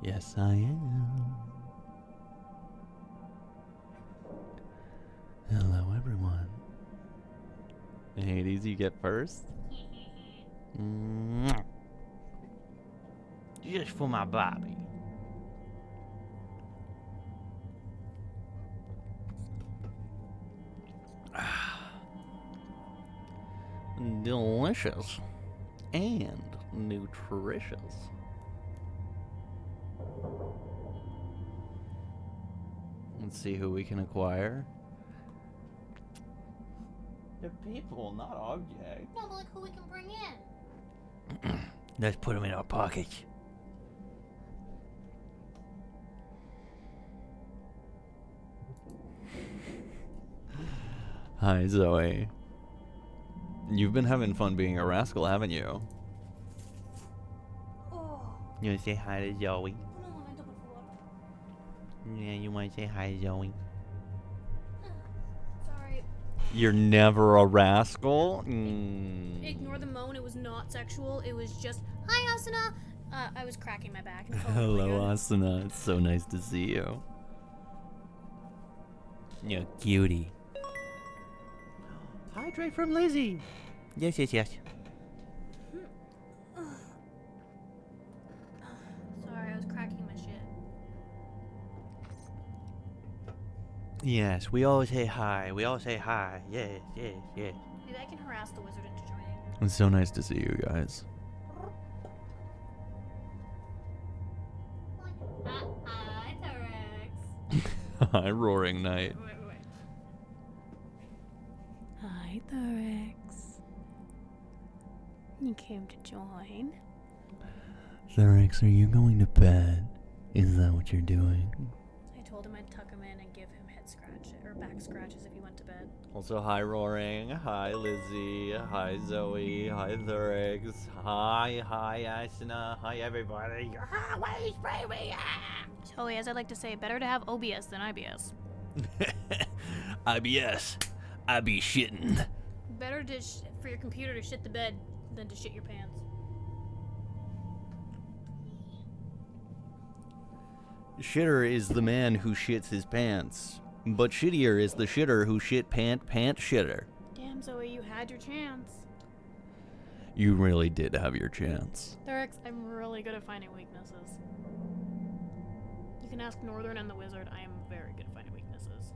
Yes, I am. Hello, everyone. Hades, you get first. Just for my Bobby. Delicious and nutritious. Let's see who we can acquire. They're people, not objects. No, but look who we can bring in. Let's put them in our pockets. Hi, Zoe. You've been having fun being a rascal, haven't you? Oh. You want to say hi to Zoe? No, I don't want Yeah, you want to say hi to Zoe? Sorry. You're never a rascal? Ignore the moan. It was not sexual. It was just, hi, Asuna. I was cracking my back. And Hello, Asuna. It's so nice to see you. You cutie. Hydrate from Lizzie. Yes, yes, yes. Sorry, I was cracking my shit. Yes, we always say hi. We all say hi. Yes, yes, yes. Maybe I can harass the wizard into joining. It's so nice to see you guys. Hi, T-Rex. Hi, Roaring Knight. Wait. Hi, T-Rex. You came to join. Therex, are you going to bed? Is that what you're doing? I told him I'd tuck him in and give him head scratches or back scratches if he went to bed. Also, hi, Roaring. Hi, Lizzie. Hi, Zoe. Hi, Therex. Hi, Asuna. Hi, everybody. Wait, baby. So, as I like to say, better to have OBS than IBS. IBS. I be shitting. Better to for your computer to shit the bed than to shit your pants. Shitter is the man who shits his pants. But shittier is the shitter who shit pant shitter. Damn, Zoe, you had your chance. You really did have your chance. Therex, I'm really good at finding weaknesses. You can ask Northern and the Wizard. I am very good at finding weaknesses.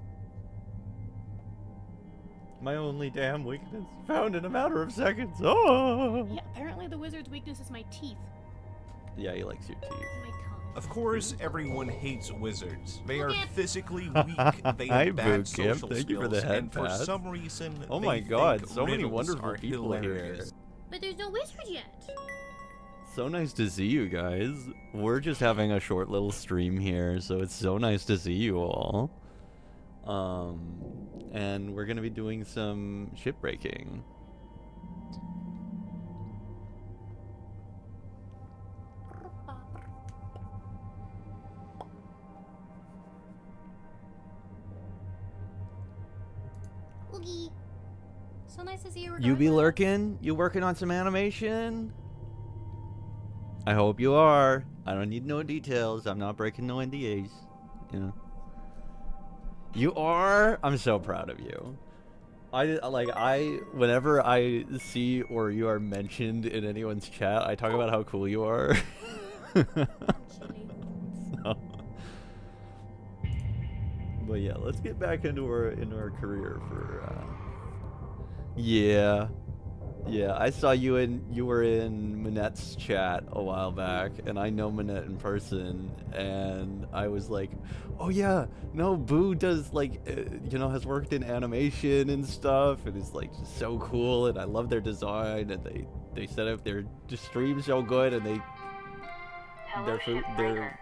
My only damn weakness found in a matter of seconds. Oh! Yeah, apparently the Wizard's weakness is my teeth. Yeah, he likes your teeth. My tongue. Of course, everyone hates wizards. They are Boot physically weak, they Hi, have bad Boot Camp. social Thank you for skills, the head and for pass. some reason, Oh they my god, think so many riddles wonderful are people here. hilarious. But there's no wizard yet. So nice to see you guys. We're just having a short little stream here, so it's so nice to see you all. And we're gonna be doing some shipbreaking. Oogie. So nice to see you. You be regardless. lurking? You working on some animation? I hope you are. I don't need no details. I'm not breaking no NDAs. You know. You are? I'm so proud of you. Whenever I see or you are mentioned in anyone's chat, I talk about how cool you are. So. But yeah, let's get back into our career for yeah. I saw you were in Manette's chat a while back, and I know Manette in person, and I was like, oh yeah, no, Boo does has worked in animation and stuff, and is like just so cool, and I love their design, and they set up their stream so good, and their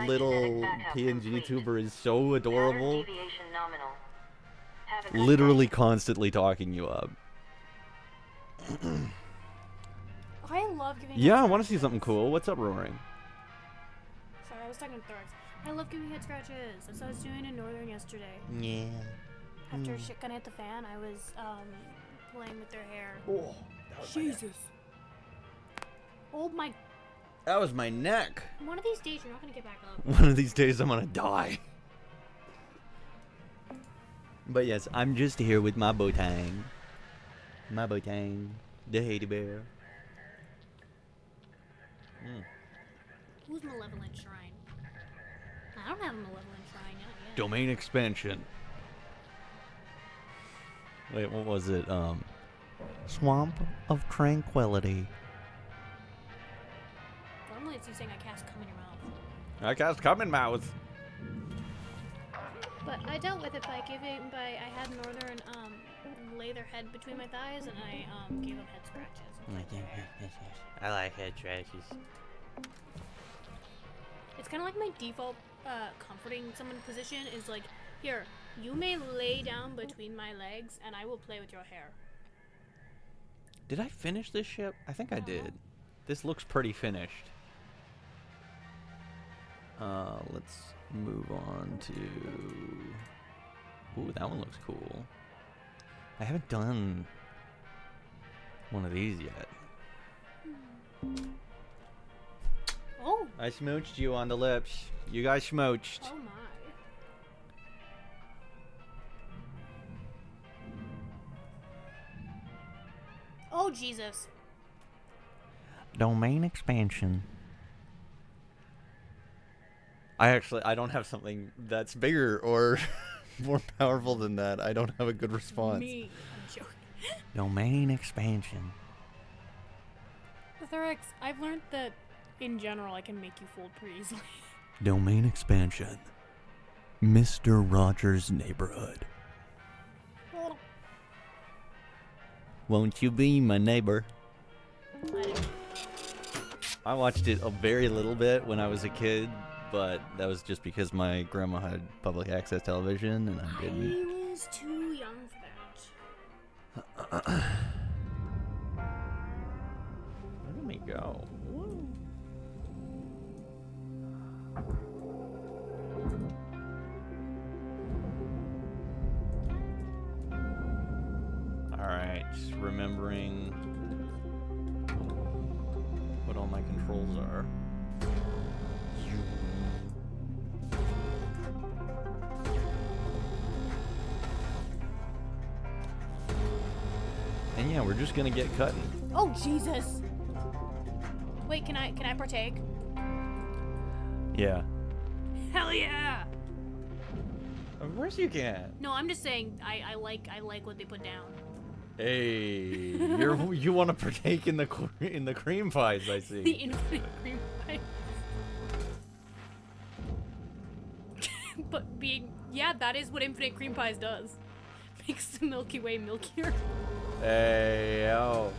little PNG tuber is so adorable. Literally constantly talking you up. I love giving. Yeah, I head want to see scratches. something cool. What's up, Roaring? Sorry, I was talking to Thorax. I love giving head scratches. That's what I was doing in Northern yesterday. Yeah. After shit gonna hit the fan, I was playing with their hair. Oh, Jesus. Oh my That was my neck. One of these days, you're not gonna get back up. One of these days I'm gonna die. But yes, I'm just here with my botang. My botang. The Haiti bear. Who's Malevolent Shrine? I don't have a Malevolent Shrine yet. Domain expansion. Wait, what was it? Swamp of Tranquility. Normally it's you saying I cast Come in Your Mouth. I cast Common Mouth. But I dealt with it by I had Northern lay their head between my thighs and I gave them head scratches. I like head scratches. It's kind of like my default comforting someone position is like, here, you may lay down between my legs and I will play with your hair. Did I finish this ship? I think I did. This looks pretty finished. Let's move on to... Ooh, that one looks cool. I haven't done one of these yet. Oh! I smooched you on the lips. You guys smooched. Oh my. Oh Jesus. Domain expansion. I don't have something that's bigger or more powerful than that. I don't have a good response. Me. I'm joking. Domain expansion. Thorax, I've learned that in general I can make you fold pretty easily. Domain expansion. Mr. Rogers' Neighborhood. Oh. Won't you be my neighbor? I didn't. I watched it a very little bit when I was a kid, but that was just because my grandma had public access television and I didn't. I was too young for that. Where did we go? Alright, just remembering what all my controls are. And yeah, we're just gonna get cutting. Oh Jesus! Wait, can I partake? Yeah. Hell yeah! Of course you can. No, I'm just saying I like what they put down. Hey, you want to partake in the cream pies? I see. The infinite cream pie. But that is what infinite cream pies does. Makes the Milky Way milkier. Hey yo.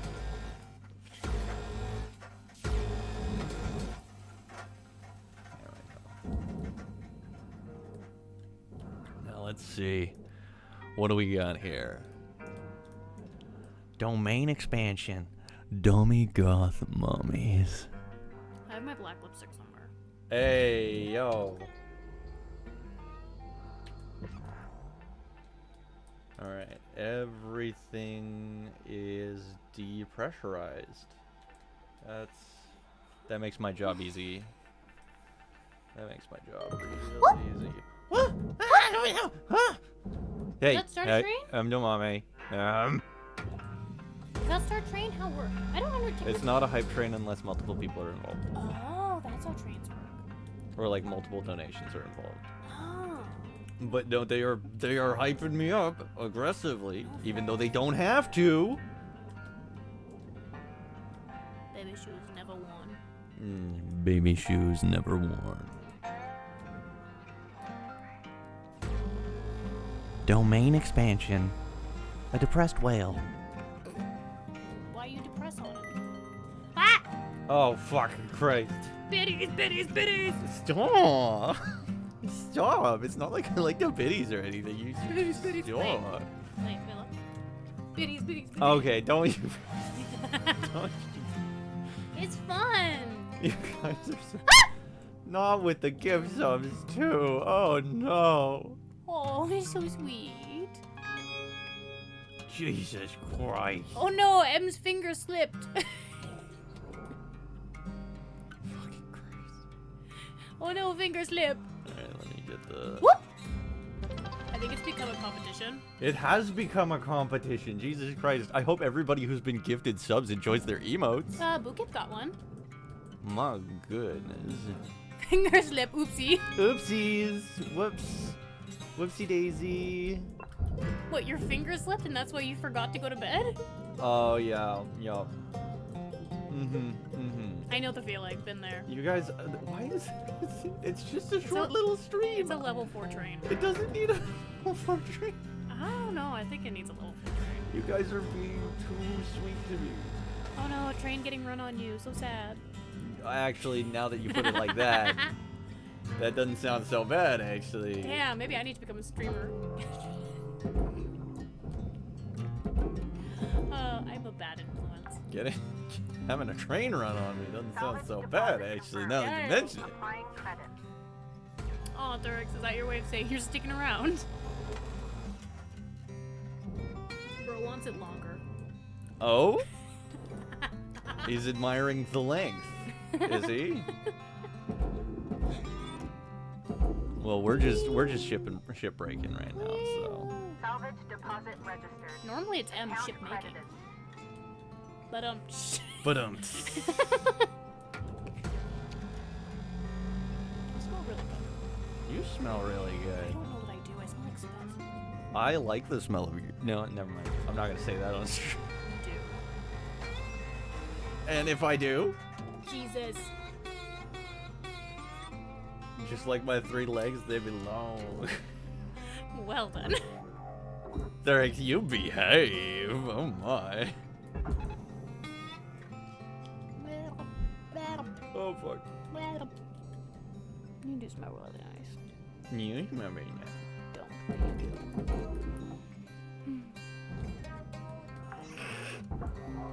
Now let's see. What do we got here? Domain expansion. Dummy goth mummies. I have my black lipstick somewhere. Hey yo. Alright, everything is depressurized. That makes my job easy. That makes my job real easy. Hey, that start hey, train? I'm the mommy. Does that start train? How work? I don't understand. It's not a hype train unless multiple people are involved. Oh, that's how trains work. Or like multiple donations are involved. Oh. But no, they are hyping me up aggressively, even though they don't have to. Baby shoes never worn. Baby shoes never worn. Domain expansion. A depressed whale. Why you depressed on it? Ah! Oh, fucking Christ. Biddies, biddies, biddies! Stop. Stop. It's not like I like the biddies or anything. You Biddies, biddies, stop. wait, look. Biddies, biddies, biddies. Okay, don't you. Don't It's fun! you guys are so. Not with the gift subs, too. Oh, no. Oh, he's so sweet. Jesus Christ. Oh no, M's finger slipped. Oh no, finger slip. Alright, let me get the... Whoop! I think it's become a competition. It has become a competition. Jesus Christ. I hope everybody who's been gifted subs enjoys their emotes. Bookip got one. My goodness. Finger slip, oopsie. Oopsies. Whoops. Whoopsie daisy. What, your finger slipped and that's why you forgot to go to bed? Oh, yeah. Yup. I know the feeling. Been there. You guys, why is it's just a short a- little stream. It's a level 4 train. It doesn't need a level 4 train. I don't know. I think it needs a level 4 train. You guys are being too sweet to me. Oh no, a train getting run on you. So sad. Actually, now that you put it like that, that doesn't sound so bad, actually. Damn, maybe I need to become a streamer. I'm a bad influence. Get it? Having a train run on me doesn't sound so bad, actually, now that you mention it. Oh, Thurix, is that your way of saying you're sticking around? Bro wants it longer. Oh? He's admiring the length, is he? Well, we're just shipbreaking right now, so. Salvage deposit registered. Normally it's M Account ship making. credited. But But I smell really good. You smell really I good. don't know what I do. I smell like sweat. I like the smell of your. No, never mind. I'm not gonna say that on stream. You And if I do, do. Jesus. just like my 3 legs, they belong. Well done. They're like, you behave. Oh my. Oh fuck. You do smell really nice. You smell very nice. Don't.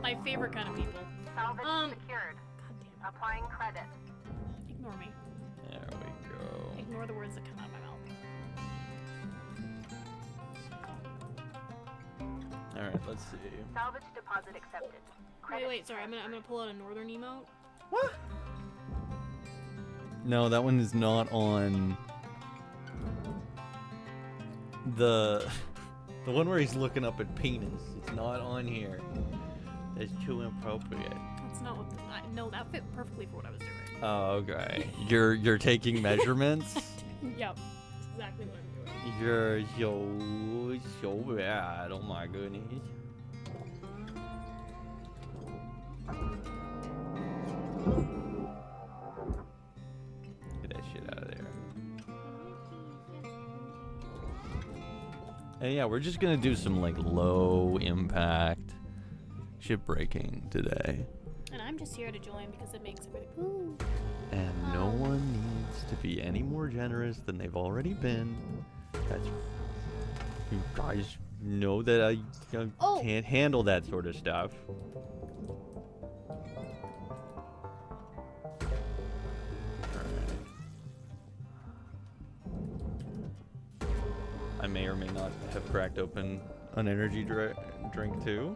My favorite kind of people. Salvage Um, secured. God damn Applying credit. it. Ignore me. There we go. Ignore the words that come out of my mouth. All right, let's see. Salvage deposit accepted. Wait, sorry. I'm gonna pull out a northern emote. What? No, that one is not on the one where he's looking up at penis. It's not on here. It's too inappropriate. That's not what. No, that fit perfectly for what I was doing. Oh, okay. You're taking measurements. Yep. That's exactly what I'm doing. You're so bad. Oh my goodness. Get that shit out of there. And yeah, we're just gonna do some like low impact shipbreaking today. And I'm just here to join because it makes everything. Ooh. And no one needs to be any more generous than they've already been. That's, you guys know that I Oh. can't handle that sort of stuff. Alright. I may or may not have cracked open an energy drink too.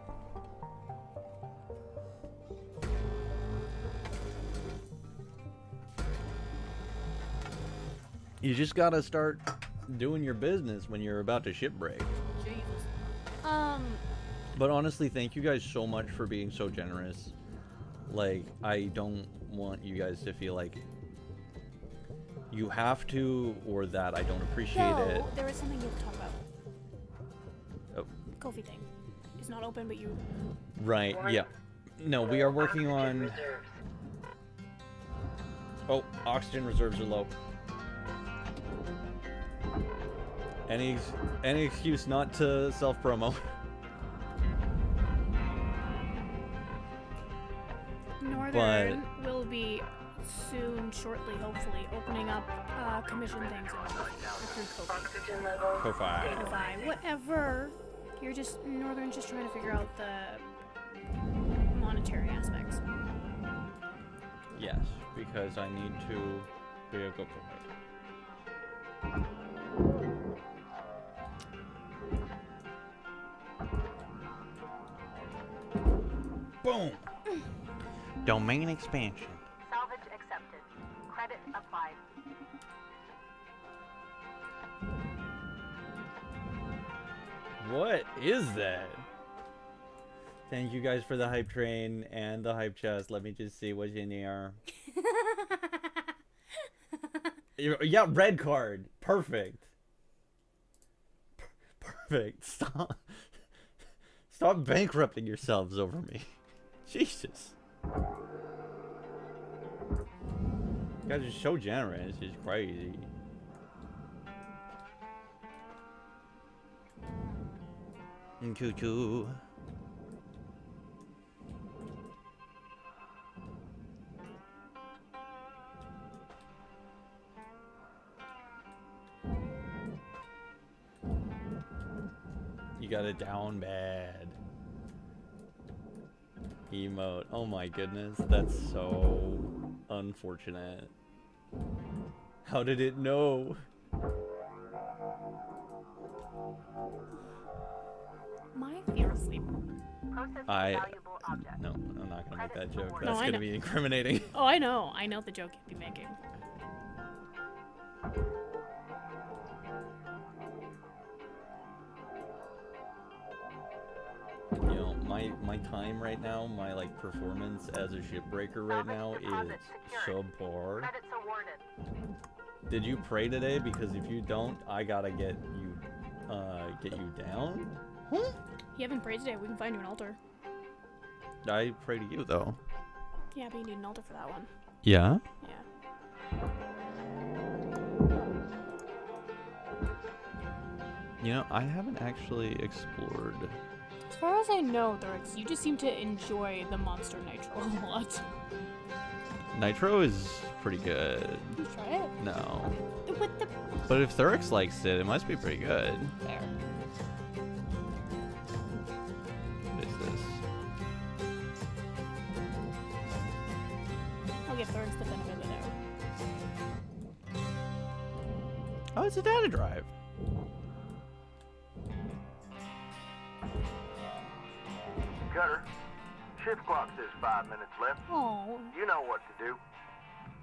You just gotta start doing your business when you're about to shipbreak. Jesus. But honestly, thank you guys so much for being so generous. Like, I don't want you guys to feel like you have to, or that I don't appreciate it. No, there was something you have to talk about. Oh, Kofi thing. It's not open, but you. right, yeah. No, we are working on... Oh, oxygen reserves are low. Any excuse not to self-promo. Northern will be soon, shortly, hopefully, opening up commission things through Kofi. Ko-Fi. Kofi, whatever. You're just Northern's just trying to figure out the monetary aspects. Yes, because I need to be a good boy. Boom! Domain expansion. Salvage accepted. Credit applied. What is that? Thank you guys for the hype train and the hype chest. Let me just see what's in here. Yeah, red card. Perfect. Perfect. Stop. Stop bankrupting yourselves over me. Jesus. You guys are so generous. It's crazy. Choo-choo. You got it down bad. Emote. Oh my goodness, that's so unfortunate. How did it know? My fear of sleep. Process I valuable object. no, I'm not gonna make that joke. No, That's I gonna know. be incriminating. Oh, I know the joke you'd be making. You know, my time right now, my like performance as a shipbreaker right now is subpar. Credits awarded. Did you pray today? Because if you don't, I gotta get you down. You haven't prayed today. We can find you an altar. I pray to you though. Yeah, but you need an altar for that one. Yeah. Yeah. You know, I haven't actually explored. As far as I know, Thurx, you just seem to enjoy the Monster Nitro a lot. Nitro is pretty good. You try it? No. With the But if Thurx likes it, it must be pretty good. there. What is this? I'll give Thurx the benefit of the doubt. Oh, it's a data drive. Cutter, shift clock says 5 minutes left. Oh, You know what to do.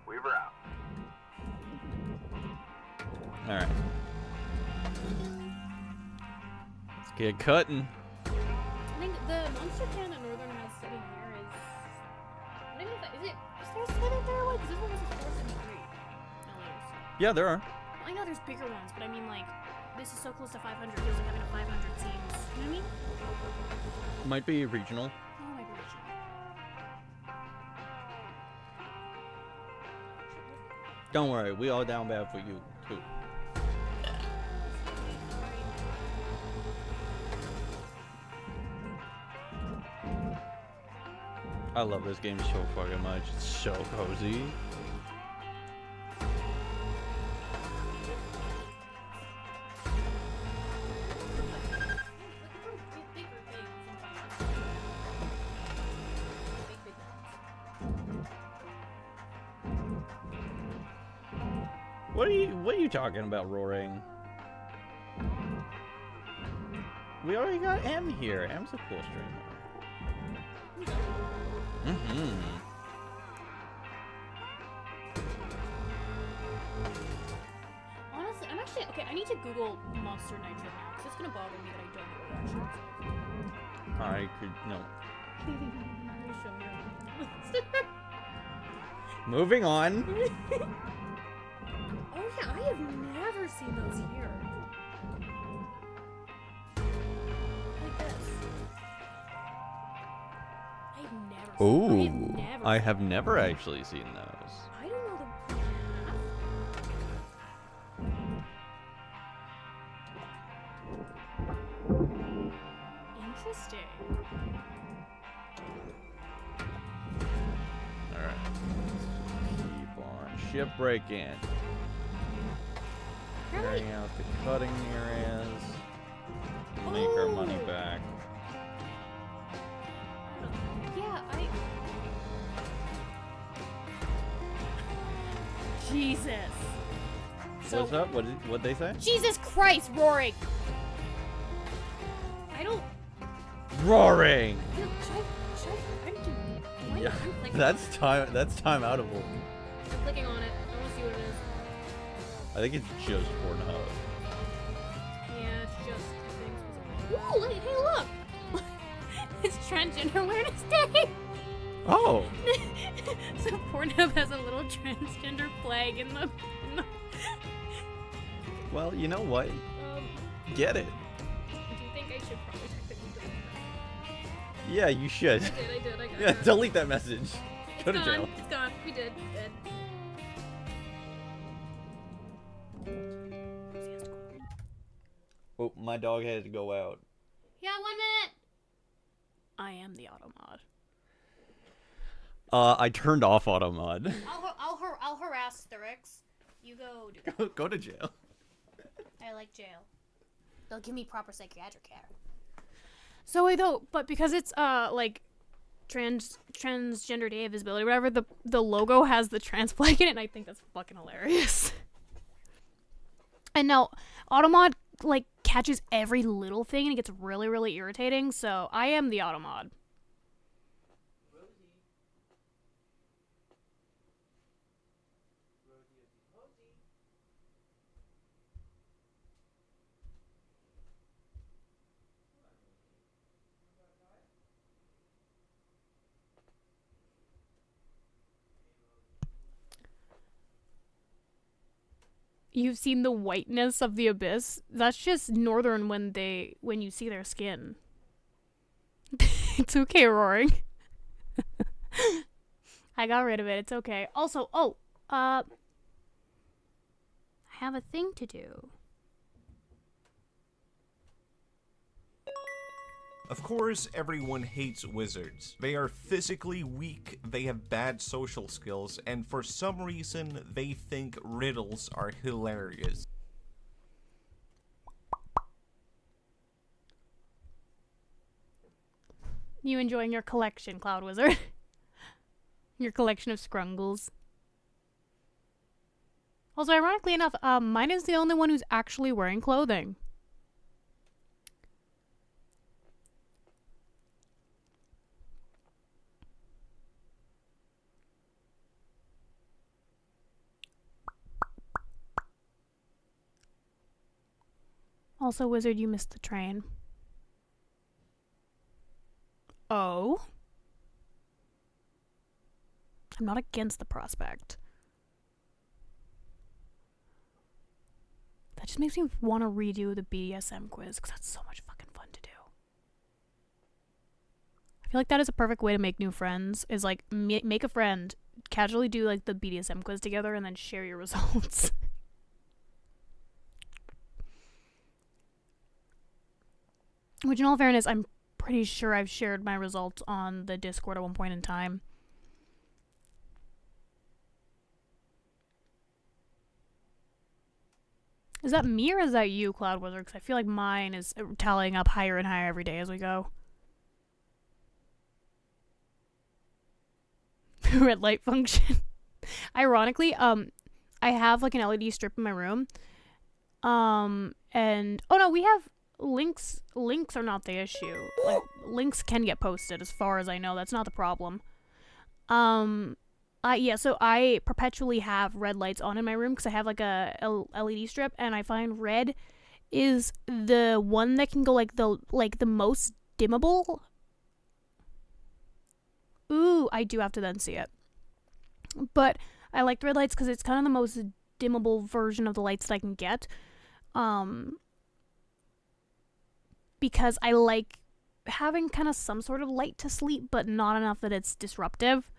Weaver out. Alright. Let's get cutting. I think the monster can that Northern has sitting here is. I don't know if that is it. Is there a slither there? Like, 'cause this one has a 473. No, there is. Yeah, there are. I know there's bigger ones, but I mean, like, this is so close to 500. Feels like having a 500 seems. You know what I mean? Might be regional. Oh, my original. Don't worry, we all down bad for you, too. I love this game so fucking much. It's so cozy. What are you talking about, Roaring? We already got M here. M's a cool streamer. Honestly, I'm actually okay. I need to Google Monster Nitro now because it's gonna bother me that I don't know what that shit is. I could no. You show me. Moving on. Oh yeah, I have never seen those here. Like this. I've never. Ooh, never. I have never actually seen those. I don't know the. Interesting. Alright. Keep on shipbreaking. Carrying out the cutting areas. Make our money Oh. back. Yeah, Jesus. So, What's up? What'd they say? Jesus Christ, Roaring! I don't. Roaring! Should I I'm doing. Yeah, I'm clicking that's time outable. on it. I'm clicking on it. I want to see what it is. I think it's just Pornhub. Yeah, it's just things. Transgender Awareness Day. Oh. So Pornhub has a little transgender flag in the Well, you know what? um, Get it. do you think I should probably technically delete that? Yeah, you should. I did, I got Yeah, it. delete that message. It's Go to gone, jail. it's gone. We did. Good. Oh, my dog had to go out. Yeah, 1 minute. I am the automod. I turned off auto mod. I'll harass Thurix. You go do Go to jail. I like jail. They'll give me proper psychiatric care. So wait though, but because it's like transgender day of visibility, whatever, the logo has the trans flag in it, and I think that's fucking hilarious. And now Automod like catches every little thing and it gets really, really irritating, so I am the Automod. You've seen the whiteness of the abyss? That's just northern when you see their skin. It's okay, roaring. I got rid of it. It's okay. Also, I have a thing to do. Of course, everyone hates wizards. They are physically weak, they have bad social skills, and for some reason, they think riddles are hilarious. You enjoying your collection, Cloud Wizard? Your collection of scrungles. Also, ironically enough, mine is the only one who's actually wearing clothing. Also, Wizard, you missed the train. Oh? I'm not against the prospect. That just makes me want to redo the BDSM quiz, because that's so much fucking fun to do. I feel like that is a perfect way to make new friends, is like, make a friend, casually do like the BDSM quiz together, and then share your results. Which, in all fairness, I'm pretty sure I've shared my results on the Discord at one point in time. Is that me or is that you, Cloud Wizard? Because I feel like mine is tallying up higher and higher every day as we go. Red light function. Ironically, I have like an LED strip in my room. And oh no, we have links are not the issue. Like, links can get posted as far as I know. That's not the problem. Yeah, so I perpetually have red lights on in my room because I have like a LED strip, and I find red is the one that can go like the most dimmable. Ooh, I do have to then see it. But I like the red lights because it's kind of the most dimmable version of the lights that I can get. Because I like having kind of some sort of light to sleep, but not enough that it's disruptive.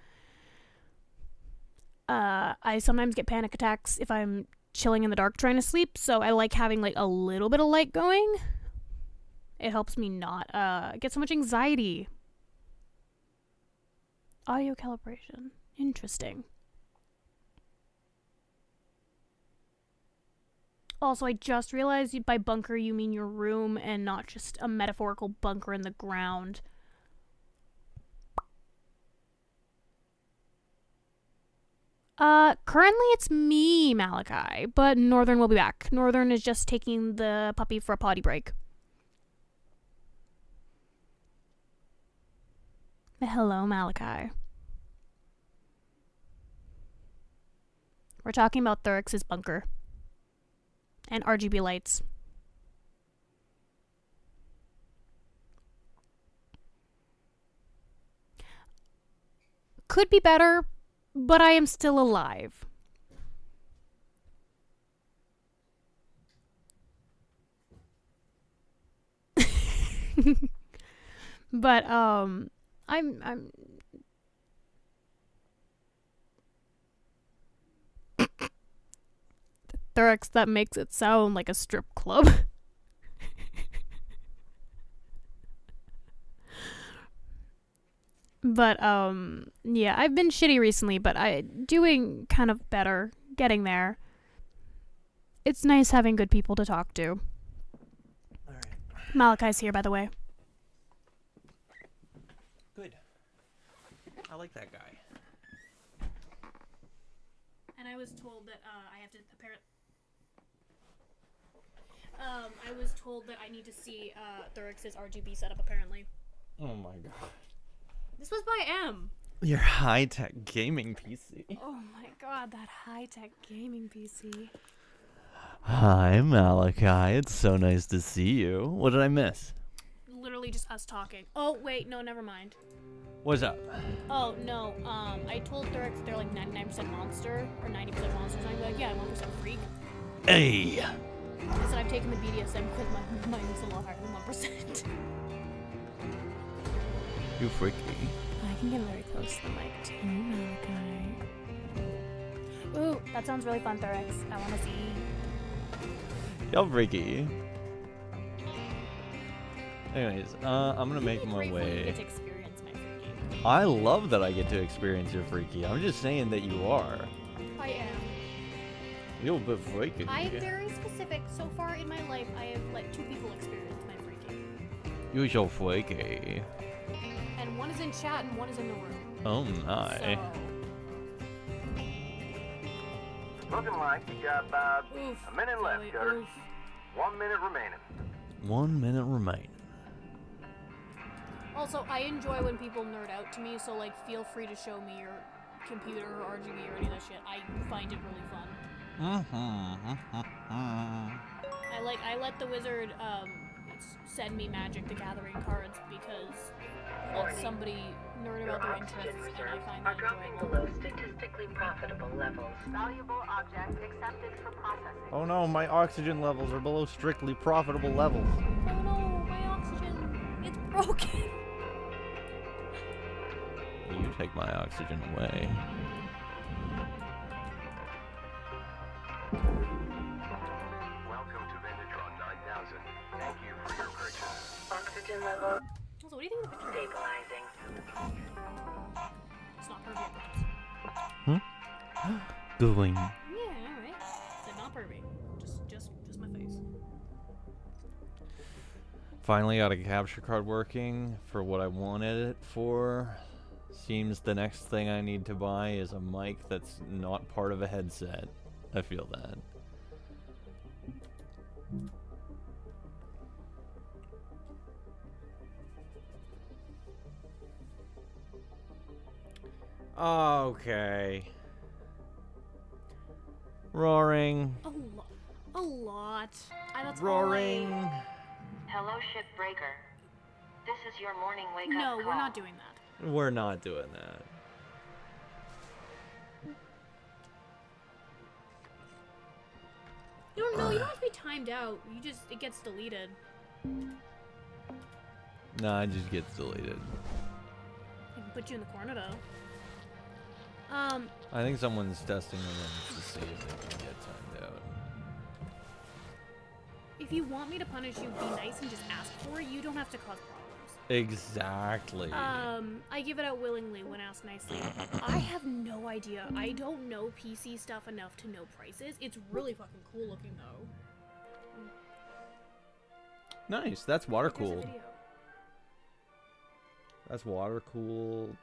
I sometimes get panic attacks if I'm chilling in the dark trying to sleep, so I like having like a little bit of light going. It helps me not get so much anxiety. Audio calibration. Interesting. Also, I just realized by bunker you mean your room and not just a metaphorical bunker in the ground. Currently it's me, Malachi, but Northern will be back. Northern is just taking the puppy for a potty break. Hello, Malachi. We're talking about Thurix's bunker. And RGB lights. could be better, but I am still alive. But I'm Thurex, that makes it sound like a strip club. But yeah, I've been shitty recently, but I doing kind of better, getting there. It's nice having good people to talk to. All right. Malachi's here, by the way. Good. I like that guy. And I was told that I have to I was told that I need to see Thurex's RGB setup apparently. Oh my god. This was by M. Your high-tech gaming PC. Oh my god, that high-tech gaming PC. Hi, Malachi. It's so nice to see you. What did I miss? Literally just us talking. Oh, wait, no, never mind. What's up? Oh, no, I told Thurex they're like 99% monster, or 90% monster, and I'm like, yeah, I'm 1% freak. Hey! I said I've taken the BDSM because mine is a lot higher than 1%. You freaky. I can get very close to the mic too, Malachi. Ooh, that sounds really fun, Thurex. I want to see. You're freaky. Anyways, I'm gonna make my Great when you way. get to experience my freaky. I love that I get to experience your freaky. I'm just saying that you are. I am. You're a bit freaky. I am very specific. So far in my life, I have let 2 people experience my freaky. You're so freaky. And one is in chat and one is in the room. Oh my. So, Looking like you got about oof. a minute left, Joey, Cutter. oof. 1 minute remaining. 1 minute remaining. Also, I enjoy when people nerd out to me, so like, feel free to show me your computer or RGB or any of that shit. I find it really fun. I let the wizard send me Magic the Gathering cards because let somebody nerd about their interests, and I find Are that dropping enjoyable. below statistically profitable levels. Valuable object accepted for processing. Oh no, my oxygen levels are below strictly profitable levels. Oh no, my oxygen, it's broken. You take my oxygen away. Welcome to Vindatron 9000. Thank you for your purchase. Oxygen level Also, what do you think of the picture? stabilizing. It's not perfect. Going. Yeah, alright. It's not perfect. Just my face. Finally got a capture card working for what I wanted it for. Seems the next thing I need to buy is a mic that's not part of a headset. I feel that. Okay. Roaring. A lot. That's Roaring. Hello, Shipbreaker. This is your morning wake No, up call. we're not doing that. We're not doing that. You don't know. You don't have to be timed out. It gets deleted. Nah, it just gets deleted. I can put you in the corner though. I think someone's testing the ones to see if they can get timed out. If you want me to punish you, be nice and just ask for it. You don't have to cause problems. Exactly. I give it out willingly when asked nicely. I have no idea. I don't know PC stuff enough to know prices. It's really fucking cool looking though. Nice. That's water Here's a cooled. video. That's water cooled.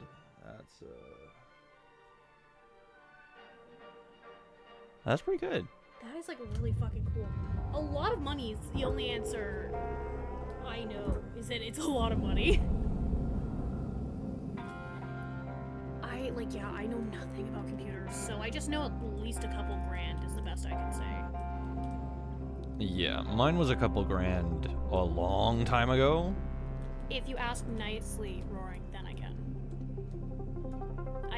That's pretty good. That is like really fucking cool. A lot of money is the only answer I know is that it's a lot of money. I know nothing about computers, so I just know at least a couple grand is the best I can say. Yeah, mine was a couple grand a long time ago. If you ask nicely, Roaring, then I can.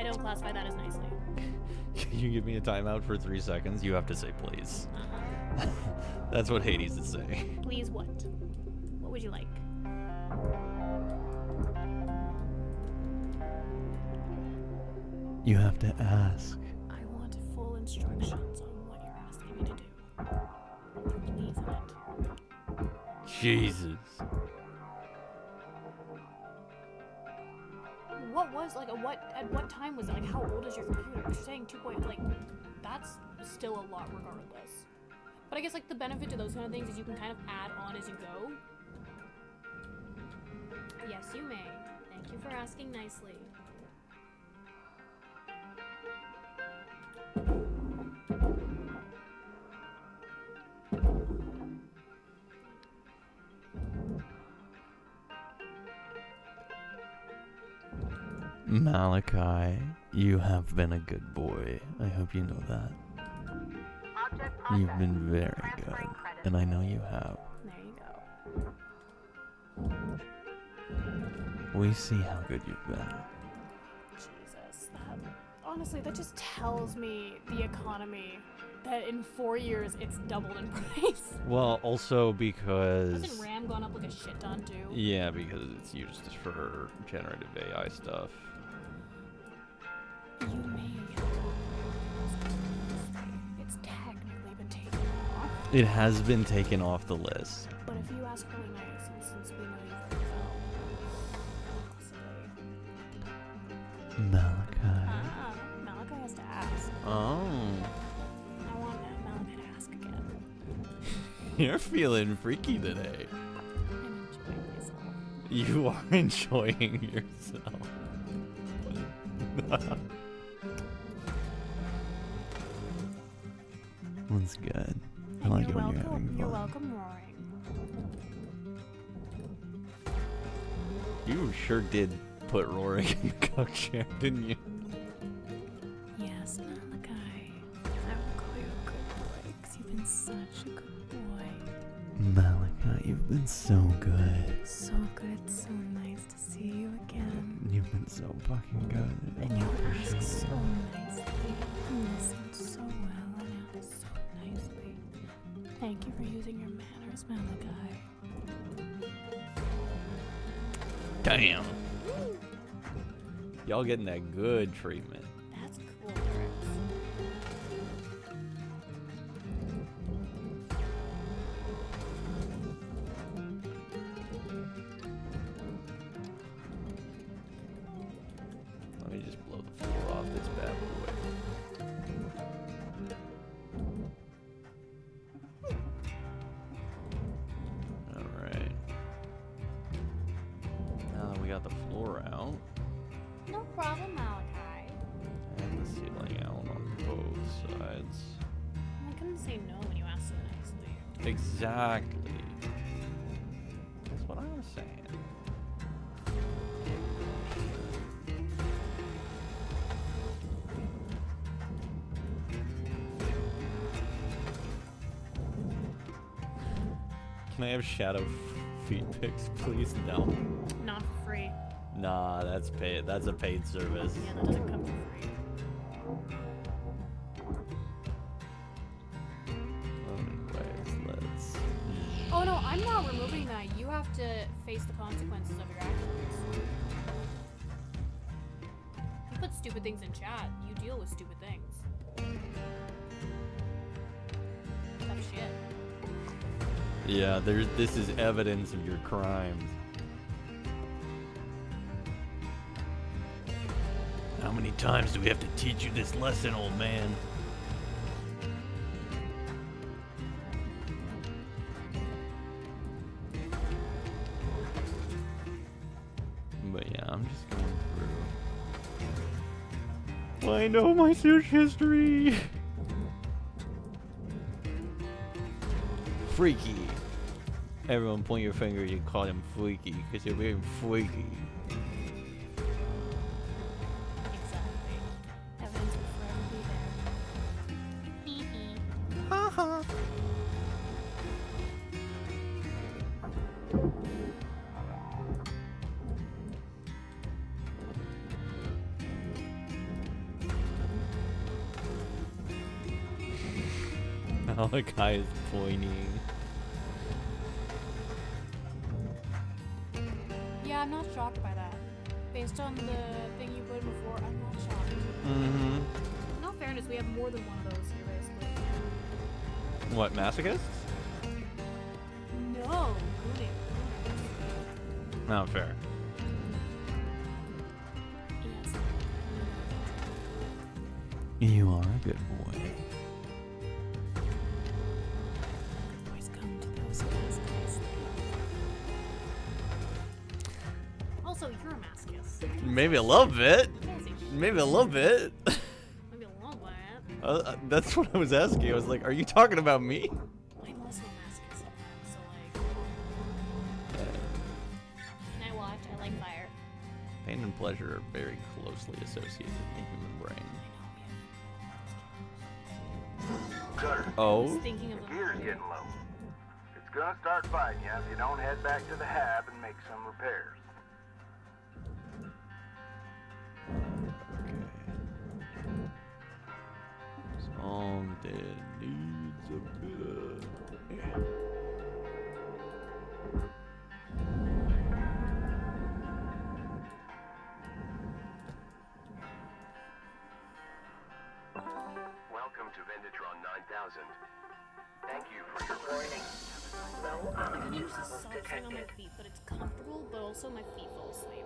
I don't classify that as nicely. Can you give me a timeout for 3 seconds? You have to say please. That's what Hades is saying. Please what? What would you like? You have to ask. I want full instructions on what you're asking me to do. Please, it. Jesus. What was like at what time was it? Like how old is your computer? 'Cause you're saying 2 point like that's still a lot regardless. But I guess like the benefit to those kind of things is you can kind of add on as you go. Yes, you may. Thank you for asking nicely. Malachi, you have been a good boy. I hope you know that. Object You've processed. been very Transferring good, credits. and I know you have. There you go. We see how good you've been. Jesus, that honestly that just tells me the economy that in 4 years it's doubled in price. Well, also because... Hasn't RAM gone up like a shit ton too? Yeah, because it's used for generative AI stuff. You may it's technically been taken off. It has been taken off the list. But if you ask really nice, and since we know you very well, Malachi. Malachi has to ask. Oh. I want Malachi to ask again. You're feeling freaky today. I'm enjoying myself. You are enjoying yourself. That's good. I like it when you're having You're fun. welcome, roaring. You sure did put Rory in the cock chair, didn't you? Yes, Malachi. I will call you a good boy because you've been such a good boy. Malachi, you've been so good. So good, so nice to see you again. You've been so fucking good. And you appreciate ask so it. nicely, and listen so well, and ask so nicely. Thank you for using your manners, Malachi. Damn. Y'all getting that good treatment. That's cool, Rex. Let me just blow the floor off this bad boy. Alright. Now that we got the floor out, No problem, Malachi. and the ceiling out on both sides. I couldn't say no when you asked so nicely. Exactly. That's what I was saying. Can I have shadow feet pics, please? No. Not for free. Nah, that's paid. That's a paid service. Yeah, that doesn't come for free. Anyways, let's. Oh no, I'm not removing that. You have to face the consequences of your actions. You put stupid things in chat. You deal with stupid things. Tough shit. Yeah, there's. This is evidence of your crimes. How many times do we have to teach you this lesson, old man? But yeah, I'm just going through. I know my search history. Freaky. Everyone point your finger, you call him freaky, because you're being freaky. Exactly. Evidence will forever be there. Hee hee. Haha. Oh, the guy is pointing. Yeah, I'm not shocked by that. Based on the thing you put in before, I'm not shocked. Mm-hmm. In all fairness, we have more than one of those here, basically. What, masochists? No, including. Not fair. Yes. You are a good boy. Boys come to those guys. Also, you're a masochist. Maybe a little bit. Fancy shit. Maybe a little bit. Maybe a little bit. That's what I was asking. I was like, are you talking about me? I'm also a masochist sometimes, so like. And I watch, I like fire. Pain and pleasure are very closely associated in the human brain. Cutter, I Oh? was thinking of the the gear's getting low. It's gonna start fighting you if you don't head back to the hab and make some repairs. Song that needs a bit. Welcome to Venditron 9000. Thank you for your warning. I use the soft thing on my feet, but it's comfortable, but also my feet fall asleep.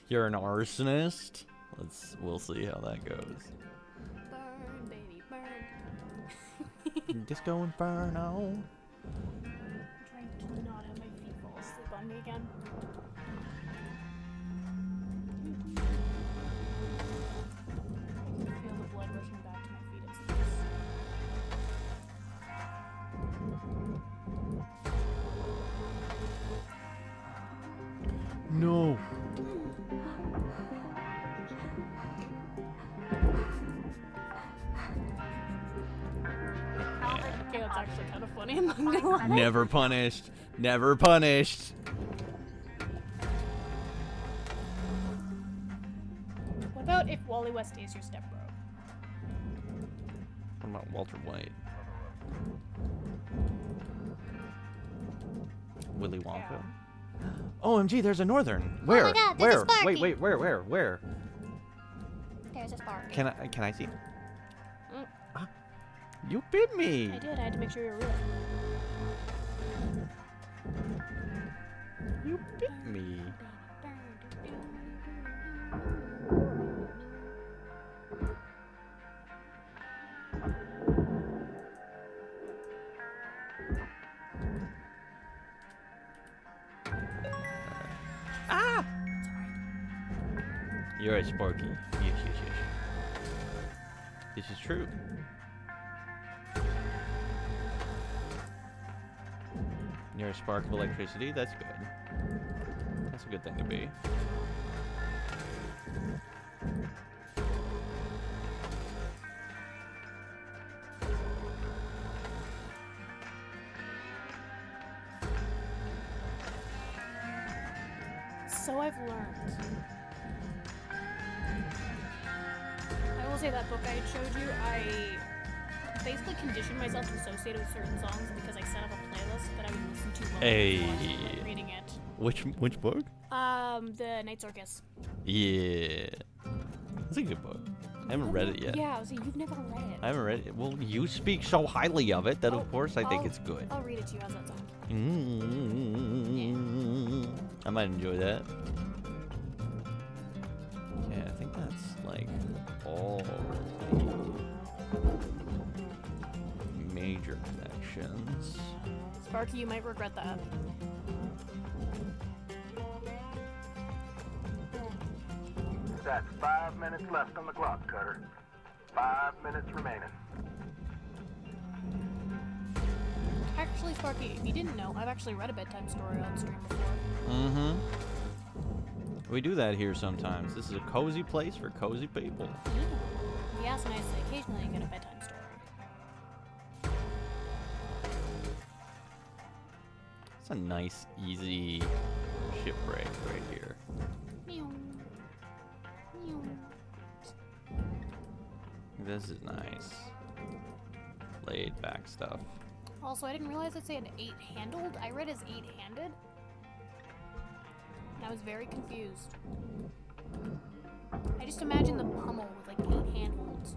You're an arsonist? We'll see how that goes. Burn, baby, burn. Disco Inferno. I'm trying to not have my feet fall asleep on me again. I can feel the blood rushing back to my feet. It's nice. No. Okay, that's actually kind of funny. I'm not gonna lie. Never punished. Never punished. What about if Wally West is your stepbro? What about Walter White? Willy Wonka? OMG, there's a northern. Where? my God, Where? there's a Sparky. Wait, where? There's a spark. Can I see? Mm. Ah, you bit me. I did. I had to make sure you were real. You bit me. Ah! You're a Sparky. Yes. This is true. You're a spark of electricity. That's good. That's a good thing to be. So I've learned. I will say that book I had showed you, I basically conditioned myself to associate it with certain songs because I set up a playlist that I would listen to while I was reading it. Which book? The Night Circus. Yeah. It's a good book. I haven't read it yet. Yeah, I was like, you've never read it. I haven't read it. Well, you speak so highly of it that, Oh, of course, I think I'll- it's good. I'll read it to you. How's that sound? I might enjoy that. Okay, I think that's like all the major connections. Sparky, you might regret that. That's 5 minutes left on the clock, Cutter. 5 minutes remaining. Actually, Sparky, if you didn't know, I've actually read a bedtime story on stream before. Mm-hmm. We do that here sometimes. This is a cozy place for cozy people. If you ask nicely, occasionally I get a bedtime story. It's a nice, easy shipbreak right here. Meow. This is nice. Laid back stuff. Also, I didn't realize it said 8-handled. I read as 8-handed. And I was very confused. I just imagined the pummel with like 8 handholds.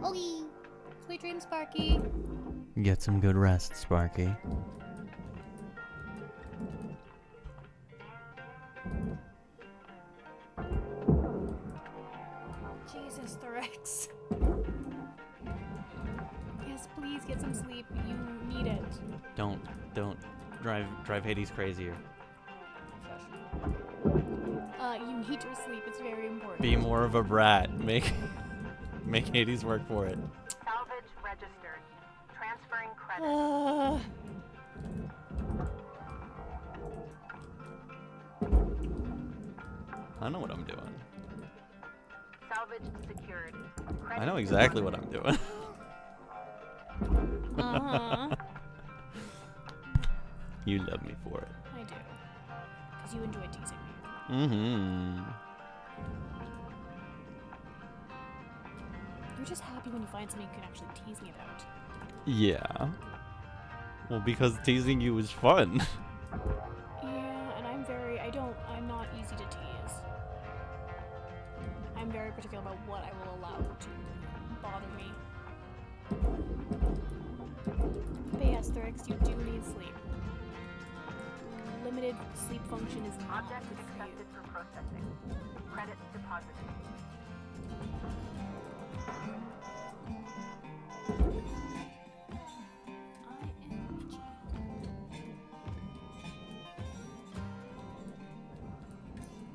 Okay. Sweet dreams, Sparky. Get some good rest, Sparky. Jesus, Thorex. Yes, please get some sleep. You need it. Don't drive Hades crazier. You need your sleep. It's very important. Be more of a brat. Make Hades work for it. Salvage registered. Transferring credit. I know what I'm doing. Salvage secured. I know exactly what I'm doing. Uh-huh. You love me for it. I do. Because you enjoy teasing me. Mm-hmm. You're just happy when you find something you can actually tease me about. Yeah. Well, because teasing you is fun. Yeah, and I'm not easy to tease. I'm very particular about what I will allow to bother me. But yes, Thorix, you do need sleep. Limited sleep function is not Object good for you. accepted for processing. Credit deposited.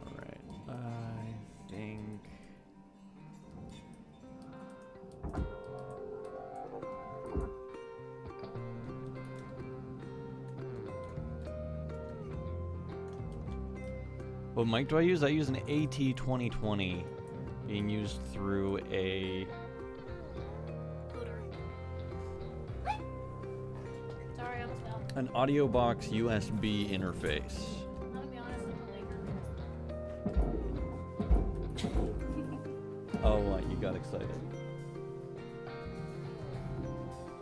Alright, I think... What mic do I use? I use an AT2020 being used through a... Sorry, I almost fell. an audio box USB interface. I'm gonna be honest, I'm a Laker. Oh, what? You got excited.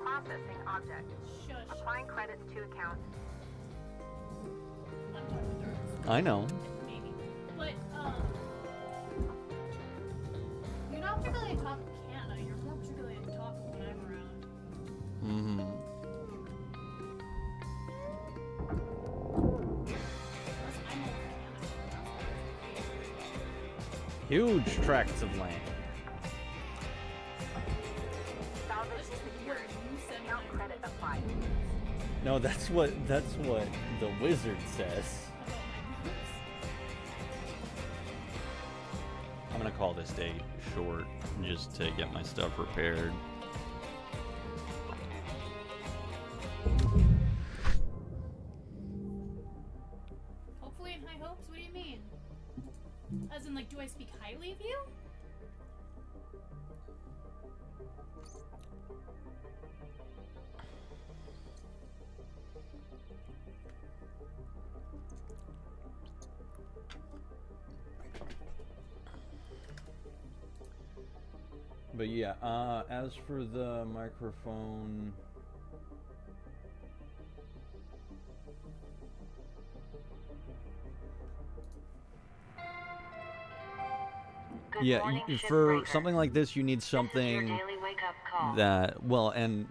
Processing object. Shush. Applying credits to account. I'm talking with Thorix. I know. Maybe. But, you're not particularly a talk of Canada. You're more particularly a talk of when I'm around. Mm-hmm. Unless I'm over Canada. Huge tracts of land. Salvage That's just what secured. you said. Account credit applied. No, that's what the wizard says. I'm gonna call this day short just to get my stuff repaired. Hopefully in high hopes? What do you mean? As in, like, do I speak highly of you? But yeah, as for the microphone, Good yeah, morning, for Shipbreaker. something like this, you need This is your something daily wake-up call. that, well, and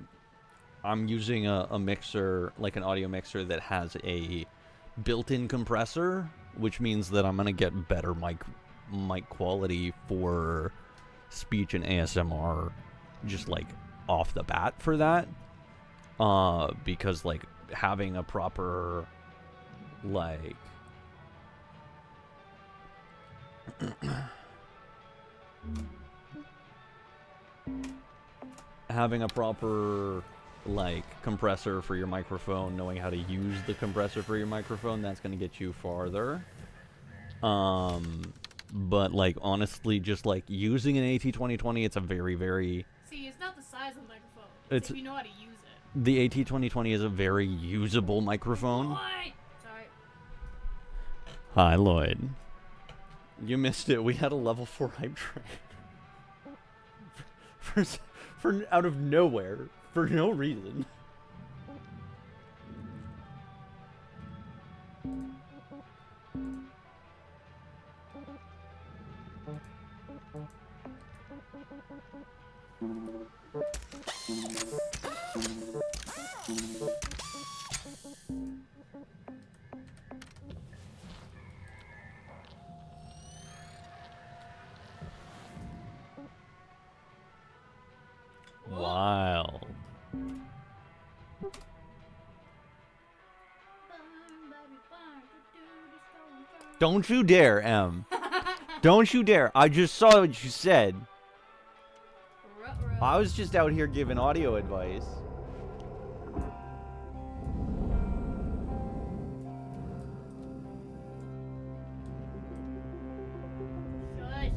I'm using a mixer, like an audio mixer that has a built-in compressor, which means that I'm gonna get better mic quality for speech and ASMR, just like off the bat for that. Because like having a proper like having a proper like compressor for your microphone, knowing how to use the compressor for your microphone, that's going to get you farther. But like honestly, just like using an AT2020, it's a very See, it's not the size of the microphone. It's- If you know how to use it. the AT2020 is a very usable microphone. What? Sorry. Hi, Lloyd. You missed it. We had a level 4 hype train. for out of nowhere, for no reason. Wow. Don't you dare, M. Don't you dare. I just saw what you said. I was just out here giving audio advice. Shush.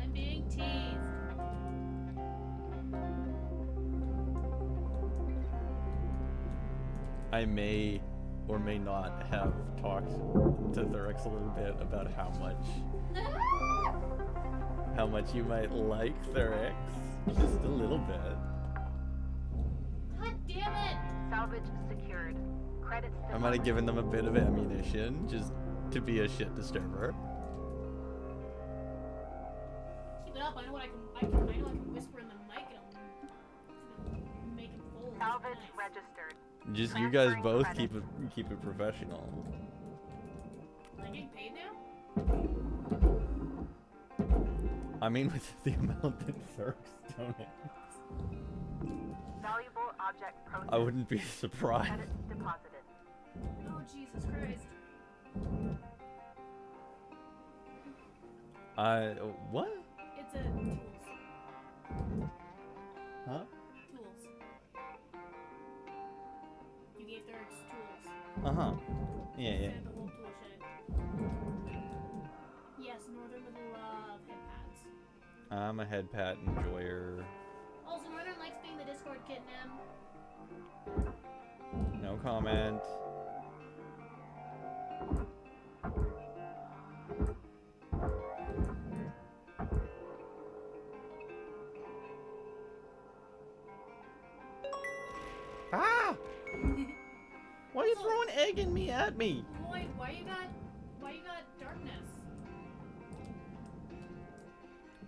I'm being teased. I may or may not have talked to Thurix a little bit about how much you might like Thurix. Just a little bit. God damn it! Salvage secured. Credits I might have given them a bit of ammunition just to be a shit disturber. Keep it up. I know what I know I can whisper in the mic and I'll make him fold. Salvage Nice. registered. Just you guys Transferring both credits. keep it professional. Am I getting paid now? I mean, with the amount that Thurix donates, Valuable object processed. I wouldn't be surprised. Credits deposited. Oh, Jesus Christ. What? It's a tools. Huh? Tools. You gave Thurix tools. Uh-huh. Yeah, yeah. Said the whole tool shit. Yes, Northern would love head pads. I'm a head pat enjoyer. Also, Northern likes being the Discord kitten, M. No comment. Ah! Why are you throwing egg and me at me? Boy, why you got darkness?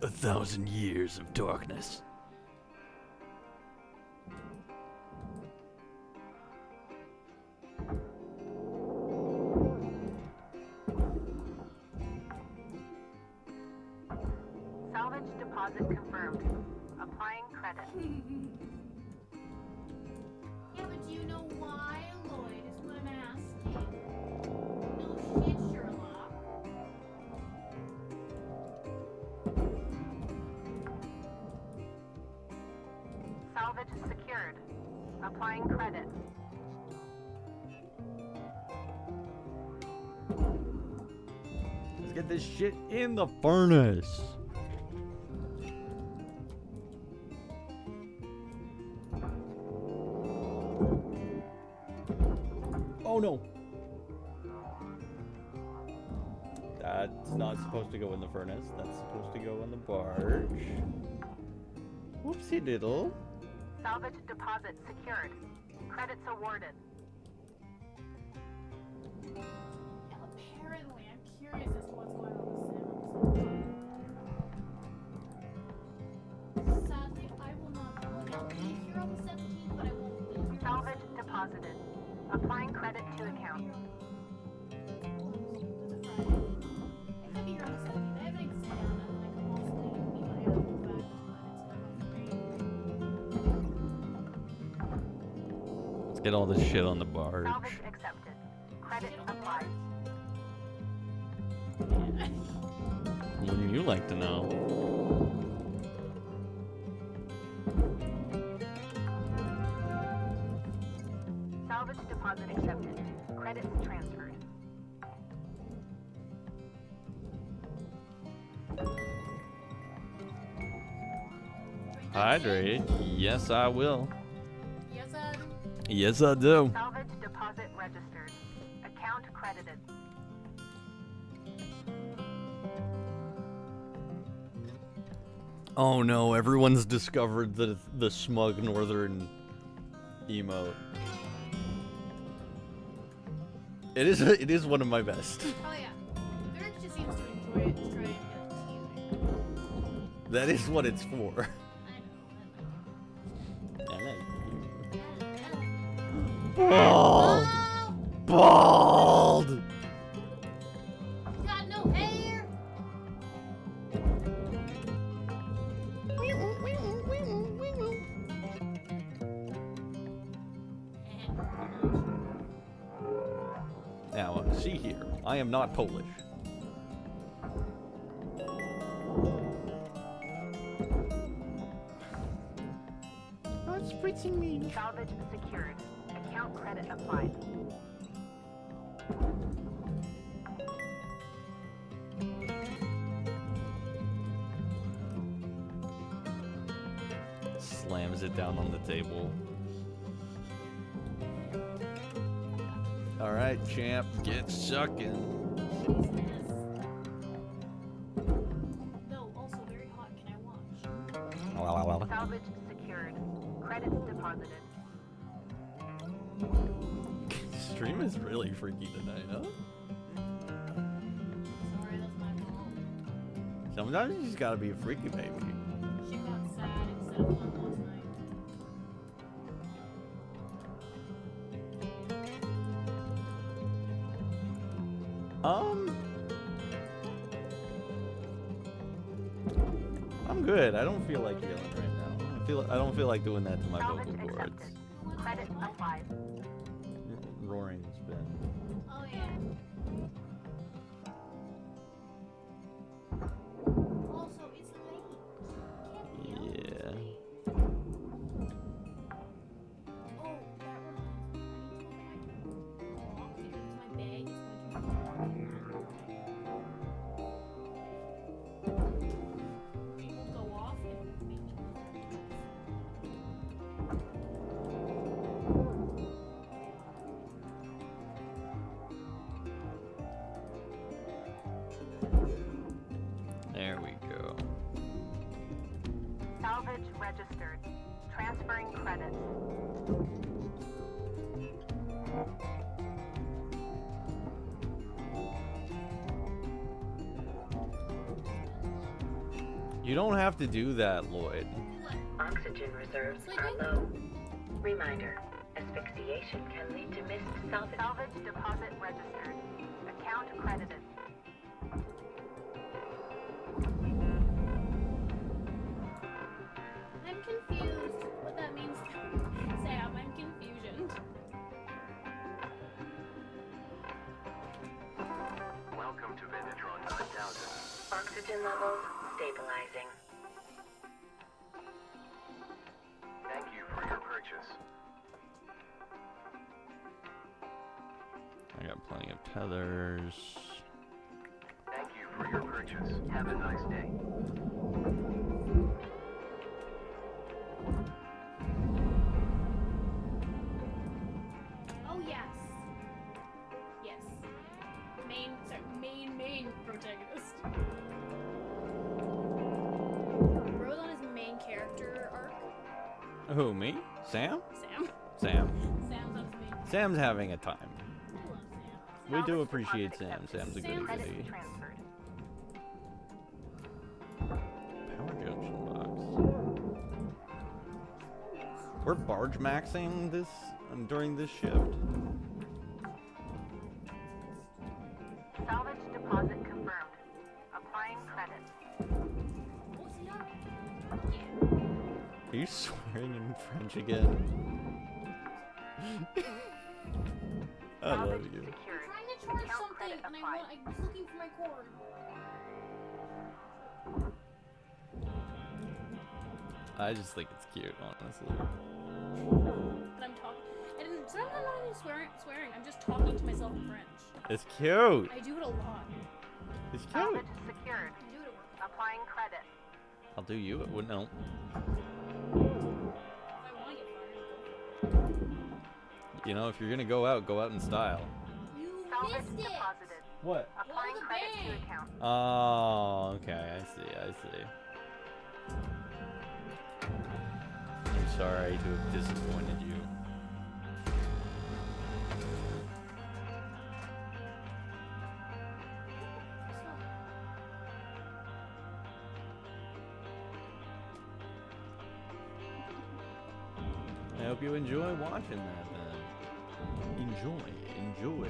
1,000 years of darkness. Salvage deposit confirmed. Applying credit. Yeah, but do you know why, Lloyd, is what I'm asking. No shit, Sherlock. Salvage secured. Applying credit. Let's get this shit in the furnace. Oh no. That's not supposed to go in the furnace. That's supposed to go in the barge. Whoopsie diddle. Salvage deposit secured. Credits awarded. Yeah, apparently, I'm curious as to what's going on with Sam. Sadly, I will not. Okay, I'll be here on the 17th, but I won't be here. Salvage deposited. Applying credit to account. That's a Friday. I could be here on the 17th. I have an exam, and then I could possibly meet my animal back, but it's not great. Let's get all this shit on the barge. Salvage accepted. Credit applied. Wouldn't you like to know? Salvage deposit accepted. Credits transferred. Hydrate? Yes, I will. Yes, I do. Yes, I do. Salvage deposit registered. Account credited. Oh no, everyone's discovered the smug northern emote. It is one of my best. Oh yeah. Eric just seems to enjoy it to try and get teasing. That is what it's for. I know. Bald! Bald! You got no hair. Now, see here, I am not Polish. Oh, it's spritzing me. Salvage secured. Account credit applied. Slams it down on the table. Alright, champ, get sucking. No, also very hot. Can I watch? Salvage secured. Credits deposited. Stream is really freaky tonight, huh? Sorry, that's my fault. Sometimes you just gotta be a freaky baby. She got sad instead of fun last night. I'm good. I don't feel like yelling right now. I don't feel like doing that to my Salvage vocal cords. accepted. Credit applied. Roaring has been. Oh yeah. Also, it's late. Can't be out Yeah. this late. Oh, that reminds me. I need to go back and walk because my bag is going to it will go off and make me There we go. Salvage registered. Transferring credits. You don't have to do that, Lloyd. Oxygen reserves are low. Reminder, asphyxiation can lead to missed salvage. Salvage deposit registered. Account credited. I'm confused what that means. Sam, I'm confusion. Welcome to Venetron 9000. Oxygen levels stabilizing. Thank you for your purchase. I got plenty of tethers. Thank you for your purchase. Have a nice day. Oh yes. Yes. Main protagonist. Rose on his main character arc. Who, me? Sam? Sam. Sam. Sam's on his main. Sam's having a time. I love Sam. We do Salvage appreciate deposit Sam. accepted. Sam's a good Sam's- Credits goodie. transferred. Power junction box. We're barge maxing this during this shift. Salvage deposit confirmed. Applying credits. Oh, is he not? Yeah. Are you swearing in French again? I love Salvage you. secured. I'm trying to charge Account something credit and I applied. was looking for my cord. I just think it's cute, honestly. But I'm talking. And sometimes I'm not even swearing. I'm just talking to myself in French. It's cute. I do it a lot. It's cute. Salvage secured. I do it at work. Applying credit. I'll do you. It wouldn't help. If I want to get fired. You know, if you're gonna go out in style. You Salvage missed it. What? Applying the credit to bank. account. Oh, okay. I see. I'm sorry to have disappointed you. I hope you enjoy watching that then. Enjoy. What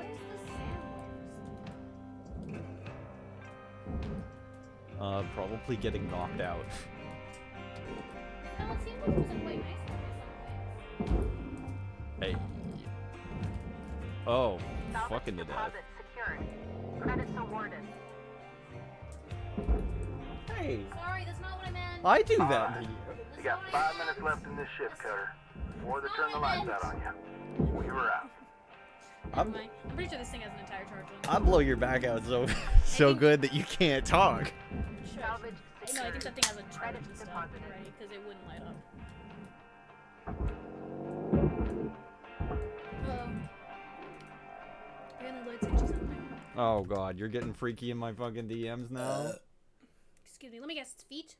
is the sound? Probably getting knocked out. No, it seems like it was quite nice in some ways. Hey. Oh, Salvage fucking to death. deposit secured. Credits awarded. Hey, Sorry, that's not what I meant. I do that to Alright. you. You got 5 minutes left in this shift, Cutter. Before they turn the lights out on you. We were out. Never mind. I'm pretty sure this thing has an entire charge on it. I blow your back out so good that you can't talk. Salvage No, I secured. think that thing has a charge Credits and stuff deposited. already, because it wouldn't light up. Apparently Lloyd sent you something. Oh god, you're getting freaky in my fucking DMs now? Excuse me, let me guess, it's feet?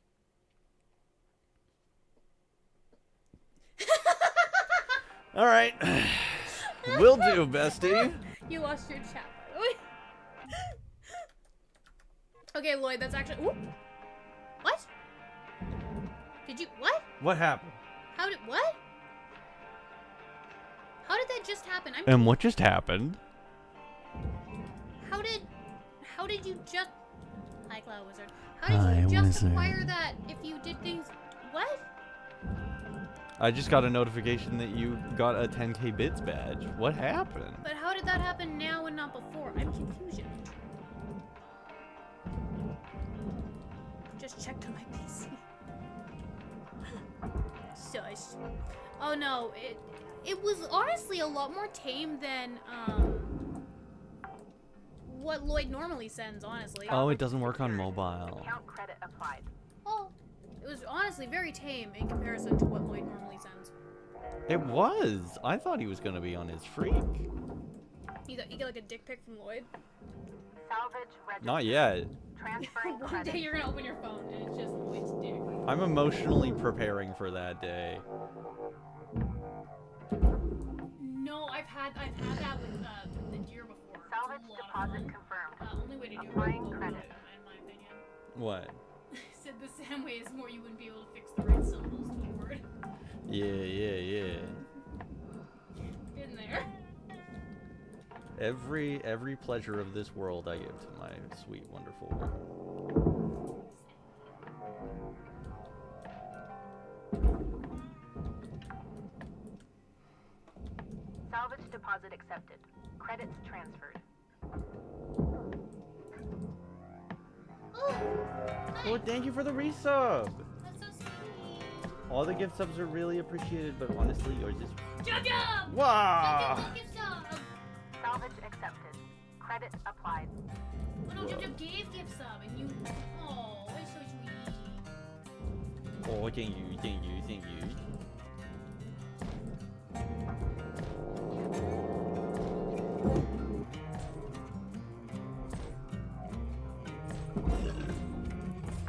Alright. Will do, bestie. You lost your chat, by the way. Okay, Lloyd, that's actually. Ooh. What? Did you. What? What happened? How did. What? How did that just happen? I'm. And what just happened? How did you just. Hi, Cloud Wizard. How did Hi, you just Wizard. acquire that if you did things. What? I just got a notification that you got a 10k bits badge. What happened? But how did that happen now and not before? I'm confusion. Just checked on my PC. Shush. Oh no, it was honestly a lot more tame than what Lloyd normally sends, honestly. Oh, it doesn't work on mobile. Account credit applied. Oh, it was honestly very tame in comparison to what Lloyd normally sends. It was. I thought he was gonna be on his freak. You get like a dick pic from Lloyd. Salvage registered. Not yet. Transferring One credits. day you're gonna open your phone and it's just Lloyd's dick. I'm emotionally preparing for that day. No, I've had that with the deer before. It's Salvage a lot deposit of fun. confirmed. Only way to do it Applying is low credit. mode, in my opinion. What? Said the same way is more you wouldn't be able to fix the right syllables to the word. Yeah. In there. Every pleasure of this world I give to my sweet, wonderful woman. Salvage deposit accepted. Credits transferred. Oh, Well, thank you for the resub. that's so sweet. All the gift subs are really appreciated, but honestly, yours is. Jojo! Wow. Jojo, gift sub! Salvage accepted. Credit applied. Oh no, Jojo gave gift sub and you. Oh, it's so sweet. Oh, thank you.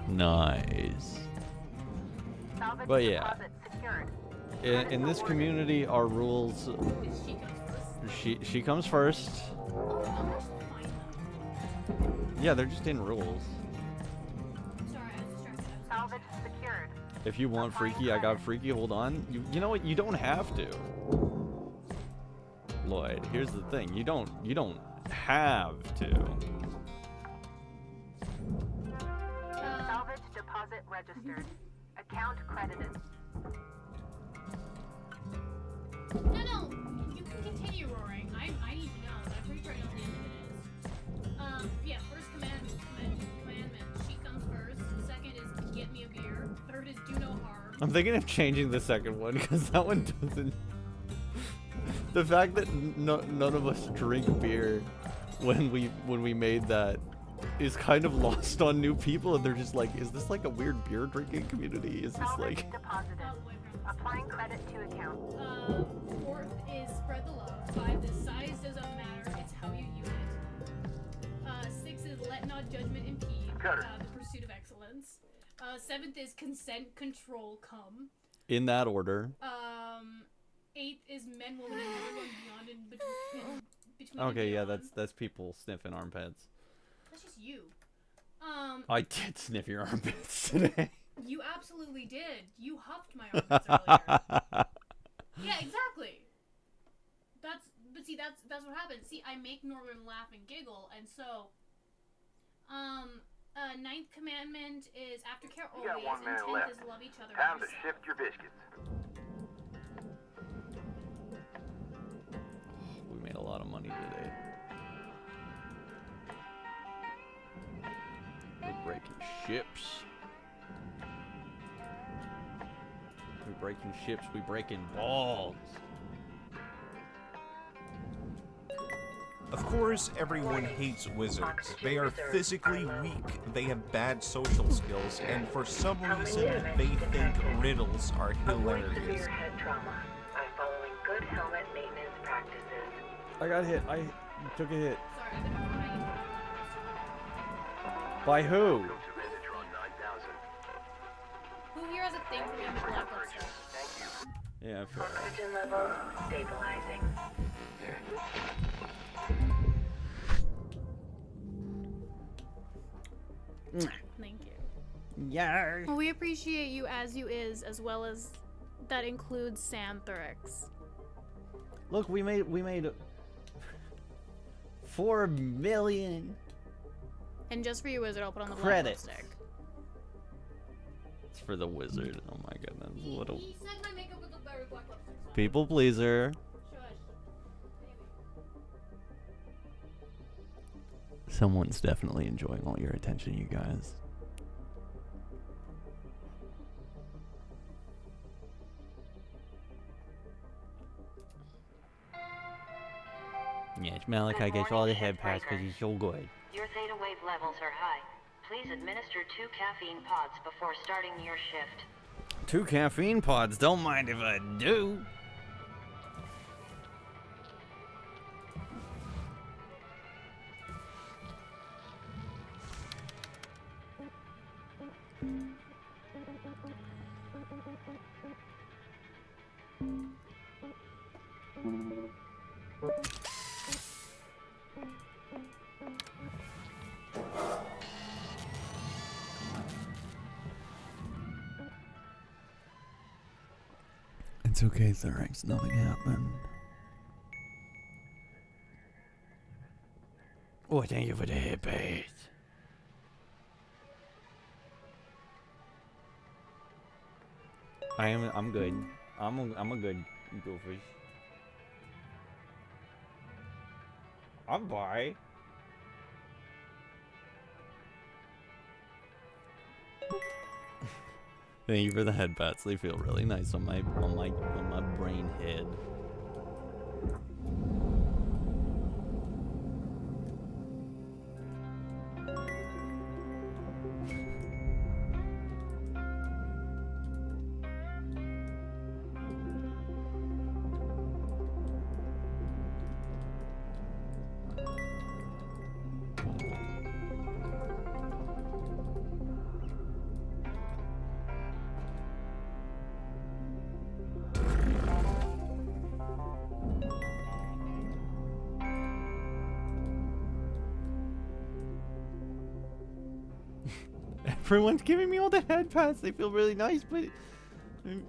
Nice. Salvage But yeah. deposit secured. In this community, our rules. She comes first. She comes first. Oh, I'm actually fine though. Yeah, they're just in rules. Sorry, I was distracted. Salvage secured. If you want freaky, I got freaky. Hold on. You know what? You don't have to. Lloyd, here's the thing. You don't have to. Salvage deposit registered. Account credited. No, you can continue roaring. I need to know. I'm pretty sure I know what the end of it is. Yeah, first commandment. She comes first. Second is get me a beer. Third is do no harm. I'm thinking of changing the second one because that one doesn't. The fact that none of us drink beer when we made that is kind of lost on new people, and they're just like, is this like a weird beer drinking community? Is this Salvage like? deposited. Applying credit to account. Fourth is spread the love. 5 is size doesn't matter. It's how you use it. 6 is let not judgment impede Cutter. the pursuit of excellence. 7th is consent, control, come. In that order. 8th is men, women, and everyone beyond and between. Okay, and yeah, beyond. that's people sniffing armpits. That's just you. I did sniff your armpits today. You absolutely did. You huffed my armpits earlier. Yeah, exactly. But see, that's what happens. See, I make Norman laugh and giggle, and so, 9th commandment is aftercare You got always, 1 and minute 10th left. is love each other. Time to yourself. shift your biscuits. We made a lot of money today. We're breaking ships. We're breaking ships. We're breaking balls. Of course, everyone hates wizards. They are physically weak, they have bad social skills, and for some reason, they think riddles are Avoid severe hilarious. head trauma by following good helmet maintenance practices. I got hit. I took a hit. Sorry, I've been trying. By who? Welcome to Vendatron 9000. Who here has a thing for me on the black ops Purchase. stuff? Thank you. Yeah, I feel Oxygen levels stabilizing. Thank you. Yeah. Well, we appreciate you as you is, as well as that includes Santhrix. Look, we made 4 million. And just for you, Wizard, I'll put on the black Credits. lipstick. It's for the wizard. Oh my goodness. What a He said my makeup would look better with black lipstick. So people pleaser. shush. Someone's definitely enjoying all your attention, you guys. Yes, Malachi gets all the head pats because he's so good. Your theta wave levels are high. Please administer 2 caffeine pods before starting your shift. 2 caffeine pods, don't mind if I do. It's okay, Thorax. Nothing happened. Oh, thank you for the hit bait. I'm good. I'm a good goofus. I'm by. Thank you for the head pats. They feel really nice on my brain head. Everyone's giving me all the head pats. They feel really nice, but you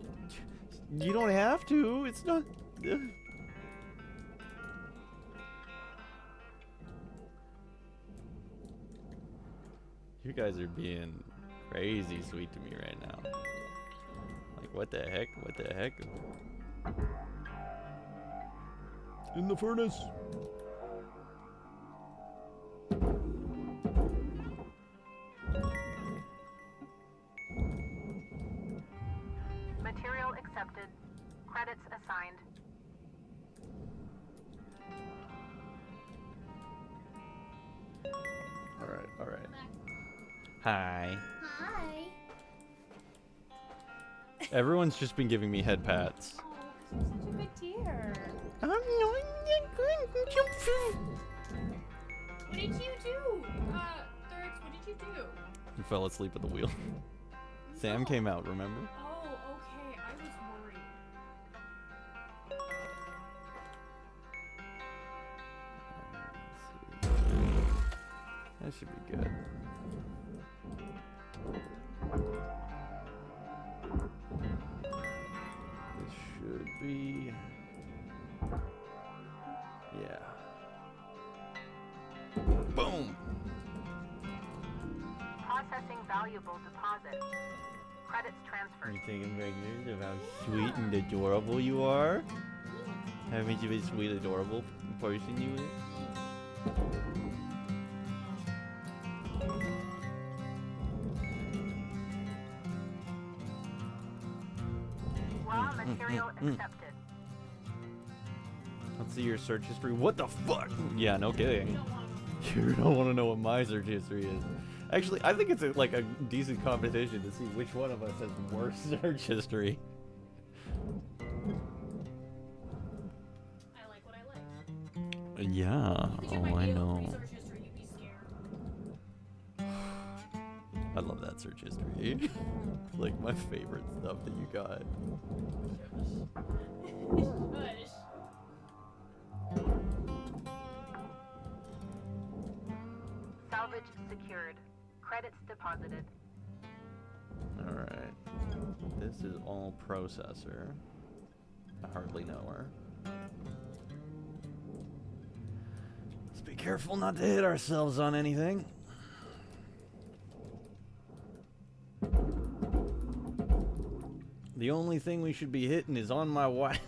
don't have to. It's not. You guys are being crazy sweet to me right now. Like, what the heck? What the heck? In the furnace. Material accepted. Credits assigned. All right, all right. Hi. Hi. Everyone's just been giving me head pats. Oh, you're such a good dear. I'm not good. What did you do? Thurx, what did you do? You fell asleep at the wheel. Sam came out, remember? Oh, okay. I was worried. That should be good. It should be. Yeah. Boom! Processing valuable deposit. Credits transferred. You taking pictures of how sweet and adorable you are? Haven't you been sweet, adorable person you is? Raw material accepted. Let's see your search history. What the fuck? Yeah, no kidding. You don't want to know what my search history is. Actually, I think it's like a decent competition to see which one of us has worse search history. I like what I like. Yeah. You could check Oh, my I daily know. research history, you'd be scared. I love that search history. Like my favorite stuff that you got. Shush. Salvage secured. Credits deposited. Alright. This is all processor. I hardly know her. Let's be careful not to hit ourselves on anything. The only thing we should be hitting is on my wife.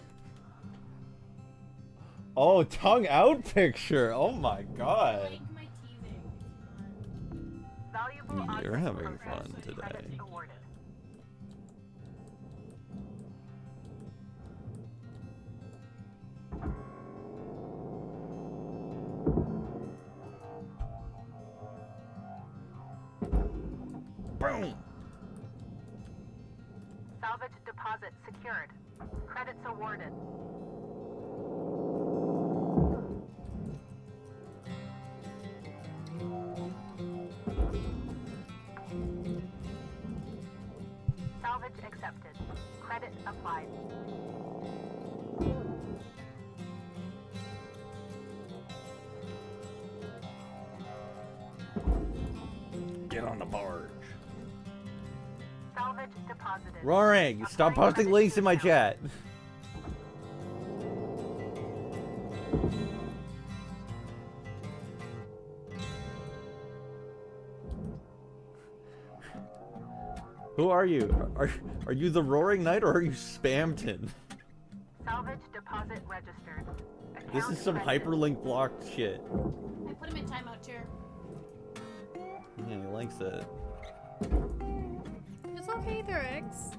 Oh, tongue out picture. Oh my god. Like my teething. Valuable You're object having processed. fun today. Credits awarded. Boom. Salvage deposit secured. Credits awarded. Salvage accepted. Credit applied. Get on the barge. Salvage deposited. Roaring, stop posting links in my chat. Who are you? Are you the Roaring Knight or are you Spamton? Salvage deposit registered. This is some hyperlink blocked shit. I put him in timeout chair. Yeah, he likes it. It's okay there, X.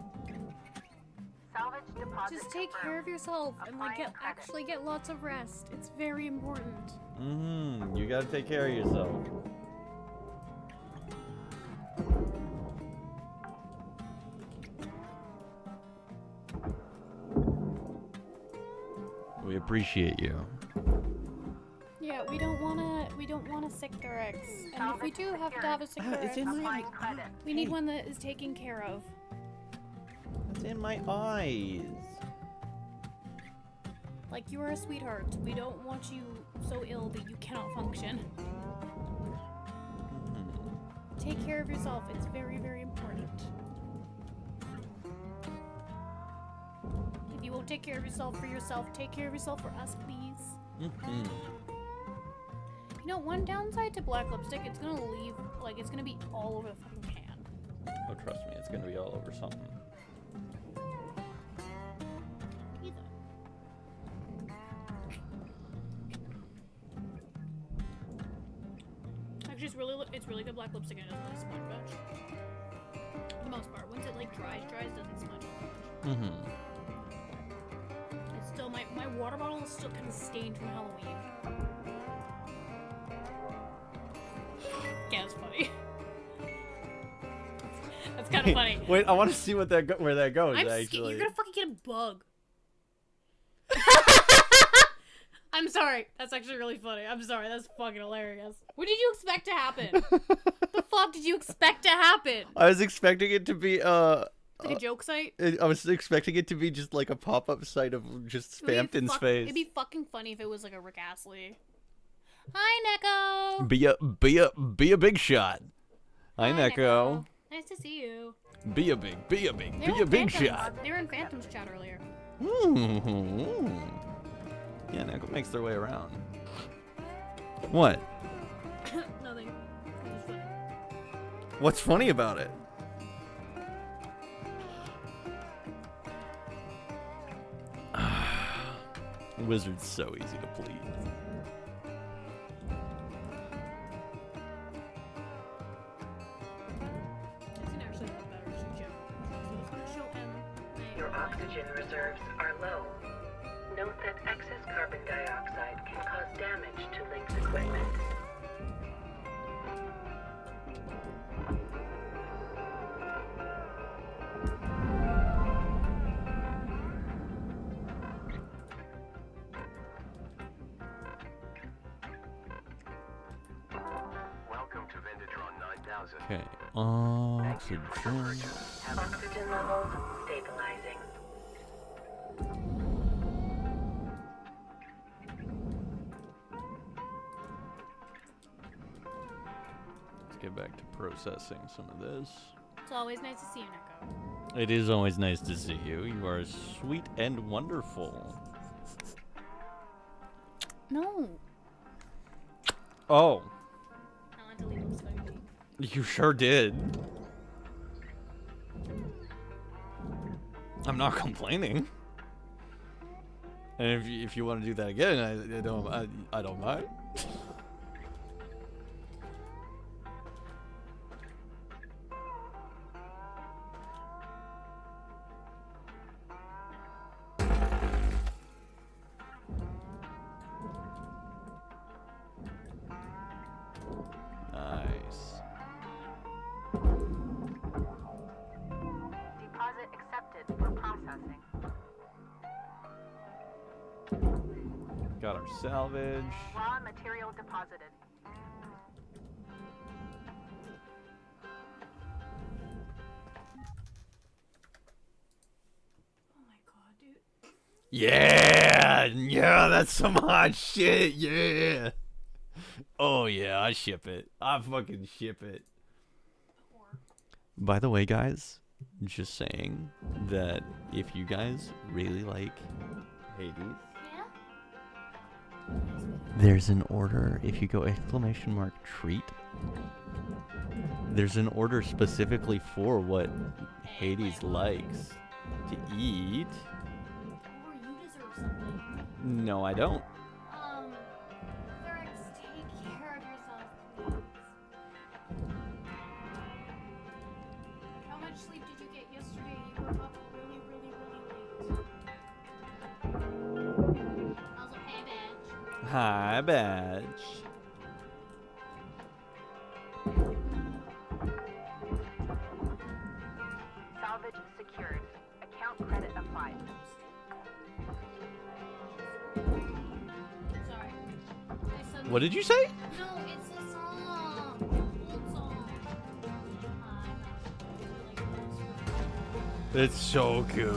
Salvage deposit Just take care of yourself and like actually get lots of rest. It's very important. You gotta take care of yourself. We appreciate you. Yeah, we don't wanna sick their X. And if we do have to have a sick their It's X, in my Applying credit. we need one that is taken care of. It's in my eyes. Like, you are a sweetheart. We don't want you so ill that you cannot function. Take care of yourself. It's very, very important. If you won't take care of yourself for yourself, take care of yourself for us, please. You know, one downside to black lipstick, it's gonna leave, like, it's gonna be all over the fucking can. Oh, trust me, it's gonna be all over something. Actually, it's really good black lipstick and it doesn't really smudge much. For the most part. Once it, like, dries, doesn't smudge all that much. It's still, my water bottle is still kind of stained from Halloween. Yeah, it's funny. That's kind of funny. Wait, I want to see what where that goes. I'm actually, scared. You're gonna fucking get a bug. I'm sorry. That's actually really funny. I'm sorry. That's fucking hilarious. What did you expect to happen? The flop fuck did you expect to happen? I was expecting it to be Like a joke site? I was expecting it to be just like a pop-up site of just Spamton's face. It'd be fucking funny if it was like a Rick Astley. Hi, Neko. Be a big shot. Hi, Neko. Nice to see you. Be a big shot. They were in Phantom's chat earlier. Yeah, Neko makes their way around. What? Nothing. It was funny. What's funny about it? Wizard's so easy to please. Your oxygen reserves are low. Note that excess carbon dioxide can cause damage to Link's equipment. Welcome to Vendatron 9000. Okay, oxygen. Oxygen levels stabilizing. Let's get back to processing some of this. It's always nice to see you, Neko. It is always nice to see you. You are sweet and wonderful. No. Oh, I want to leave him spaghetti. you sure did. I'm not complaining. And if you want to do that again, I don't mind. Nice. Deposit accepted for processing. Got our salvage. Raw material deposited. Oh my god, dude. Yeah, that's some hot shit. Yeah. Oh yeah, I ship it. I fucking ship it. By the way, guys, just saying that if you guys really like Hades, Yeah? there's an order. If you go !treat, there's an order specifically for what Hades likes to eat. Or you deserve something. No, I don't. Thurix, take care of yourself, please. How much sleep did you get yesterday? You were up really, really, really late. Also, hey, bitch. Hi, badge. Salvage secured. Account credit applied. Sorry. I suddenly... What did you say? No, it's a song. Old song. It's so cute.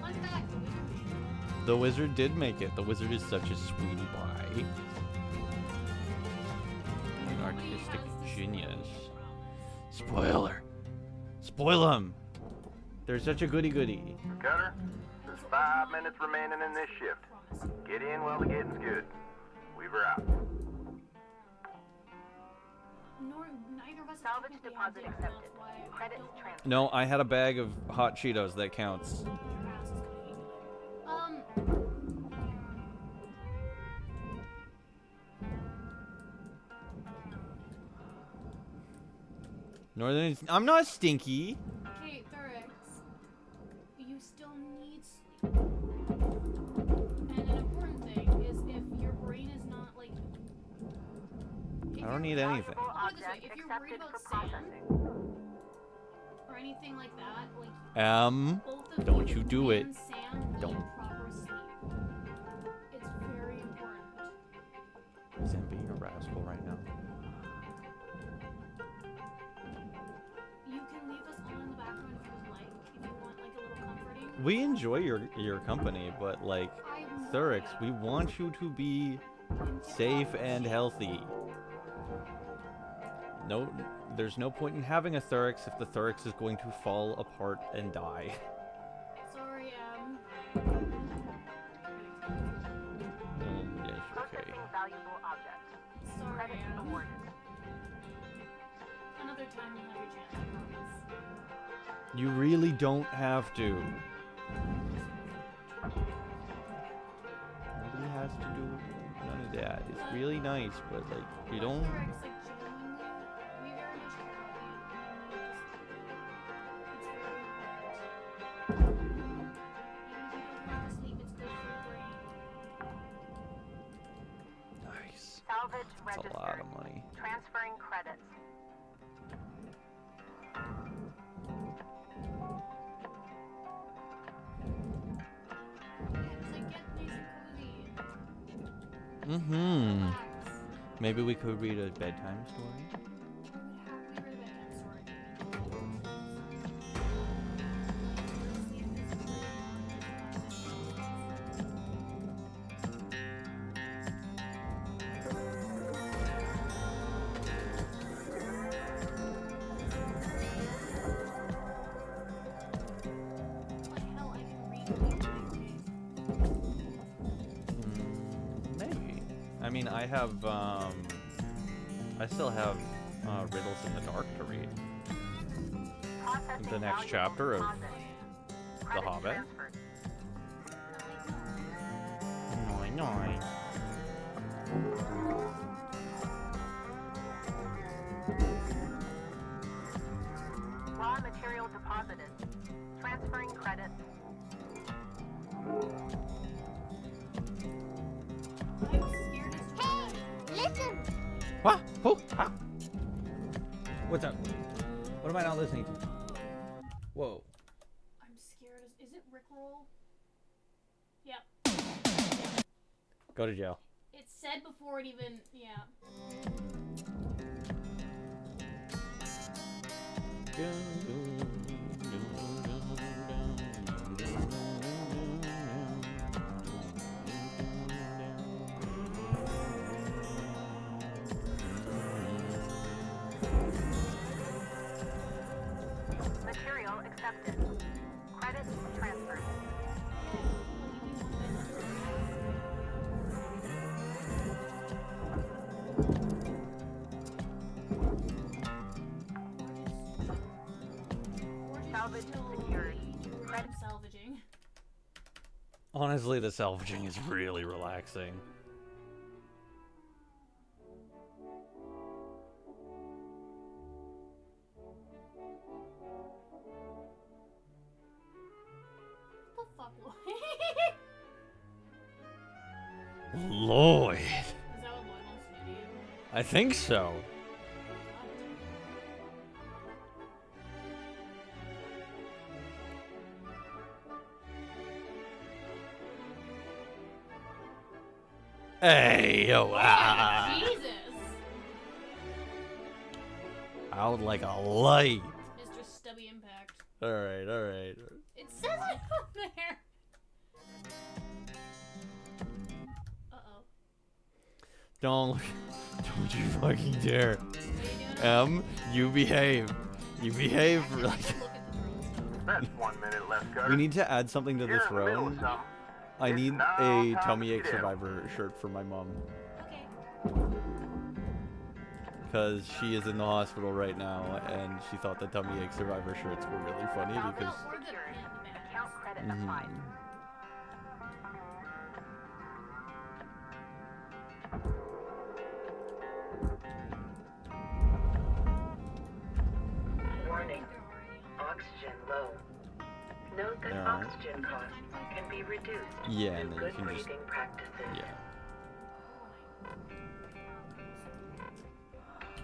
Fun fact, The wizard did make it. The wizard is such a sweetie pie. An artistic genius. Spoiler. Spoil him. They're such a goody goody. Cutter, there's 5 minutes remaining in this shift. Get in while the getting's good. Weaver out. Neither of us Salvage technically deposit have accepted. that's why I Credits don't transferred. No, I had a bag of hot Cheetos. That counts. Your ass is gonna hate me later. Northern. I'm not stinky. Okay, Thurix, you still need sleep. And an important thing is if your brain is not like. I don't need anything. Valuable I'll put it this way, object if you're worried accepted about for sand processing. or anything like that, like both of Don't you do it. and Sam Don't. need proper sleep. It's very important. Is that being a rascal right now? We enjoy your company, but like, Thurix, we want you to be safe and healthy. No, there's no point in having a Thurix if the Thurix is going to fall apart and die. Sorry, Yes, okay. Processing valuable objects. sorry, Credit awarded. Another time you'll have your chance, I promise. You really don't have to. Nobody has to do none of that. It's really nice, but like, you don't. Thurix, like, genuinely, we very much care about you. It's very important. Even if you don't want to sleep, it's good for your brain. Nice. Salvage That's registered. a lot of money. Transferring credits. It's like, get nice and cozy. Mm-hmm. Relax. Maybe we could read a bedtime story. I would happily read a bedtime story. See if this is What the hell, I can read Maybe. I mean, I have, I still have Riddles in the Dark to read. Processing The next valuable chapter of deposits. The Credits Hobbit. transferred. Noi. Raw material deposited. Transferring credits. I'm scared as Listen! What? Who? How? What's up? What am I not listening to? Whoa. I'm scared as. Is it Rickroll? Yep. Go to jail. It said before it even. Yeah. Material accepted. Credits transferred. Salvage secured. Credit salvaging. Honestly, the salvaging is really relaxing. The fuck, Lloyd? Lloyd. Is that what Lloyd wants to do to you? I think so. Hey, yo, Jesus! out like a light. Mr. Stubby Impact. Alright. It says it on there! Uh-oh. Don't you fucking dare. What are you doing? You behave. You behave. Actually, Like, I should look at the throne stuff. That's 1 minute left, Cutter. we need to add something to the You're in the middle of throne. something. I It's need now a time tummy to ache get out. survivor shirt for my mom. Okay. Because she is in the hospital right now, and she thought the tummy ache survivor shirts were really funny because. Or the Secured. badges. Account credit Mhm. applied. Warning. Oxygen low. Note that There are. oxygen costs can be reduced Yeah, through and then you good can just. breathing practices. Yeah.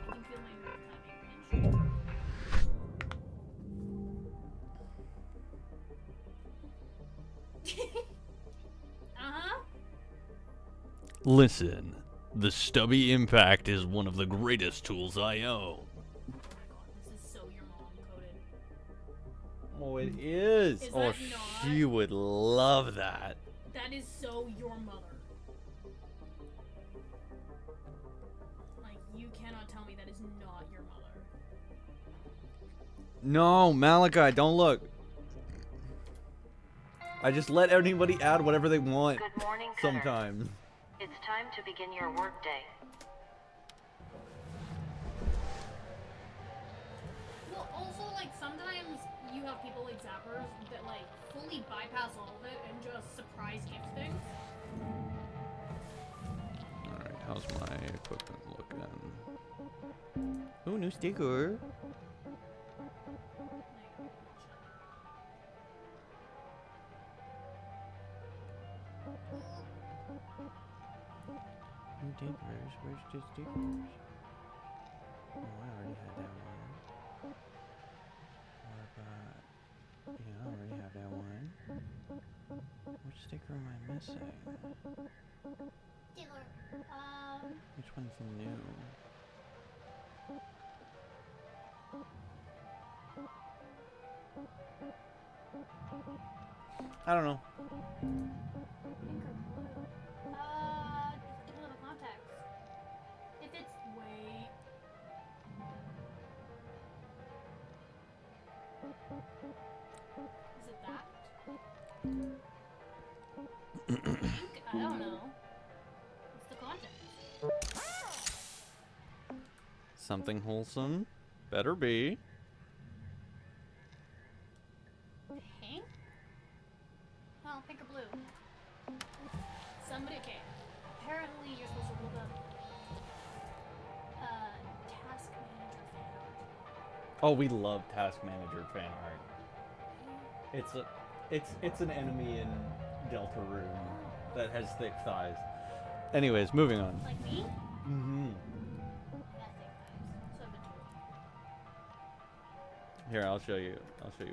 I can feel my nerve kind of being pinched. Uh-huh. Listen, the stubby impact is one of the greatest tools I own. Oh my god, this is so your mom coded. Oh, it is. Is Oh, that she would love that. That is so your mother. Like, you cannot tell me that is not your mother. No, Malachi, don't look. I just let anybody add whatever they want. Good morning, Cutter. Sometimes. It's time to begin your workday. Well, also, like, sometimes you have people like Zappers that, like, fully bypass all of it and just surprise gift things. Alright, how's my equipment looking? Ooh, new sticker. New stickers? Where's the stickers? Oh, I already had that one. What about... Yeah, I already have that one. Which sticker am I missing? Which one's new? I don't know. Depends on the context. If it's wait. Is it that? I don't know. What's the context? Something wholesome. Better be. Pink? Oh, pink or blue. Somebody, okay. Apparently you're supposed to hold up task manager fan art. Oh, we love Task Manager fan art. It's an enemy in Deltarune that has thick thighs. Anyways, moving on. Like me? Mm-hmm. Yeah, thick thighs. So I've been told. Here, I'll show you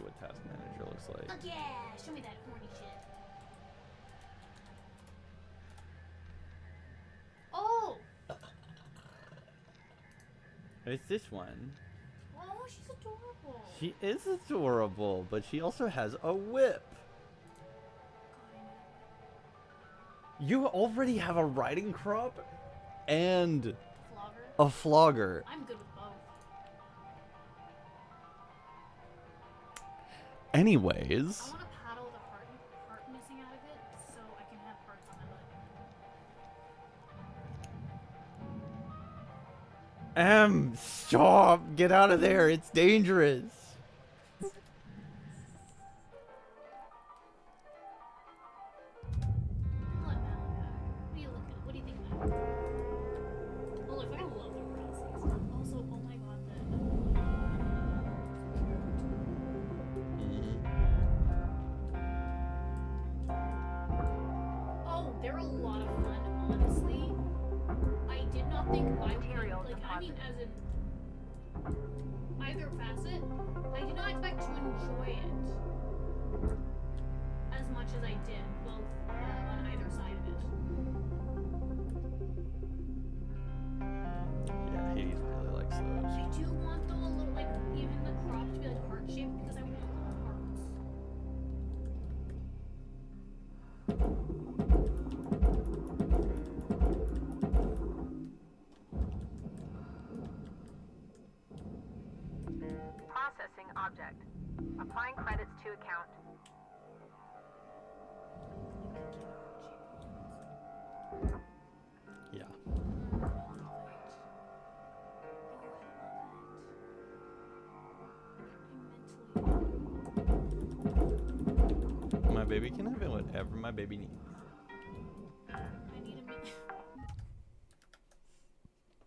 what Task Manager looks like. Fuck yeah! Show me that horny shit. Oh! It's this one. Oh, she's adorable. She is adorable, but she also has a whip. You already have a riding crop and Flogger? a flogger. I'm good with both. Anyways, I want to paddle the heart missing out of it so I can have hearts on my butt. stop! Get out of there! It's dangerous. What do you look at? What do you think about it? Oh, look, I love the process. Also, oh my god, oh, they're a lot of fun, honestly. I did not think I would, like, I mean, as in either facet, I did not expect to enjoy it as much as I did, both on either side of it. Yeah, Hades really likes those. I do want, though, a little, like, even the crop to be, like, heart-shaped, because I want little hearts. Processing object. Applying credits to account. Yeah. My baby can have it whatever my baby needs. I need a minute.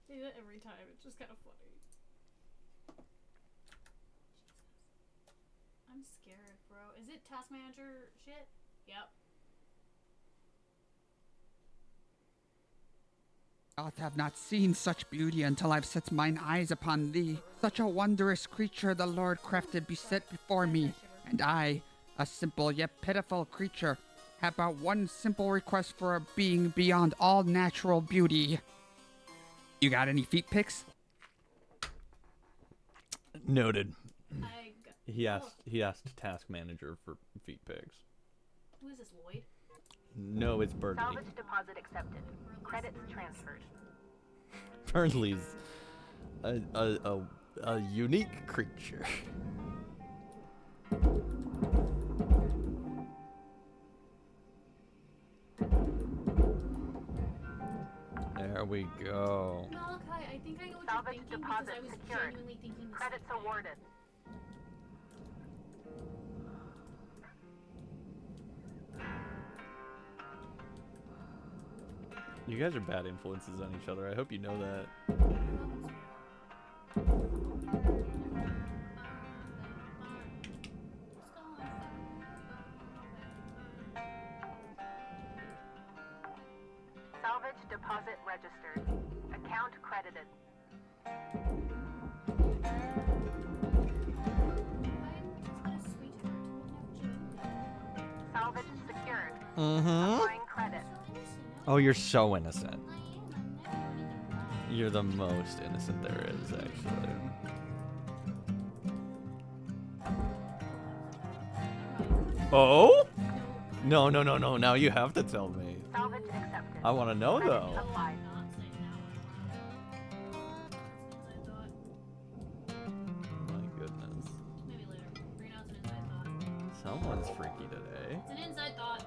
Say that every time. It's just kind of funny. I'm scared, bro. Is it task manager shit? Yep. Doth have not seen such beauty until I've set mine eyes upon thee. Such a wondrous creature the Lord crafted be set before me, and I, a simple yet pitiful creature, have but one simple request for a being beyond all natural beauty. You got any feet pics? Noted. I got He asked task manager for feet pics. Who is this, Lloyd? No, it's Burnley. Salvage deposit accepted. Credits transferred. Burnley's a unique creature. There we go. Malachi, I think I know what Salvage you're thinking deposit because I was secured. genuinely thinking the Credits same thing. awarded. You guys are bad influences on each other. I hope you know that. Salvage deposit registered. Account credited. Salvage secured. Applying credit. Oh, you're so innocent. You're the most innocent there is, actually. Oh? No. Now you have to tell me. Salvage accepted. I want to know, Credit though. applied. My goodness. Maybe later. Right now it's an inside thought. Someone's freaky today. It's an inside thought.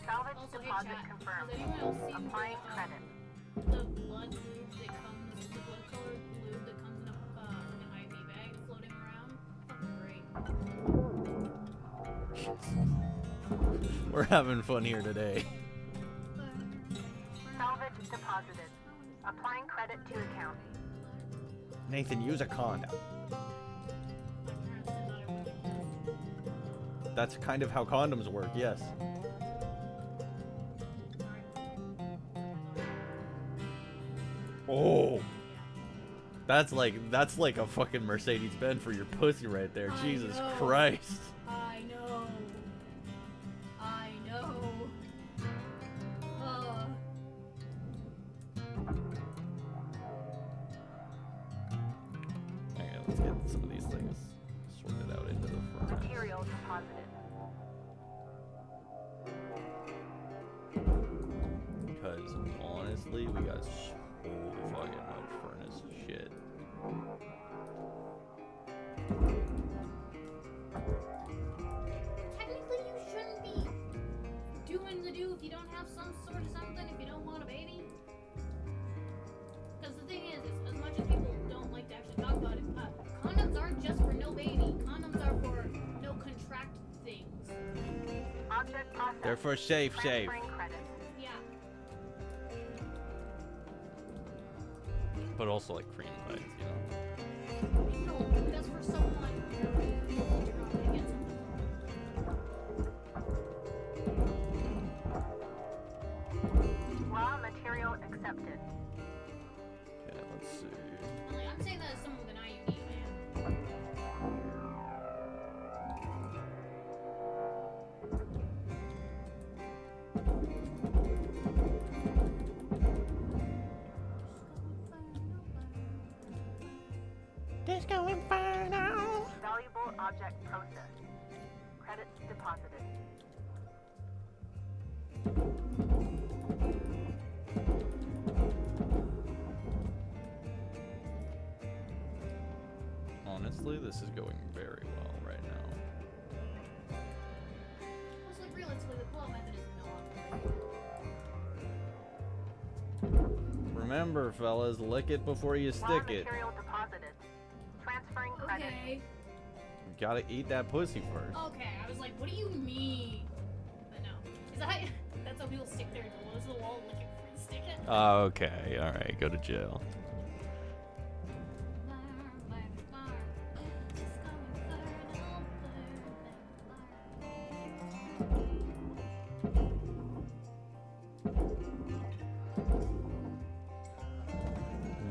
Salvage Also, hey deposit chat, confirmed. has anyone else seen Applying credit. the blood lube that comes, the blood colored lube that comes in an IV bag floating around? Fucking great. We're having fun here today. Salvage deposited. Applying credit to account. Nathan, use a condom. That's kind of how condoms work, yes. Oh. That's like a fucking Mercedes-Benz for your pussy right there. I Jesus know. Christ. I know. Okay, let's get some of these things sorted out into the front. Material deposited. Because honestly, we got so fucking much furnace shit. Technically, you shouldn't be doing the do if you don't have some sort of something, if you don't want a baby. Because the thing is as much as people don't like to actually talk about it, condoms aren't just for no baby. Condoms are for no contract things. Object processed. They're for safe. Transferring credit. Yeah. But also like cream pies, you know. No, that's for someone who you're not gonna get something. Raw material accepted. Okay, let's see. Like, I'm saying that as someone with an IUD, man. Disco Inferno! Valuable object processed. Credits deposited. Honestly, this is going very well right now. It's like realistically, the pull-out method is not. Remember, fellas, lick it before you Raw stick it. material deposited. Transferring credit. Okay. You gotta eat that pussy first. Okay, I was like, what do you mean? But no. That's how people stick their dildos to the wall and lick it before you stick it. Okay, alright, go to jail.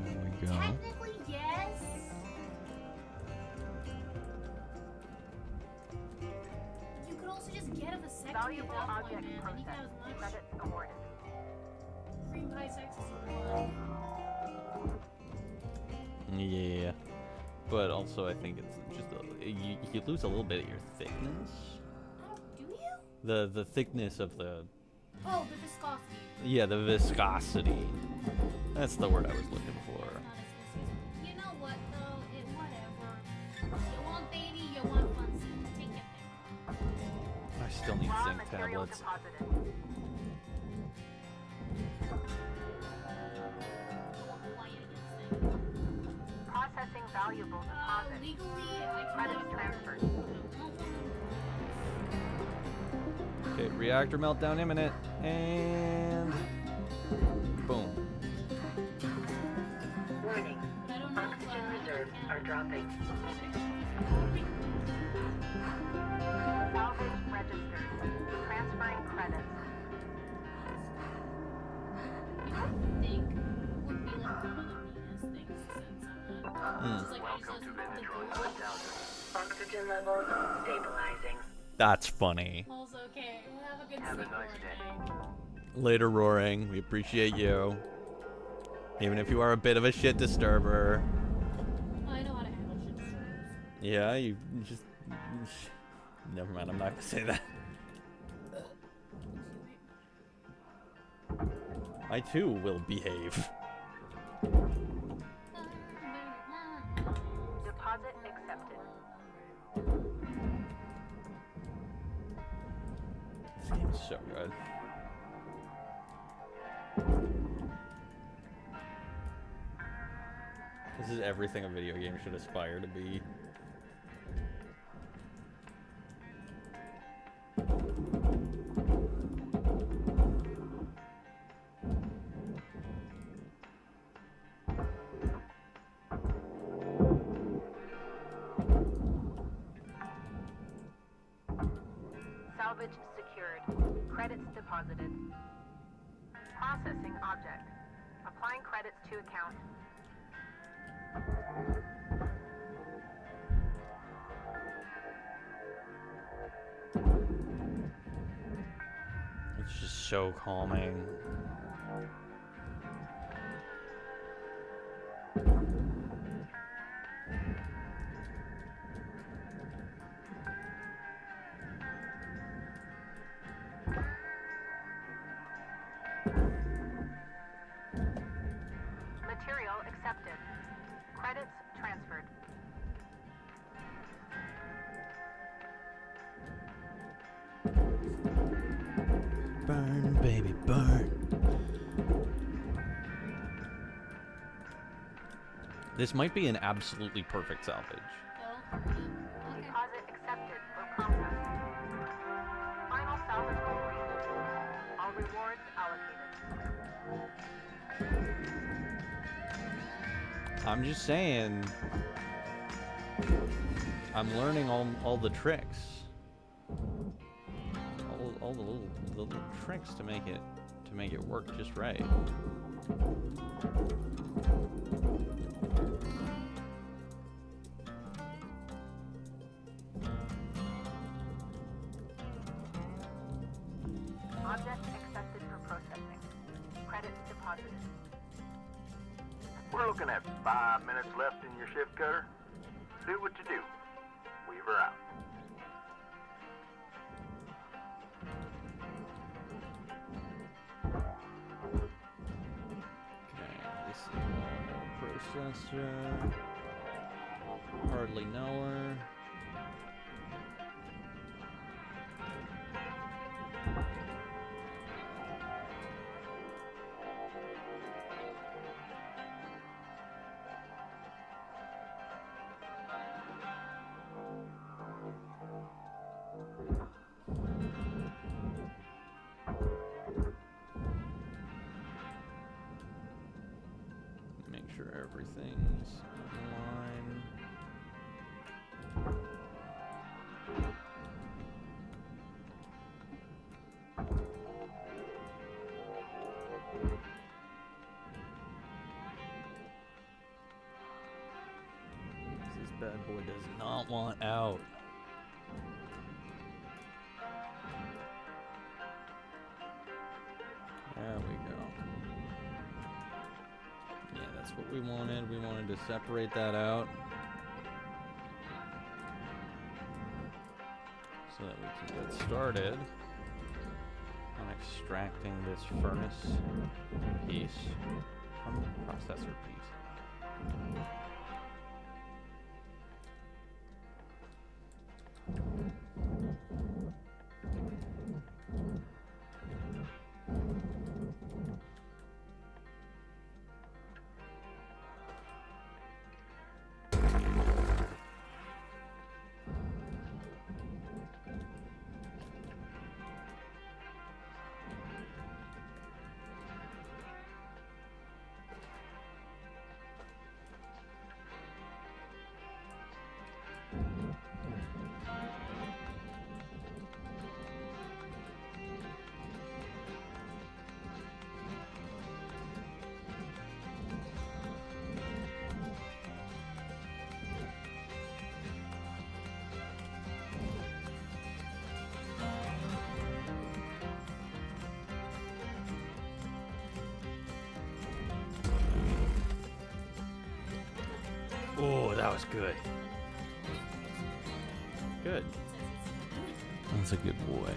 There we go. Technically, yes. You could also just get a vasectomy at Valuable that point, object man. Then you can have as processed. much Credits awarded. cream pie but also I think it's just you lose a little bit of your thickness. Oh, do you? The thickness of the Oh, the viscosity. yeah, the viscosity. That's the word I was looking for. Not as viscous. You know what though? Whatever. You want baby, you want funzy. Take your pick. I still need Raw zinc material tablets. deposited. Processing valuable deposit. Legally, I Credits cannot transferred. Okay, reactor meltdown imminent, and boom. Warning. I don't know. Oxygen reserves are dropping. Salvage registered. Transferring credits. I think would be like one of the meanest things to send someone. Just like Welcome to Venetroid 1000. Oxygen levels stabilizing. That's funny. All's okay. We'll have a good Have a sleep nice day. Later, Roaring. We appreciate you. Even if you are a bit of a shit disturber. I know how to handle shit disturbers. Yeah, you just... Never mind, I'm not gonna say that. I too will behave. Deposit accepted. This game is so good. This is everything a video game should aspire to be. Salvage secured. Credits deposited. Processing object. Applying credits to account. It's just so calming. Material accepted. Credits transferred. Burn, baby, burn. This might be an absolutely perfect salvage. Deposit accepted for processing. Final salvage complete. All rewards allocated. I'm just saying. I'm learning all the tricks. All the little tricks to make it work just right. Object accepted for processing. Credits deposited. We're looking at 5 minutes left in your shift, Cutter. Do what you do. Weaver out. Okay, this is processor. Hardly know her. Make sure everything's in line. This bad boy does not want out. There we go. Yeah, that's what we wanted. We wanted to separate that out. so that we can get started on extracting this furnace piece from the processor piece. Oh, that was good. Good. That's a good boy.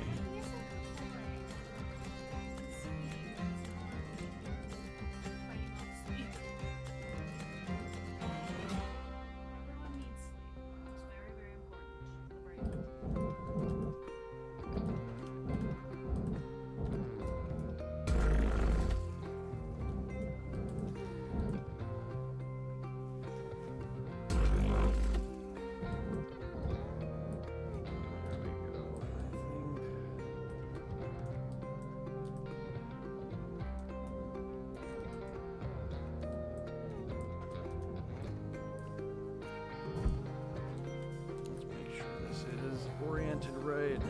Oriented right.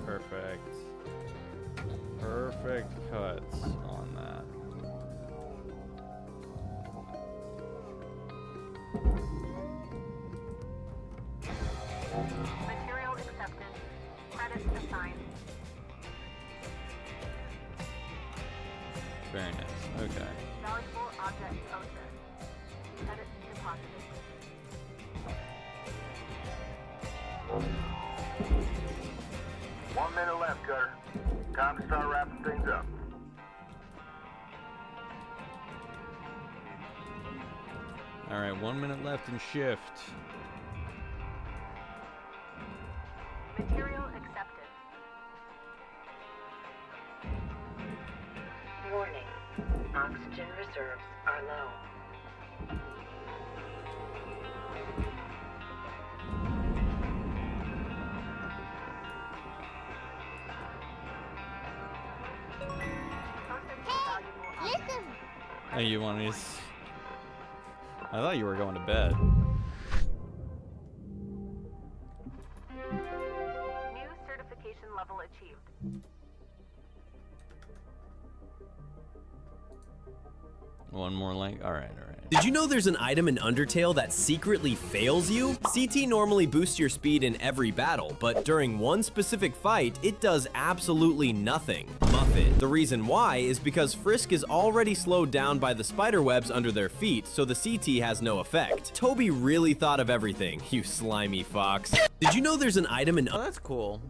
Perfect. Perfect cuts on that. Material accepted. Credits assigned. Very nice. Okay. Valuable object ocean. Credits deposited. 1 minute left, Cutter. Time to start wrapping things up. All right, 1 minute left in shift. Material accepted. Warning. Oxygen reserves are low. Hey, you want me to... I thought you were going to bed. New certification level achieved. One more link. All right, all right. Did you know there's an item in Undertale that secretly fails you? CT normally boosts your speed in every battle, but during one specific fight, it does absolutely nothing. Muffet. The reason why is because Frisk is already slowed down by the spiderwebs under their feet, so the CT has no effect. Toby really thought of everything, you slimy fox. Did you know there's an item in... Oh, that's cool.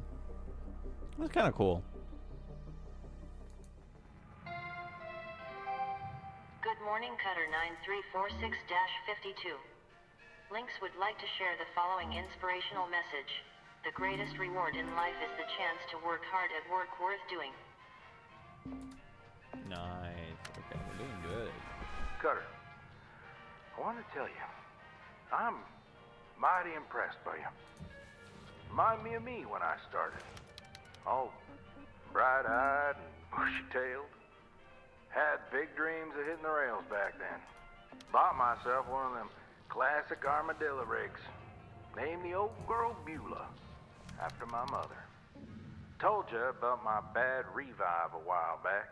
That's kind of cool. Good morning, Cutter 9346-52. Lynx would like to share the following inspirational message. The greatest reward in life is the chance to work hard at work worth doing. Nice. Okay, we're doing good. Cutter, I want to tell you, I'm mighty impressed by you. Remind me of me when I started. All bright-eyed and bushy-tailed. Had big dreams of hitting the rails back then. Bought myself one of them classic armadillo rigs. Named the old girl Beulah, after my mother. Told you about my bad revive a while back.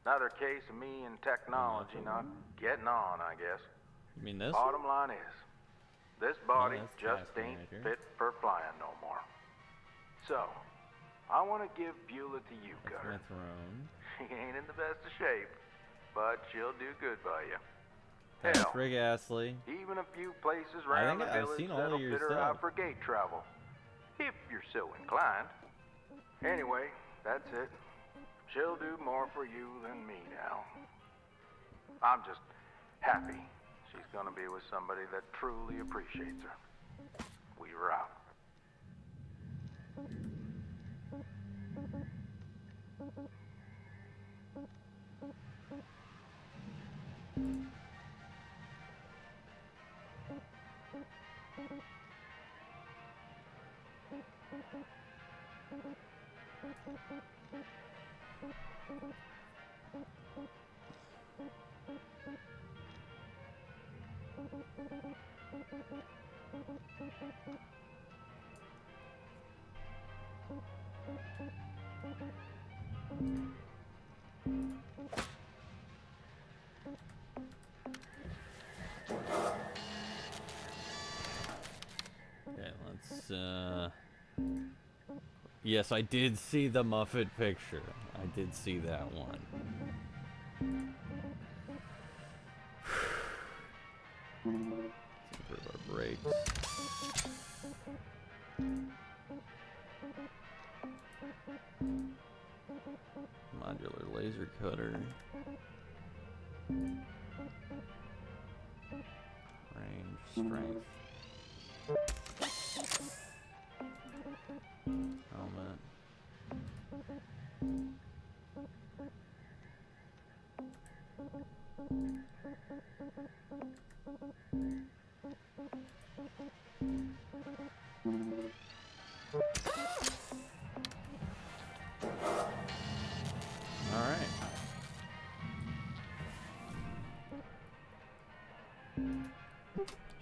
Another case of me and technology not getting on, I guess. You mean this? Bottom line is, this body that's just task ain't manager. fit for flying no more. So, I want to give Beulah to you, Cutter. My throne. She ain't in the best of shape, but she'll do good by you. Thanks, Hell, Rick Astley. even a few places I around think the I've village seen all of that'll your fit her stuff. out for gate travel, if you're so inclined. Anyway, that's it. She'll do more for you than me now. I'm just happy she's gonna be with somebody that truly appreciates her. We're out. Okay, let's, yes, I did see the Muffet picture. I did see that one. Improve our brakes. Modular laser cutter. Range, strength. Helmet. All right.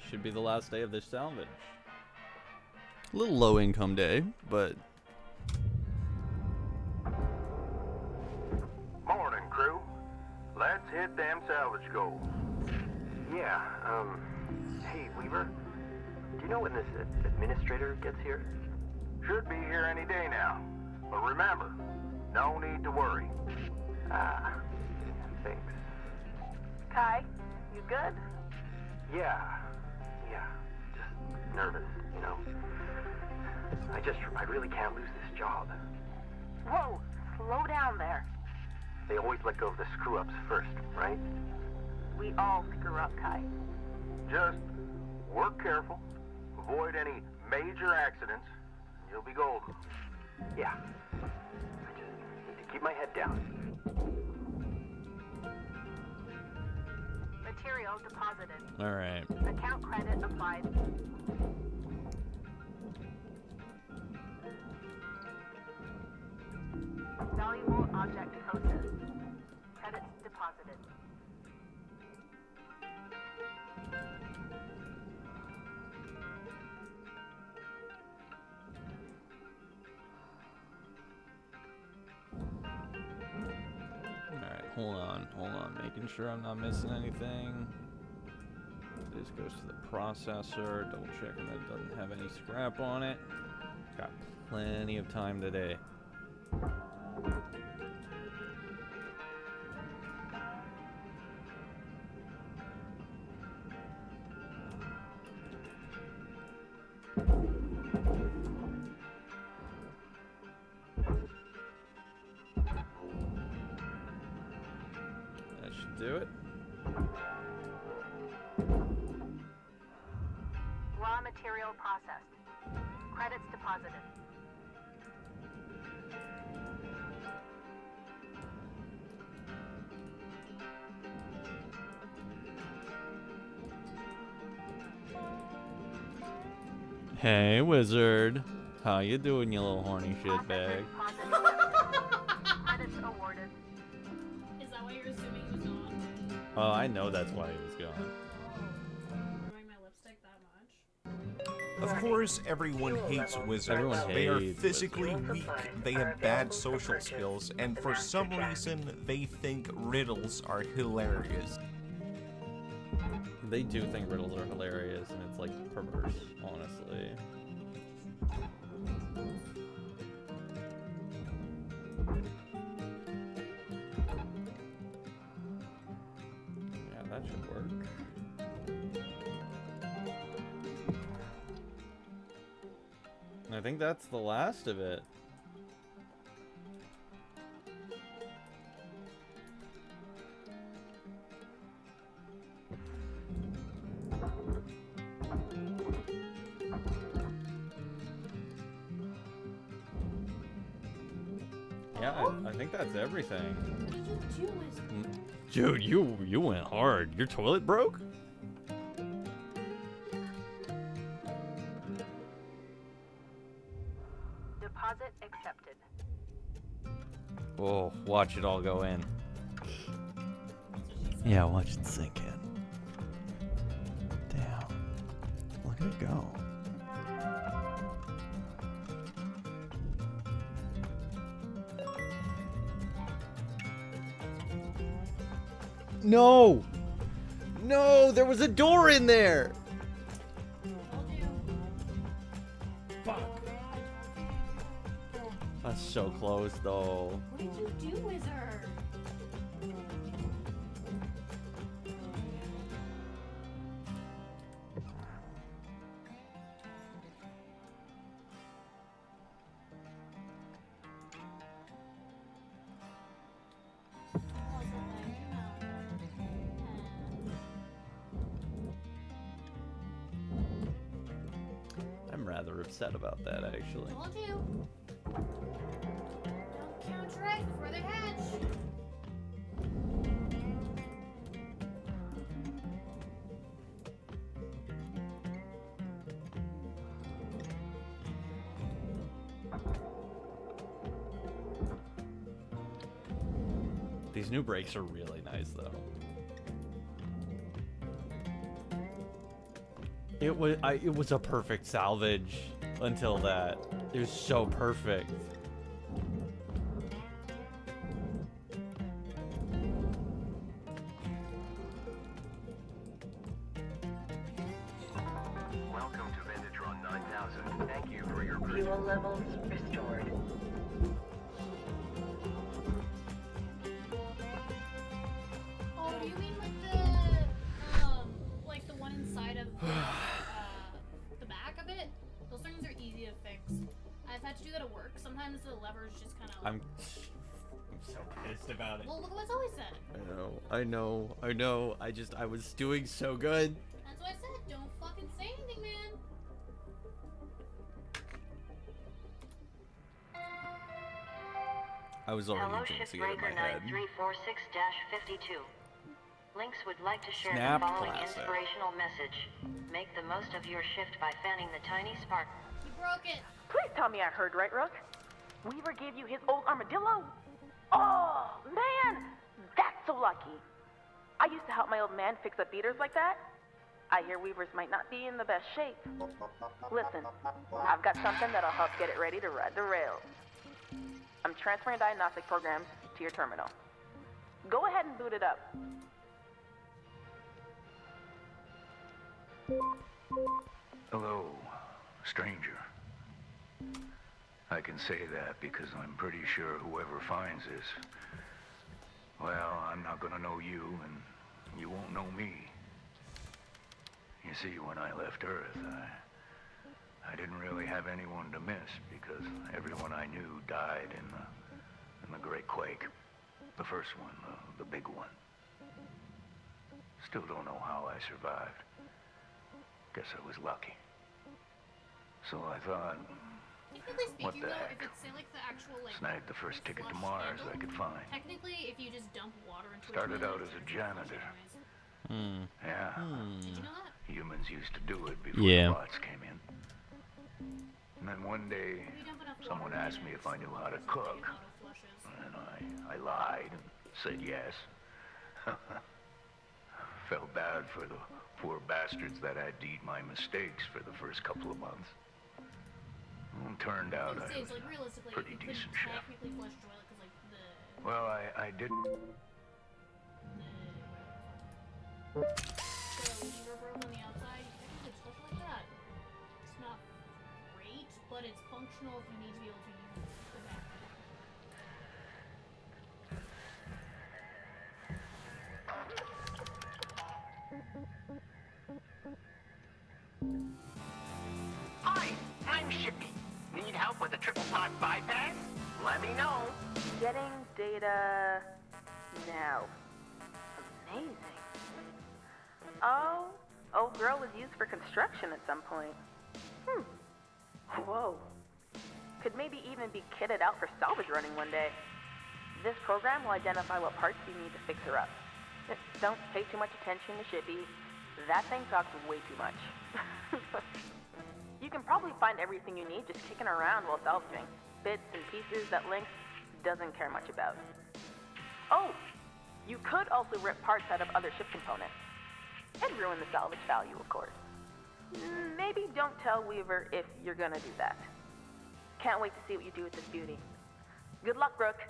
Should be the last day of this salvage. A little low income day, but Morning, crew. Let's hit them salvage goals. Yeah, hey, Weaver, do you know when this administrator gets here? Should be here any day now. But remember, no need to worry. Ah, thanks. Kai, you good? Yeah, just nervous, you know. I really can't lose this job. Whoa, slow down there. They always let go of the screw-ups first, right? We all screw up, Kai. Just work careful, avoid any major accidents, and you'll be golden. Yeah. I just need to keep my head down. Material deposited. all right. Account credit applied. Valuable object processed. Credits deposited. All right, hold on, making sure I'm not missing anything. This goes to the processor, double checking that it doesn't have any scrap on it. Got plenty of time today. That should do it. Raw material processed. Credits deposited. Hey, wizard. How you doing, you little horny shitbag? Credits awarded. Is that why you're assuming he was gone? Oh, I know that's why he was gone. Wearing my lipstick that much? Of course, everyone hates wizards. Everyone They are hates physically wizards. weak, they have bad social skills, and for some reason, they think riddles are hilarious. They do think riddles are hilarious, and it's like perverse, honestly. Yeah, that should work. I think that's the last of it. Yeah, I think that's everything. What did you do, Wizard? Dude, you went hard. Your toilet broke? Deposit accepted. Oh, watch it all go in. Yeah, watch it sink in. Damn. Look at it go. No! No, there was a door in there! Fuck. That's so close, though. What did you do, Wizard? I'm rather upset about that, actually. Told you. Don't counteract before they hatch. These new brakes are really nice, though. It was a perfect salvage until that. It was so perfect. Welcome to Vendatron 9000. Thank you for your purchase. Fuel levels restored. Oh, do you mean like the one inside of the back of it? Those things are easy to fix. I've had to do that at work. Sometimes the levers just kind of. I'm so pissed about it. Well, look at what's always said. I know. I was doing so good. That's what I said. Don't fucking say anything, man. I was already Hello, jinxing it in my Shipbreaker head. 9346-52. Lynx would like to share Snap the following classic. inspirational message. Make the most of your shift by fanning the tiny spark. You broke it. Please tell me I heard right, Rook. Weaver gave you his old armadillo? Oh, man! That's so lucky. I used to help my old man fix up beaters like that. I hear Weavers might not be in the best shape. Listen, I've got something that'll help get it ready to ride the rails. I'm transferring diagnostic programs to your terminal. Go ahead and boot it up. Hello, stranger. I can say that because I'm pretty sure whoever finds this, well, I'm not gonna know you, and you won't know me. You see, when I left Earth, I didn't really have anyone to miss because everyone I knew died in the Great Quake. The first one, the big one. Still don't know how I survived. Guess I was lucky. So I thought, Technically speaking, what the though, heck? if it's say like the actual like Snag the first ticket to flush Mars handle, I could find. Technically, if you just dump water into Started a out toilet, as a it's gonna flush janitor. anyways. Yeah, Did you know that? humans used to do it before Yeah. the bots came in. And then one day, If you dump enough someone water in asked me it, if I knew how to it cook. auto-flushes. And I lied and said yes. Felt bad for the poor bastards that had to eat my mistakes for the first couple of months. Well, it turned out I would I say was it's like realistically, pretty you couldn't decent chef. technically flush a toilet because like the Well, I didn't. lever broke on the outside. You can technically flush it like that. It's not great, but it's functional if you need to be able to use the bathroom. Hi, I'm Shippy. Need help with a triple pod bypass? Let me know. Getting data now. Amazing. Oh, old girl was used for construction at some point. Whoa. Could maybe even be kitted out for salvage running one day. This program will identify what parts you need to fix her up. Don't pay too much attention to Shippy. That thing talks way too much. You can probably find everything you need just kicking around while salvaging. Bits and pieces that Lynx doesn't care much about. Oh, you could also rip parts out of other ship components. And ruin the salvage value, of course. Maybe don't tell Weaver if you're gonna do that. Can't wait to see what you do with this beauty. Good luck, Brooke.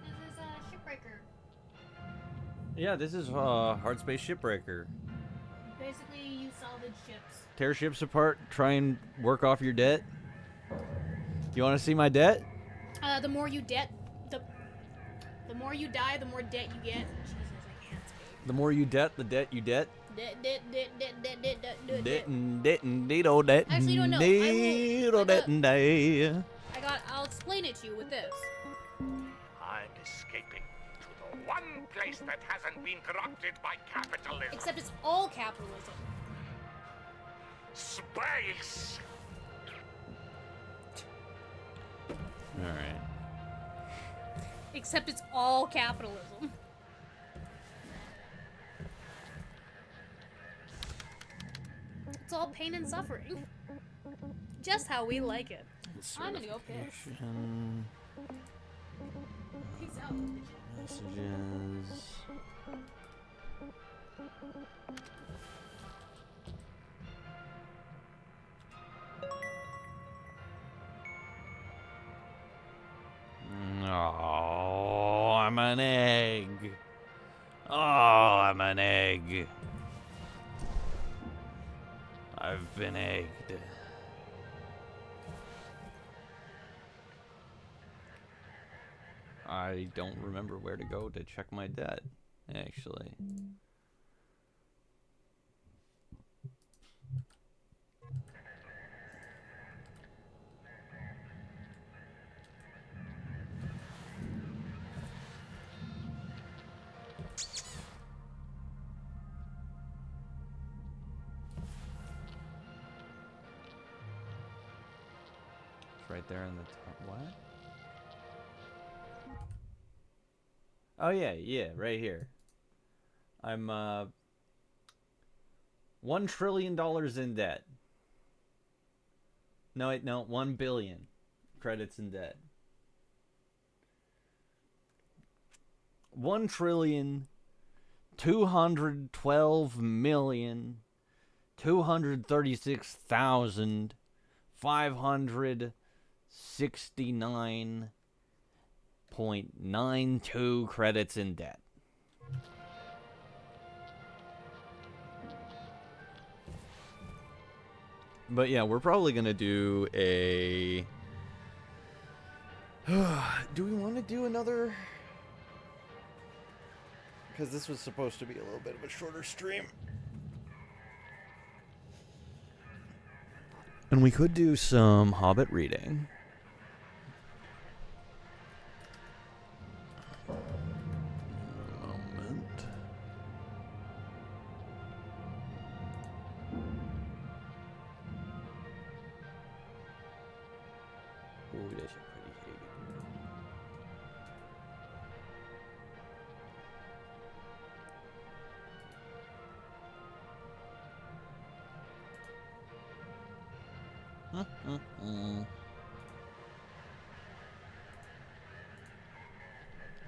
This is Shipbreaker. Yeah, this is Hard Space Shipbreaker. Basically, you salvage ships. Tear ships apart, try and work off your debt. You want to see my debt? The more you the more you die, the more debt you get. Jesus, I can't speak. The more you debt, the debt you debt. Debt. Debt and debt and deedle debt. Actually, no, Deedle debt and day. I'll explain it to you with this. I'm escaping to the one place that hasn't been corrupted by capitalism. Except it's all capitalism. Space! Alright. Except it's all capitalism. It's all pain and suffering. Just how we like it. I'm gonna go piss. Peace out. Messages. Oh, I'm an egg. Oh, I'm an egg. I've been egged. I don't remember where to go to check my debt, actually. It's right there in the top. What? Oh yeah, right here. I'm $1 trillion in debt. No, wait, no, 1 billion credits in debt. 1,212,236,569.92 credits in debt. But yeah, we're probably gonna do a... do we want to do another... Because this was supposed to be a little bit of a shorter stream. And we could do some Hobbit reading. Moment. Oh, that's a pretty shady.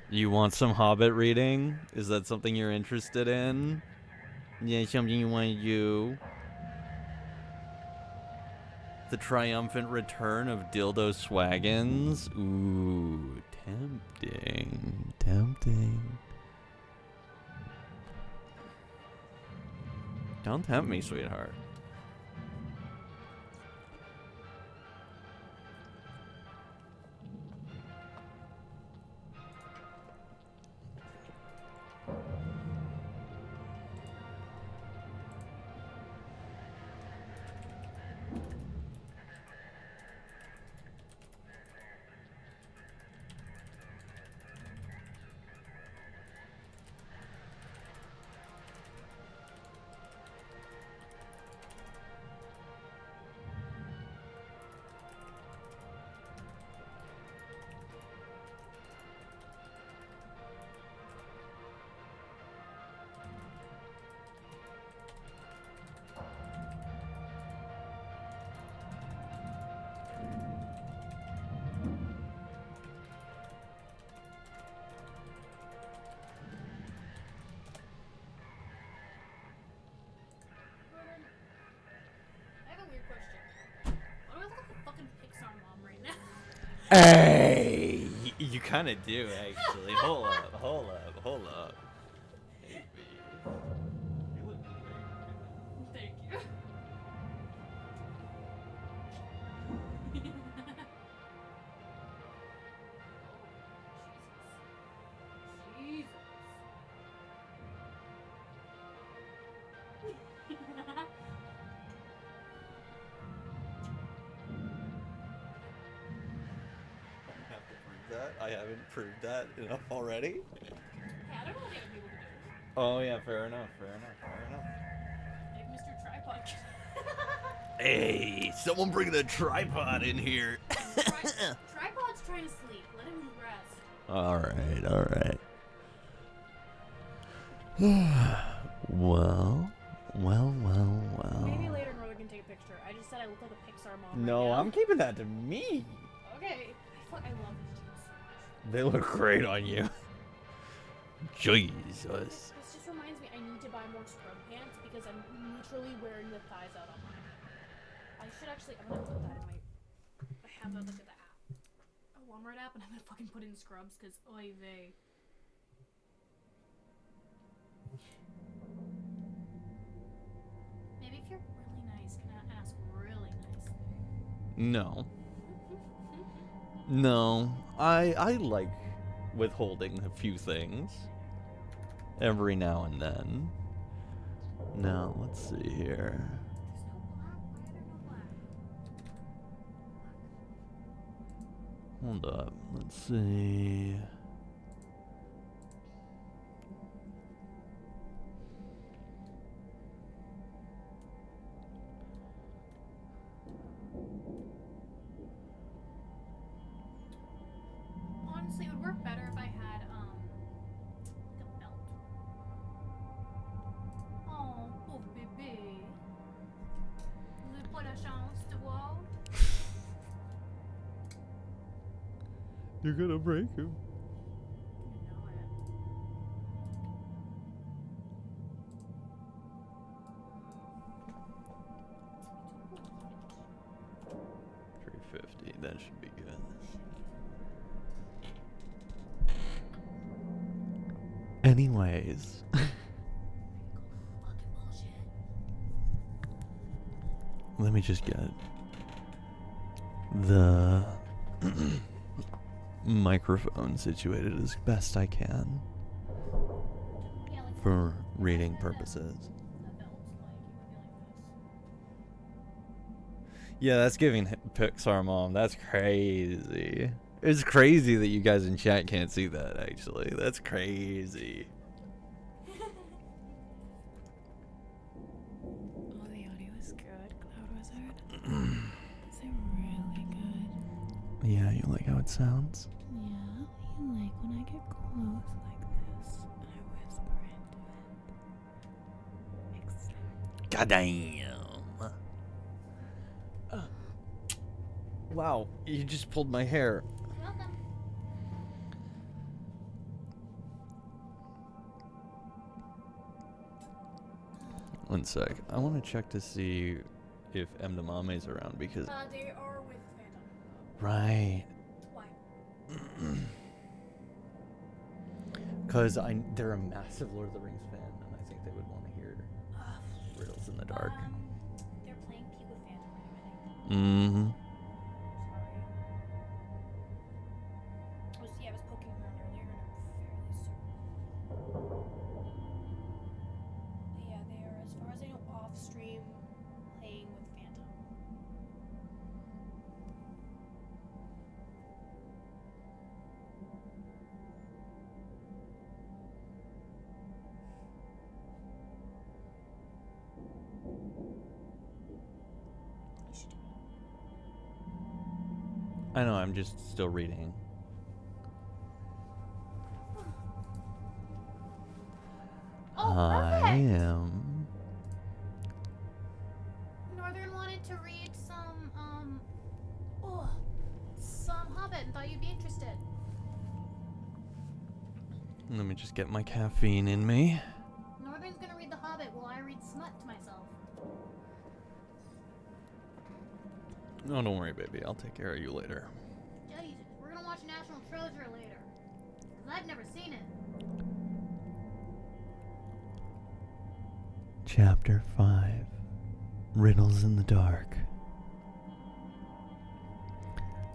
You want some Hobbit reading? Is that something you're interested in? Yeah, something you want to do? The triumphant return of Dildo Swaggins? Ooh, tempting. Tempting. Don't tempt me, sweetheart. Hey, you kind of do actually. Hold up. Hey, babe. You look great. Thank you. Jesus. I haven't proved that enough already. Hey, I don't know what the other people can do. Oh yeah, fair enough. Like Mr. Tripod. Hey, someone bring the tripod in here. Tripod's trying to sleep. Let him rest. All right. Well. Maybe later Northern can take a picture. I just said I look like a Pixar mom. No, right now. I'm keeping that to me. Okay. I love these jeans so much. They look great on you. Jesus. This just reminds me I need to buy more scrub pants because I'm literally wearing the thighs out on mine. I should actually, I'm gonna put that in my, I have a look at the app. A Walmart app, and I'm gonna fucking put in scrubs because oy vey. Maybe if you're really nice, can I ask really nice? No, I like withholding a few things every now and then. Now, let's see here. Hold up, let's see. Honestly, it would work better if I had, like a belt. Oh, pauvre bébé. Vous avez pas la chance de voir? You're gonna break him. You know it. 350, that should be good. Anyways. Let me just get the microphone situated as best I can for reading purposes. Yeah, that's giving Pixar mom. That's crazy. It's crazy that you guys in chat can't see that, actually. That's crazy. Oh, the audio is good, Cloud Wizard. Is it really good? Yeah, you like how it sounds? Yeah, you like when I get close like this and I whisper into it. Exactly. Goddamn. Wow, you just pulled my hair. Welcome. One sec. I want to check to see if M. Damame's around because. They are with Phantom. Right. Why? Because they're a massive Lord of the Rings fan, and I think they would want to hear Riddles in the Dark. They're playing Pete with Phantom, I think. Mm-hmm. I was poking around earlier and I'm fairly certain. Yeah, they are, as far as I know, off stream playing with Phantom. You should do it. I know, I'm just still reading. Oh, I perfect! am. Northern wanted to read some Hobbit and thought you'd be interested. Let me just get my caffeine in me. Northern's gonna read The Hobbit while I read smut to myself. No, don't worry, baby. I'll take care of you later. Jesus. national treasure later. 'Cause I've never seen it. Chapter 5 Riddles in the Dark.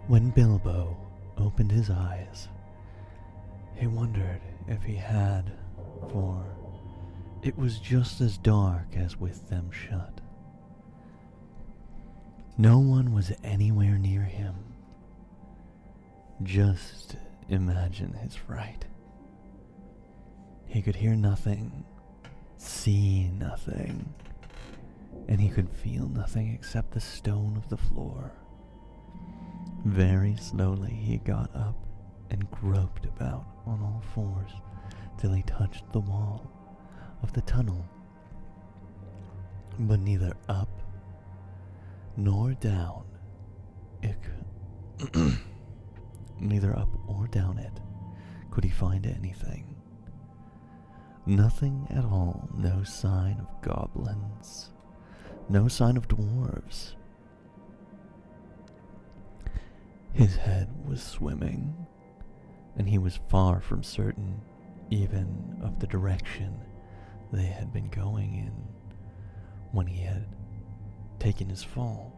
When Bilbo opened his eyes, he wondered if he had, for it was just as dark as with them shut. No one was anywhere near him. Just imagine his fright. He could hear nothing, see nothing, and he could feel nothing except the stone of the floor. Very slowly he got up and groped about on all fours till he touched the wall of the tunnel. But neither up nor down neither up or down it could he find anything. Nothing at all, no sign of goblins, no sign of dwarves. His head was swimming, and he was far from certain even of the direction they had been going in when he had taken his fall.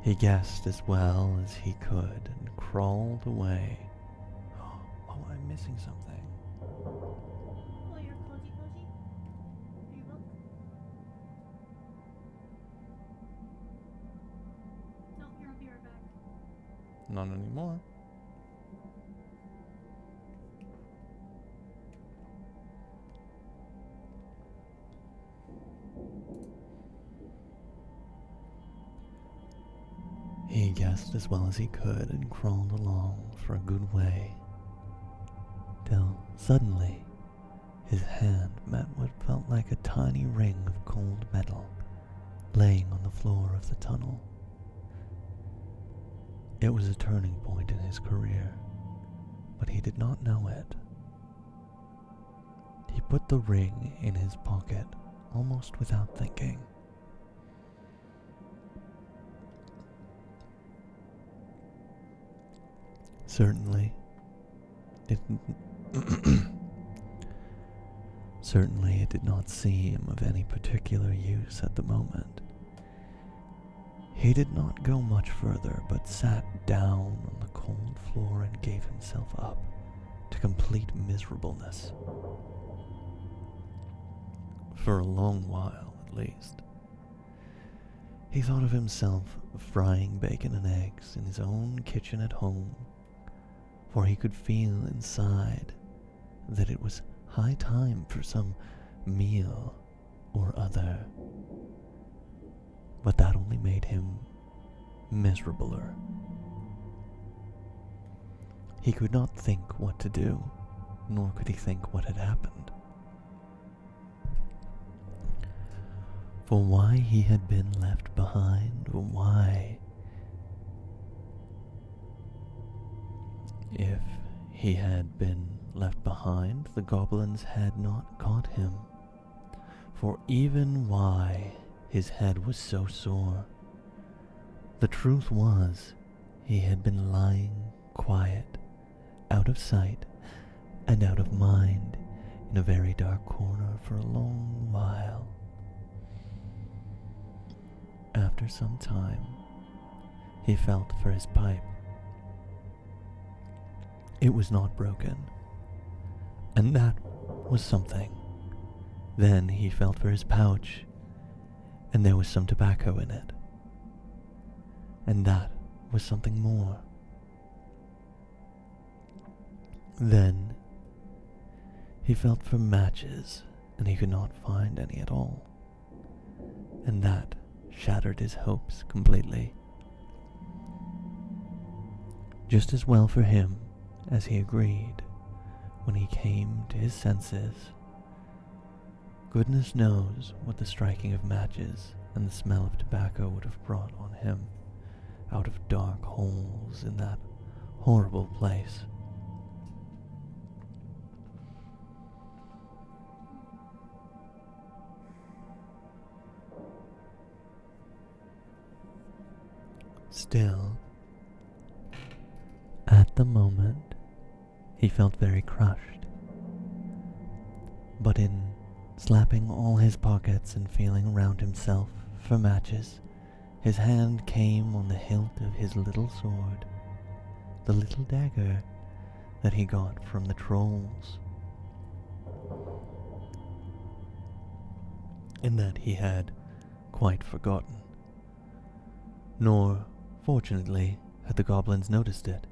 He guessed as well as he could and crawled away. Oh, I'm missing something. Oh, you're cozy. Are you look? No, you're gonna be right back. Not anymore. He guessed as well as he could and crawled along for a good way, till suddenly his hand met what felt like a tiny ring of cold metal laying on the floor of the tunnel. It was a turning point in his career, but he did not know it. He put the ring in his pocket almost without thinking. Certainly, it did not seem of any particular use at the moment. He did not go much further, but sat down on the cold floor and gave himself up to complete miserableness. For a long while, at least. He thought of himself frying bacon and eggs in his own kitchen at home, for he could feel inside that it was high time for some meal or other. But that only made him miserabler. He could not think what to do, nor could he think what had happened. For why he had been left behind, or why, if he had been left behind, the goblins had not caught him. For even why his head was so sore, the truth was he had been lying quiet, out of sight and out of mind, in a very dark corner for a long while. After some time, he felt for his pipe. It was not broken, and that was something. Then he felt for his pouch, and there was some tobacco in it, and that was something more. Then he felt for matches, and he could not find any at all, and that shattered his hopes completely. Just as well for him as he agreed when he came to his senses. Goodness knows what the striking of matches and the smell of tobacco would have brought on him out of dark holes in that horrible place. Still, At the moment, he felt very crushed. But in slapping all his pockets and feeling around himself for matches, his hand came on the hilt of his little sword, the little dagger that he got from the trolls, and that he had quite forgotten. Nor, fortunately, had the goblins noticed it,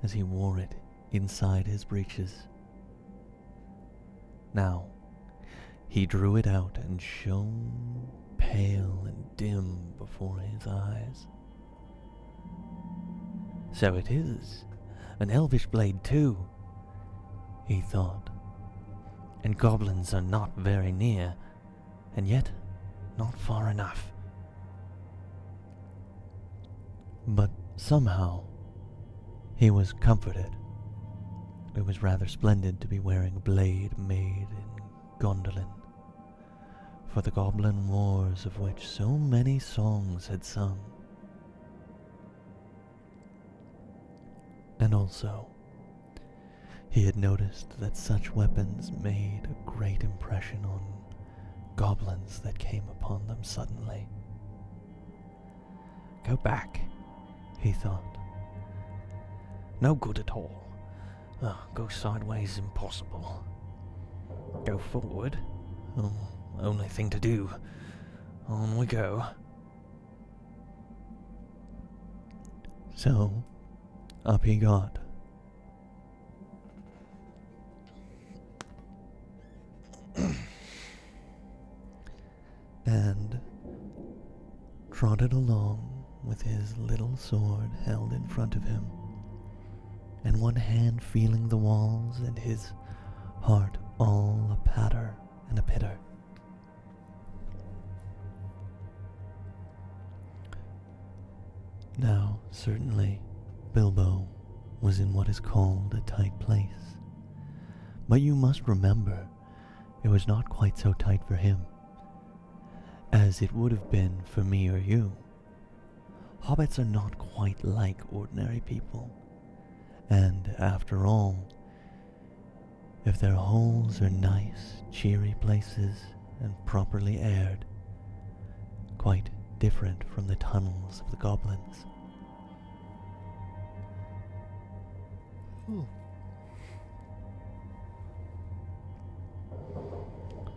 as he wore it inside his breeches. Now, he drew it out and shone pale and dim before his eyes. So it is an elvish blade too, he thought, and goblins are not very near, and yet not far enough. But somehow, he was comforted. It was rather splendid to be wearing a blade made in Gondolin, for the goblin wars of which so many songs had sung. And also, he had noticed that such weapons made a great impression on goblins that came upon them suddenly. Go back, he thought. No good at all. Go sideways impossible. Go forward. Only thing to do. On we go. So, up he got. And trotted along with his little sword held in front of him, and one hand feeling the walls, and his heart all a patter and a pitter. Now, certainly, Bilbo was in what is called a tight place, but you must remember it was not quite so tight for him as it would have been for me or you. Hobbits are not quite like ordinary people, and after all, if their holes are nice, cheery places and properly aired, quite different from the tunnels of the goblins.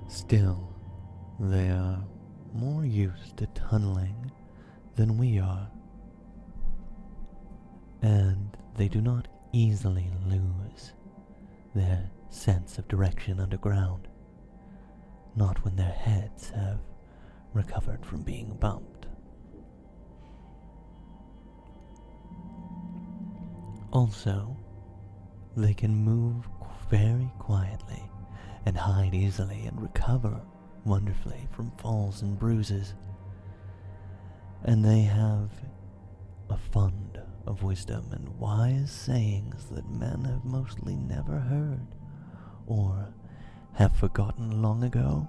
Still, they are more used to tunneling than we are, and they do not easily lose their sense of direction underground, not when their heads have recovered from being bumped. Also, they can move very quietly and hide easily and recover wonderfully from falls and bruises. And they have a fund of wisdom and wise sayings that men have mostly never heard or have forgotten long ago.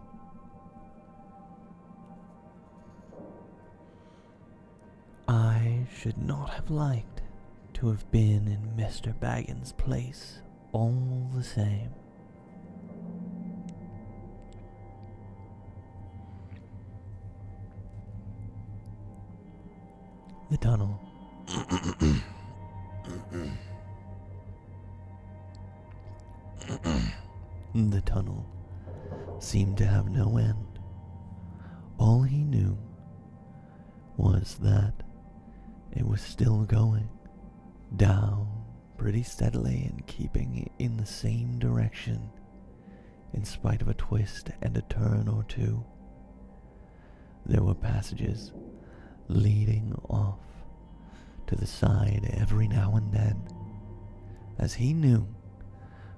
I should not have liked to have been in Mr. Baggins' place all the same. The tunnel. The tunnel seemed to have no end. All he knew was that it was still going down pretty steadily and keeping in the same direction in spite of a twist and a turn or two. There were passages leading off to the side every now and then, as he knew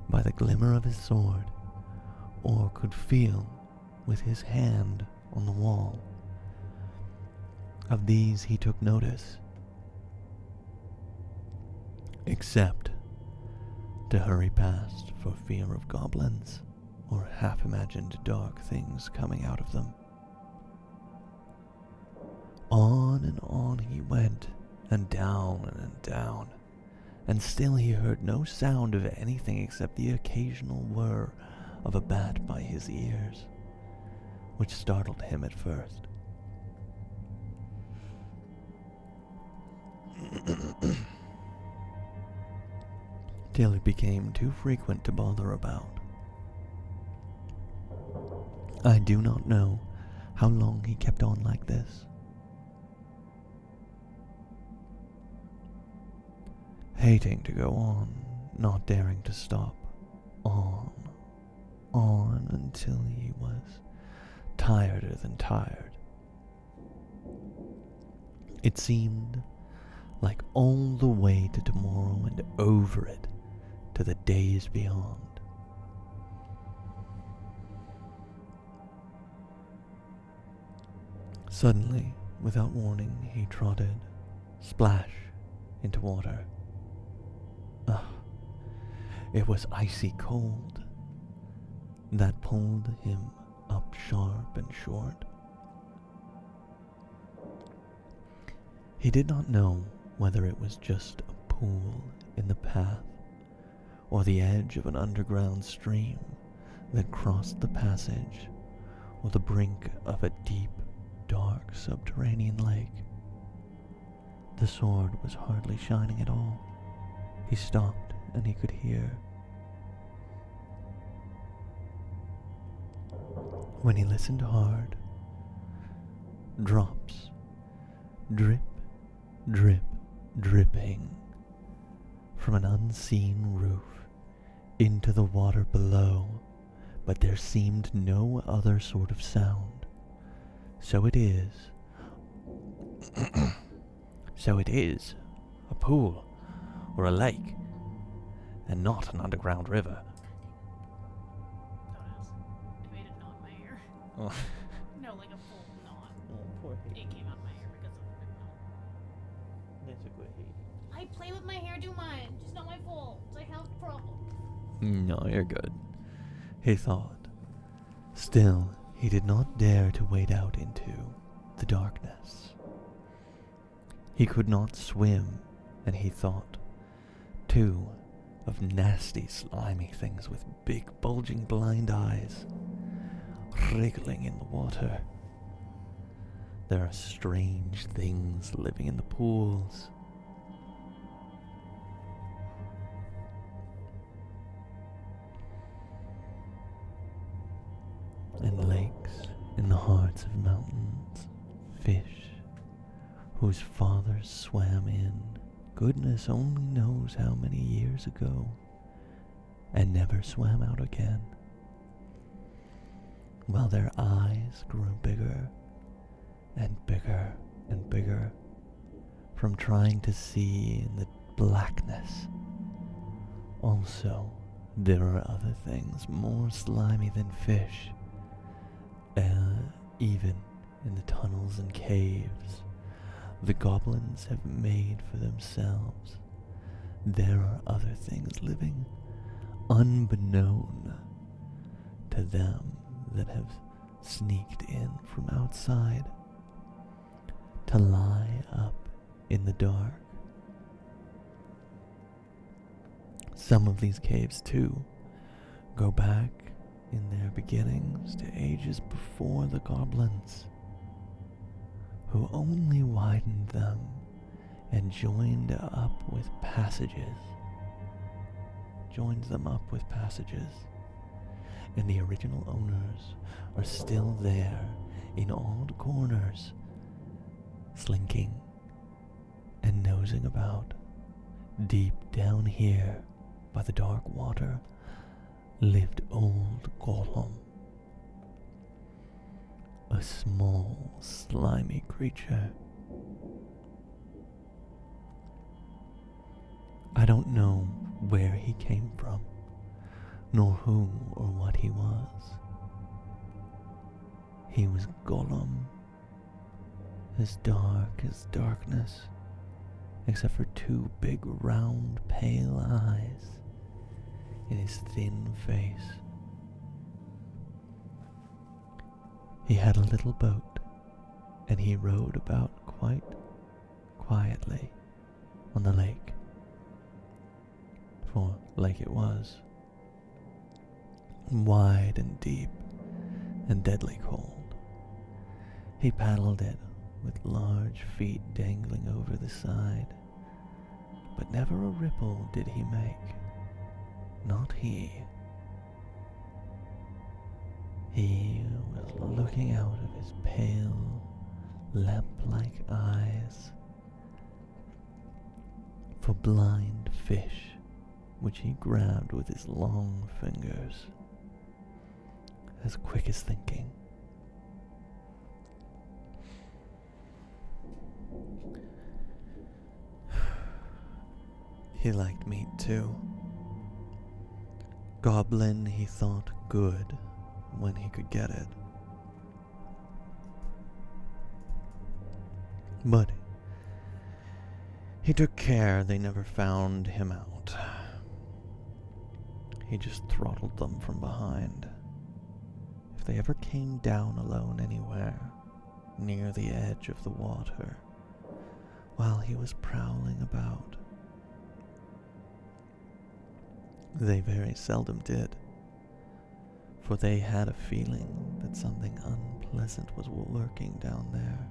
by the glimmer of his sword, or could feel with his hand on the wall. Of these he took notice, except to hurry past for fear of goblins or half-imagined dark things coming out of them. On and on he went, and down, and still he heard no sound of anything except the occasional whir of a bat by his ears, which startled him at first. Till it became too frequent to bother about. I do not know how long he kept on like this. Hating to go on, not daring to stop, on until he was tireder than tired. It seemed like all the way to tomorrow and over it to the days beyond. Suddenly, without warning, he trotted, splash, into water. It was icy cold. That pulled him up sharp and short. He did not know whether it was just a pool in the path or the edge of an underground stream that crossed the passage or the brink of a deep, dark subterranean lake. The sword was hardly shining at all. He stopped and he could hear. When he listened hard, drops, drip, drip, dripping from an unseen roof into the water below, but there seemed no other sort of sound. So it is a pool or a lake, and not an underground river. I made a knot in my hair. Oh. No, like a full knot. Oh, poor It came out of my hair because of the knot. That's a good hate. I play with my hair too much. It's not my fault. It's a health problem. No, you're good, he thought. Still, he did not dare to wade out into the darkness. He could not swim, and he thought, too, of nasty, slimy things with big, bulging blind eyes, wriggling in the water. There are strange things living in the pools. And lakes in the hearts of mountains, fish whose fathers swam in, goodness only knows how many years ago, and never swam out again, while their eyes grew bigger and bigger and bigger from trying to see in the blackness. Also, there are other things more slimy than fish, even in the tunnels and caves the goblins have made for themselves. There are other things living unbeknown to them that have sneaked in from outside to lie up in the dark. Some of these caves, too, go back in their beginnings to ages before the goblins, who only widened them and joined them up with passages. And the original owners are still there in odd corners, slinking and nosing about. Deep down here by the dark water lived old Gollum, a small, slimy creature. I don't know where he came from, nor who or what he was. He was Gollum, as dark as darkness, except for two big, round, pale eyes in his thin face. He had a little boat, and he rowed about quite quietly on the lake, For like it was, wide and deep and deadly cold, he paddled it with large feet dangling over the side, but never a ripple did he make. Not he. He was looking out of his pale, lamp-like eyes for blind fish, which he grabbed with his long fingers, as quick as thinking. He liked meat too. Goblin he thought good when he could get it. But he took care they never found him out. He just throttled them from behind. If they ever came down alone anywhere, near the edge of the water, while he was prowling about, they very seldom did, for they had a feeling that something unpleasant was lurking down there,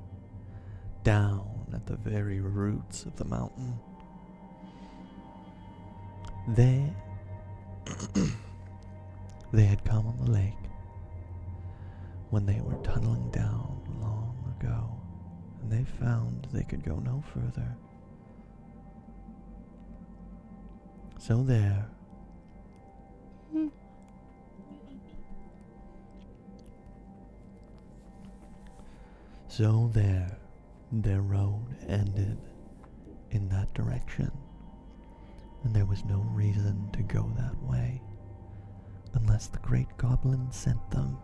down at the very roots of the mountain. They had come on the lake when they were tunneling down long ago, and they found they could go no further. So there, their road ended in that direction, and there was no reason to go that way, unless the great goblin sent them.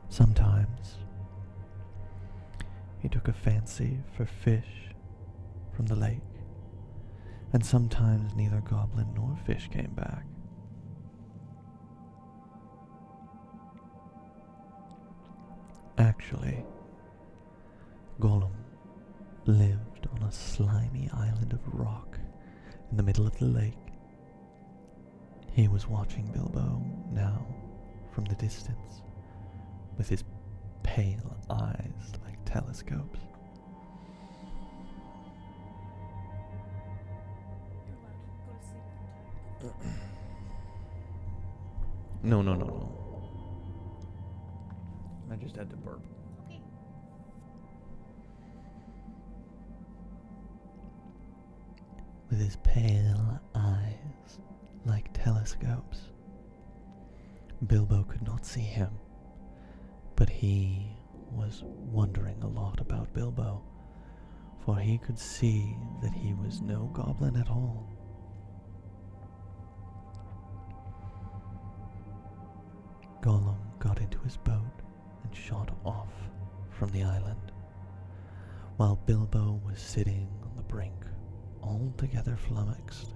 Sometimes he took a fancy for fish from the lake, and sometimes neither goblin nor fish came back. Actually, Gollum lived on a slimy island of rock in the middle of the lake. He was watching Bilbo now from the distance, with his pale eyes like telescopes. No. I just had to burp. Okay. With his pale eyes like telescopes, Bilbo could not see him, but he was wondering a lot about Bilbo, for he could see that he was no goblin at all. Gollum got into his boat and shot off from the island, while Bilbo was sitting on the brink, altogether flummoxed,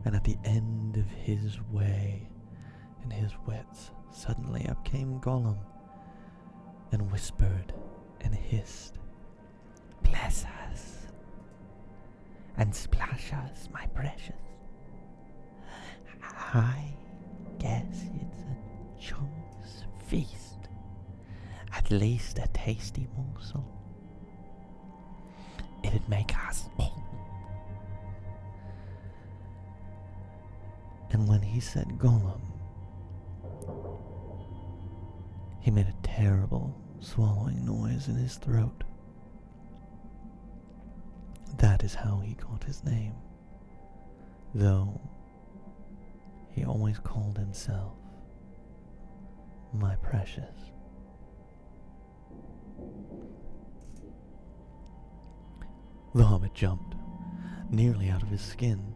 and at the end of his way and his wits, suddenly up came Gollum, and whispered and hissed, "Bless us, and splash us, my precious. I guess it's a choice feast, at least a tasty morsel. It'd make us all." And when he said Gollum, he made a terrible swallowing noise in his throat. That is how he got his name, though he always called himself my precious. The hobbit jumped, nearly out of his skin,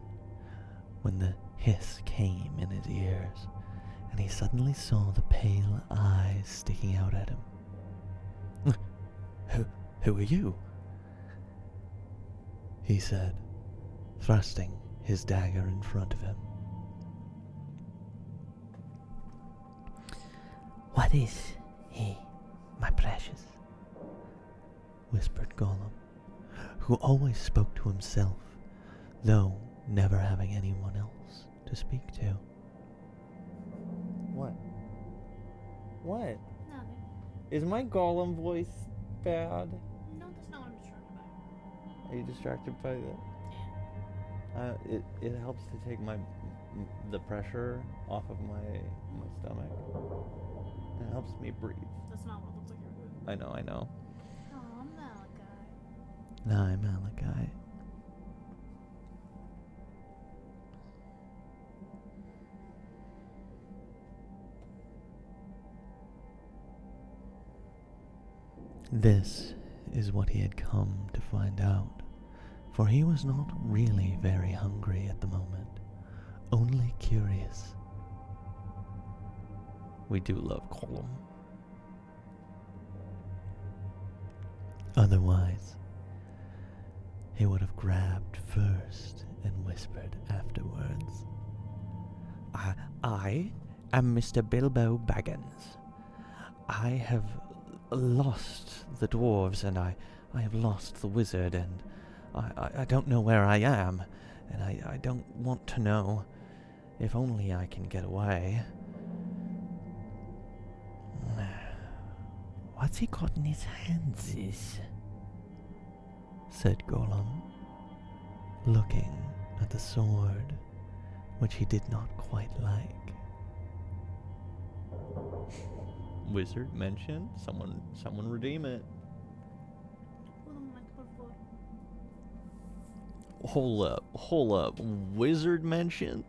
when the hiss came in his ears, and he suddenly saw the pale eyes sticking out at him. Who are you?" he said, thrusting his dagger in front of him. "What is he, my precious?" whispered Gollum. who always spoke to himself, though never having anyone else to speak to. What? What? Nothing. Is my Gollum voice bad? No, that's not what I'm distracted by. Are you distracted by that? It helps to take the pressure off of my stomach. It helps me breathe. That's not what it looks like you're doing. I know. Oh, Malachi. No, I'm Malachi. This is what he had come to find out, for he was not really very hungry at the moment, only curious. We do love Gollum. Otherwise, he would have grabbed first and whispered afterwards. I am Mr. Bilbo Baggins. I have lost the dwarves, and I have lost the wizard, and I don't know where I am, and I don't want to know. If only I can get away. What's he got in his hands, said Gollum, looking at the sword, which he did not quite like. Wizard mentioned? Someone redeem it. Hold up. Wizard mentioned?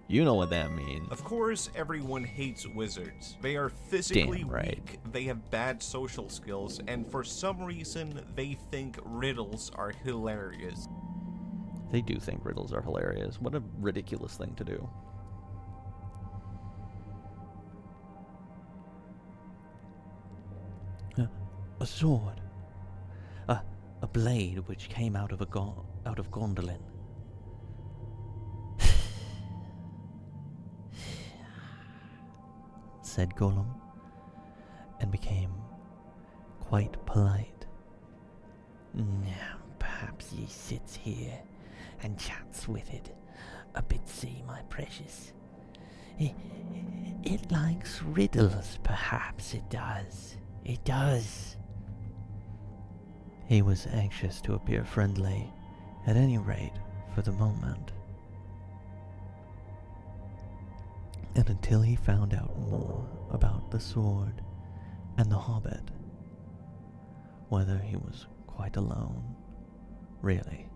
You know what that means. Of course, everyone hates wizards. They are physically Damn right. weak, they have bad social skills, and for some reason, they think riddles are hilarious. They do think riddles are hilarious. What a ridiculous thing to do. A sword. A blade which came out of Gondolin. Said Gollum, and became quite polite. Now, perhaps he sits here and chats with it a bit, see, my precious. It likes riddles, perhaps it does. It does. He was anxious to appear friendly, at any rate, for the moment. And until he found out more about the sword and the hobbit, whether he was quite alone, really.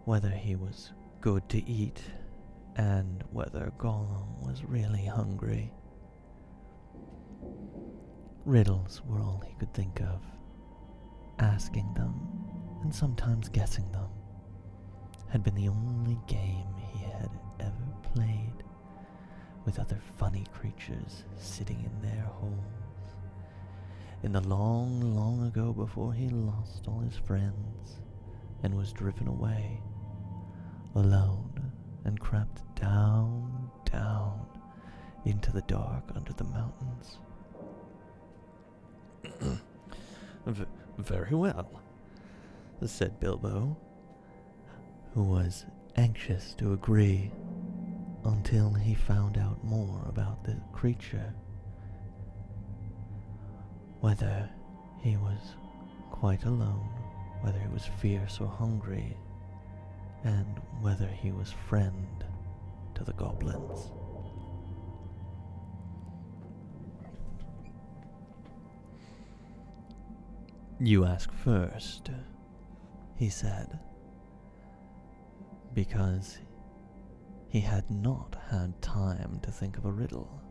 Whether he was good to eat, and whether Gollum was really hungry. Riddles were all he could think of. Asking them, and sometimes guessing them, had been the only game he had ever played with other funny creatures sitting in their holes. In the long, long ago before he lost all his friends and was driven away, alone, and crept down, down into the dark under the mountains. Very well, said Bilbo, who was anxious to agree until he found out more about the creature. Whether he was quite alone, whether he was fierce or hungry, and whether he was friend to the goblins. You ask first, he said, because he had not had time to think of a riddle.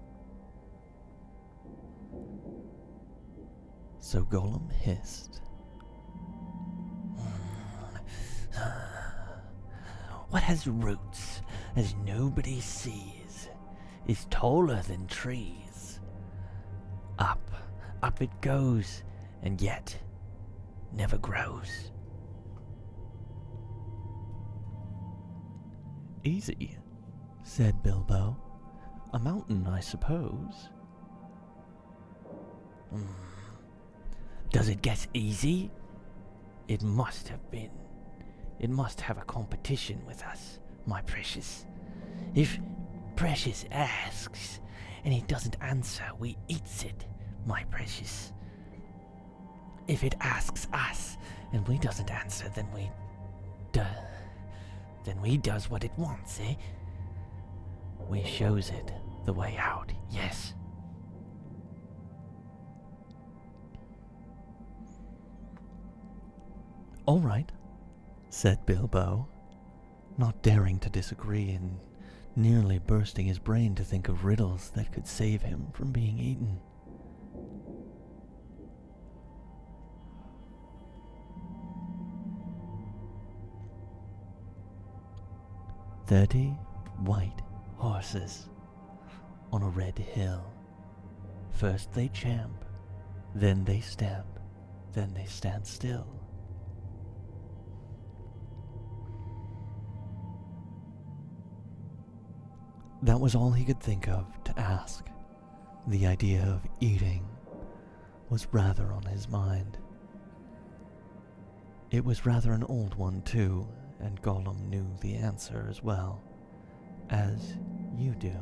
So Gollum hissed. What has roots as nobody sees is taller than trees. Up, up it goes, and yet never grows. Easy, said Bilbo. A mountain, I suppose. Does it get easy? It must have been. It must have a competition with us, my precious. If Precious asks, and he doesn't answer, we eats it, my precious. If it asks us, and we doesn't answer, then we does what it wants, eh? We shows it the way out, yes. All right, said Bilbo, not daring to disagree and nearly bursting his brain to think of riddles that could save him from being eaten. "30 white horses on a red hill. First they champ, then they stamp, then they stand still." That was all he could think of to ask. The idea of eating was rather on his mind. It was rather an old one, too, and Gollum knew the answer as well, as you do.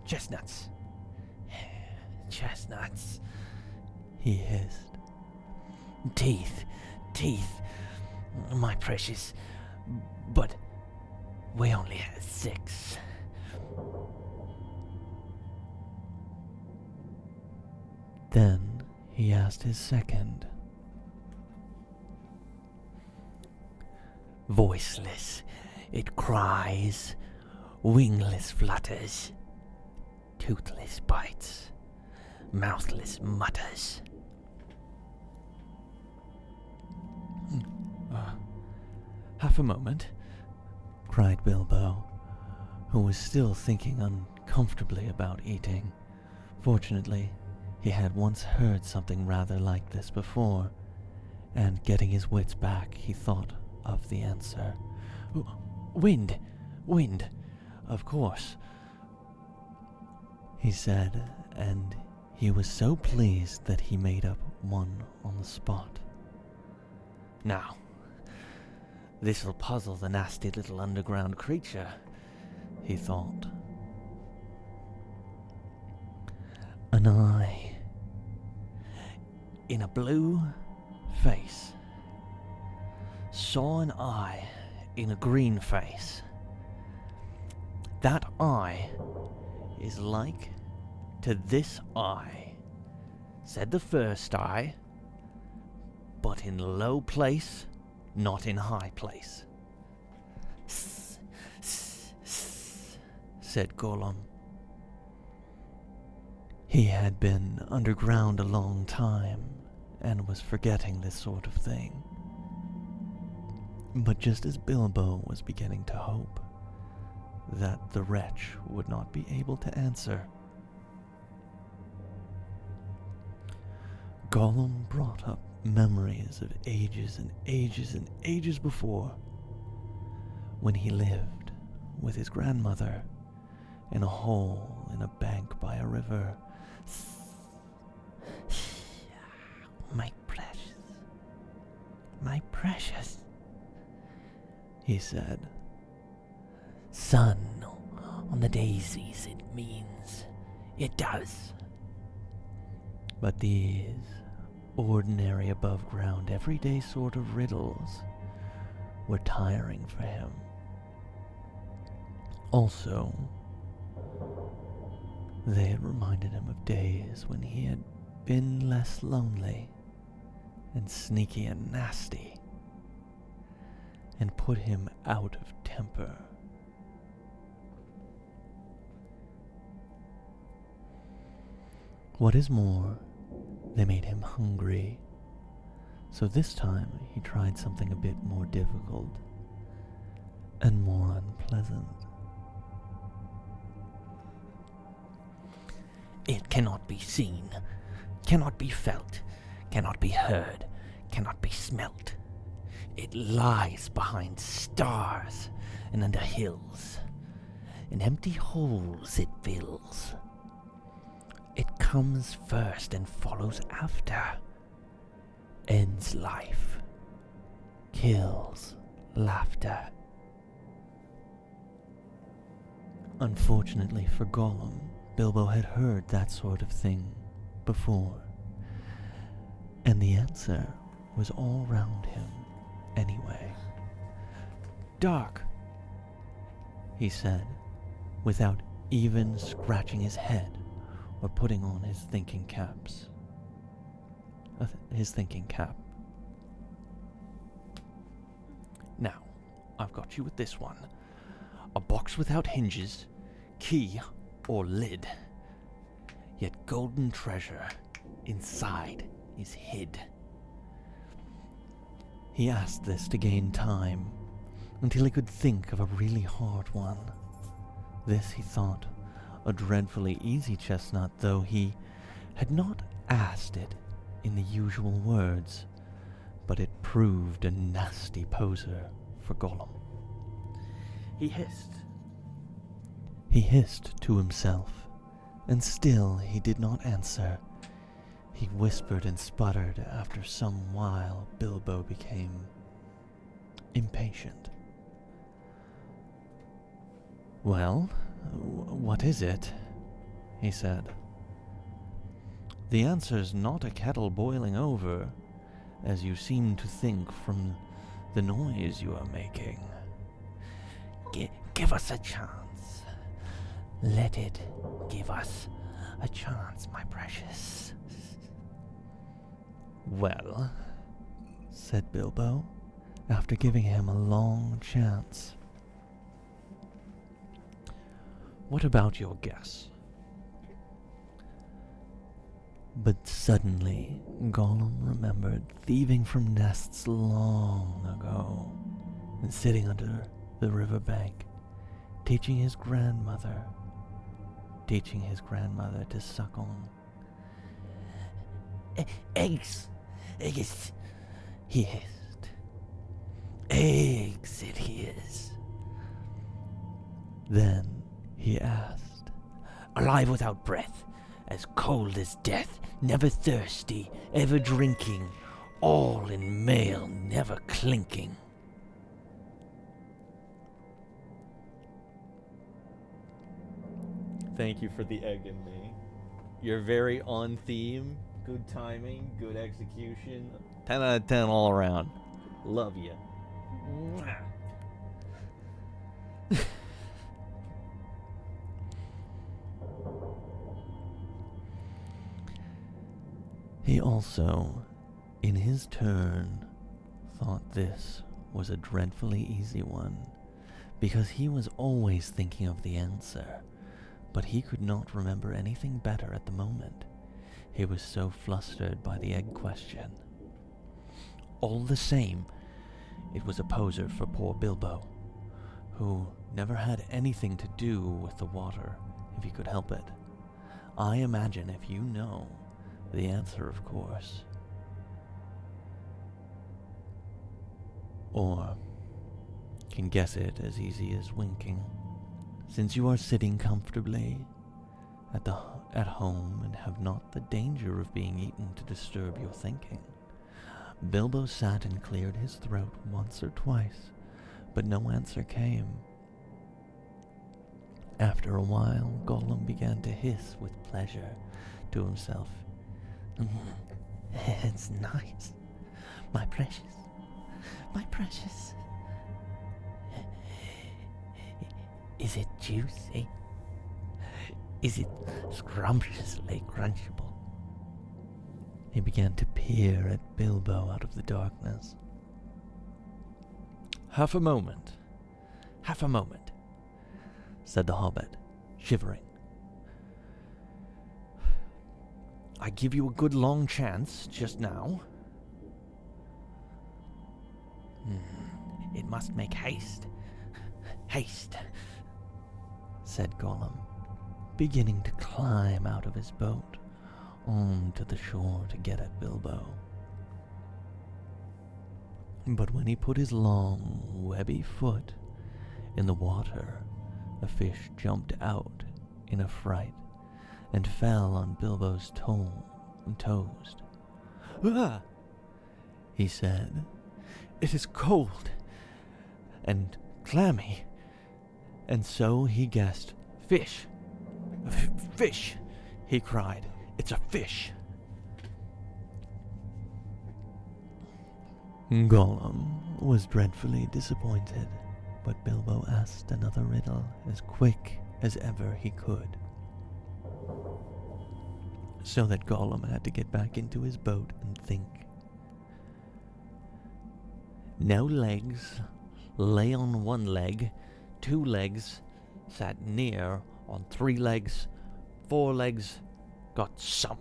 Chestnuts. Chestnuts. He hissed. Teeth. My precious. But we only had 6. Then he asked his second. Voiceless, it cries. Wingless flutters. Toothless bites. Mouthless mutters. Half a moment, cried Bilbo, who was still thinking uncomfortably about eating. Fortunately, he had once heard something rather like this before, and getting his wits back, he thought of the answer. Wind, of course, he said, and he was so pleased that he made up one on the spot. Now, this'll puzzle the nasty little underground creature, he thought. An eye in a blue face. Saw an eye in a green face. That eye is like to this eye, said the first eye, but in low place, not in high place. Said Gollum. He had been underground a long time and was forgetting this sort of thing. But just as Bilbo was beginning to hope that the wretch would not be able to answer, Gollum brought up memories of ages and ages and ages before, when he lived with his grandmother in a hole in a bank by a river. My precious, he said. Sun on the daisies, it means. It does. But these ordinary above-ground, everyday sort of riddles were tiring for him. Also, they had reminded him of days when he had been less lonely and sneaky and nasty, and put him out of temper. What is more, they made him hungry, so this time he tried something a bit more difficult and more unpleasant. It cannot be seen, cannot be felt, cannot be heard, cannot be smelt. It lies behind stars and under hills, and empty holes it fills. It comes first and follows after, ends life, kills laughter. Unfortunately for Gollum, Bilbo had heard that sort of thing before, and the answer was all round him anyway. Dark, he said, without even scratching his head or putting on his thinking cap. Now, I've got you with this one. A box without hinges, key, or lid. Yet golden treasure inside is hid. He asked this to gain time, until he could think of a really hard one. This, he thought, a dreadfully easy chestnut, though he had not asked it in the usual words, but it proved a nasty poser for Gollum. He hissed to himself, and still he did not answer. He whispered and sputtered. After some while, Bilbo became impatient. Well, what is it? He said. The answer's not a kettle boiling over, as you seem to think from the noise you are making. Give us a chance. Let it give us a chance, my precious. Well, said Bilbo, after giving him a long chance. What about your guess? But suddenly, Gollum remembered thieving from nests long ago, and sitting under the river bank, teaching his grandmother to suck on eggs, he hissed. Eggs, it is. Then he asked, alive without breath, as cold as death, never thirsty, ever drinking, all in mail, never clinking. Thank you for the egg in me. You're very on theme, good timing, good execution. 10 out of 10 all around. Love you. He also, in his turn, thought this was a dreadfully easy one, because he was always thinking of the answer, but he could not remember anything better at the moment. He was so flustered by the egg question. All the same, it was a poser for poor Bilbo, who never had anything to do with the water if he could help it. I imagine if you know the answer, of course. Or can guess it as easy as winking, since you are sitting comfortably at home and have not the danger of being eaten to disturb your thinking. Bilbo sat and cleared his throat once or twice, but no answer came. After a while, Gollum began to hiss with pleasure to himself. It's nice, my precious, my precious. Is it juicy? Is it scrumptiously crunchable? He began to peer at Bilbo out of the darkness. Half a moment, said the hobbit, shivering. I give you a good long chance just now. It must make haste, said Gollum, beginning to climb out of his boat onto the shore to get at Bilbo. But when he put his long, webby foot in the water, the fish jumped out in a fright and fell on Bilbo's toes. Ah! he said. "It is cold and clammy." And so he guessed, "Fish! Fish!" he cried. "It's a fish!" Gollum was dreadfully disappointed, but Bilbo asked another riddle as quick as ever he could, so that Gollum had to get back into his boat and think. No legs lay on one leg, 2 legs sat near on 3 legs, 4 legs got some.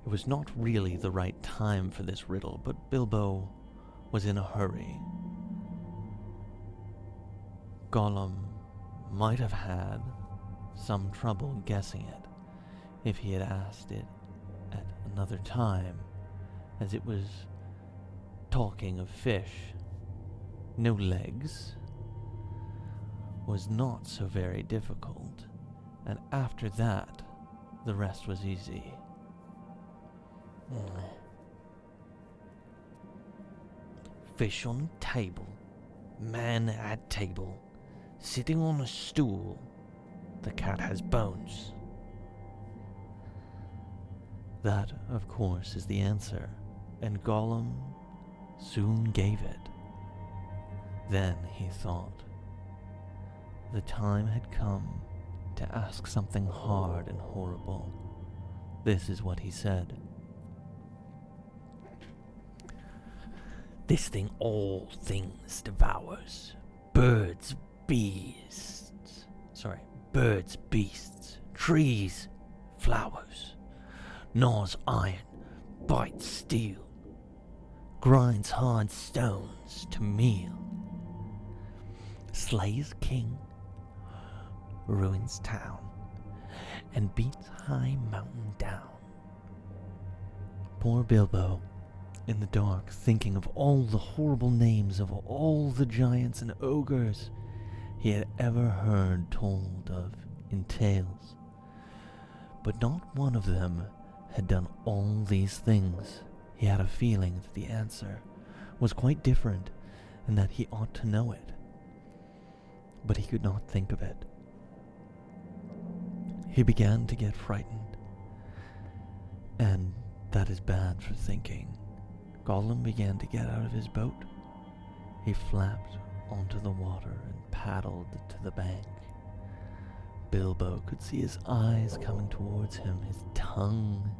It was not really the right time for this riddle, but Bilbo was in a hurry. Gollum might have had some trouble guessing it if he had asked it at another time, as it was talking of fish. No legs was not so very difficult, and after that, the rest was easy. Fish on table, man at table, sitting on a stool, the cat has bones. That, of course, is the answer, and Gollum soon gave it. Then he thought, the time had come to ask something hard and horrible. This is what he said. This thing all things devours. Birds, beasts, trees, flowers. Gnaws iron, bites steel, grinds hard stones to meal. Slays king, ruins town, and beats high mountain down. Poor Bilbo, in the dark, thinking of all the horrible names of all the giants and ogres he had ever heard told of in tales. But not one of them had done all these things. He had a feeling that the answer was quite different and that he ought to know it. But he could not think of it. He began to get frightened, and that is bad for thinking. Gollum began to get out of his boat. He flapped onto the water and paddled to the bank. Bilbo could see his eyes coming towards him. His tongue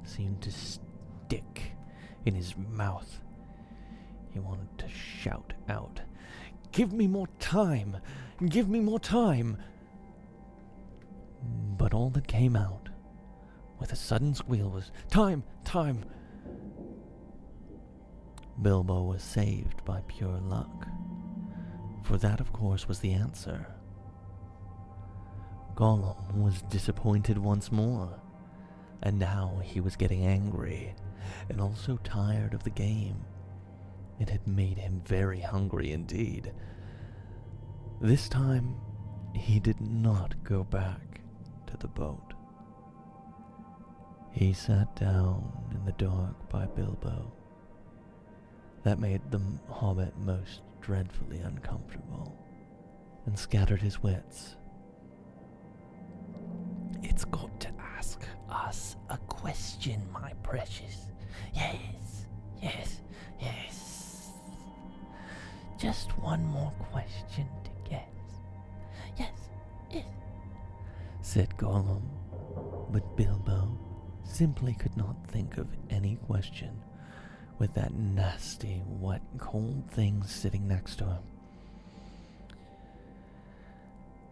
seemed to stick in his mouth. He wanted to shout out, "Give me more time! Give me more time!" But all that came out with a sudden squeal was, "Time! Time!" Bilbo was saved by pure luck, for that, of course, was the answer. Gollum was disappointed once more, and now he was getting angry, and also tired of the game. It had made him very hungry indeed. This time, he did not go back to the boat. He sat down in the dark by Bilbo. That made the hobbit most dreadfully uncomfortable, and scattered his wits. It's got to ask us a question, my precious. Yes, yes, yes. Just one more question to guess. Yes, yes, said Gollum, but Bilbo simply could not think of any question with that nasty, wet, cold thing sitting next to him.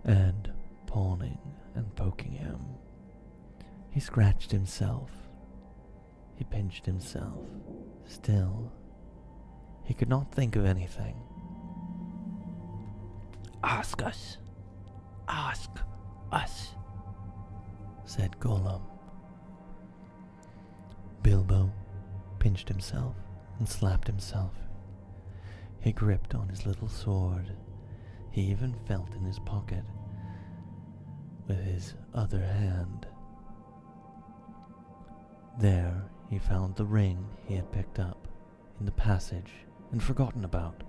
And pawing and poking him, he scratched himself. He pinched himself. Still, he could not think of anything. Ask us, said Gollum. Bilbo pinched himself and slapped himself. He gripped on his little sword. He even felt in his pocket with his other hand. There he found the ring he had picked up in the passage and forgotten about.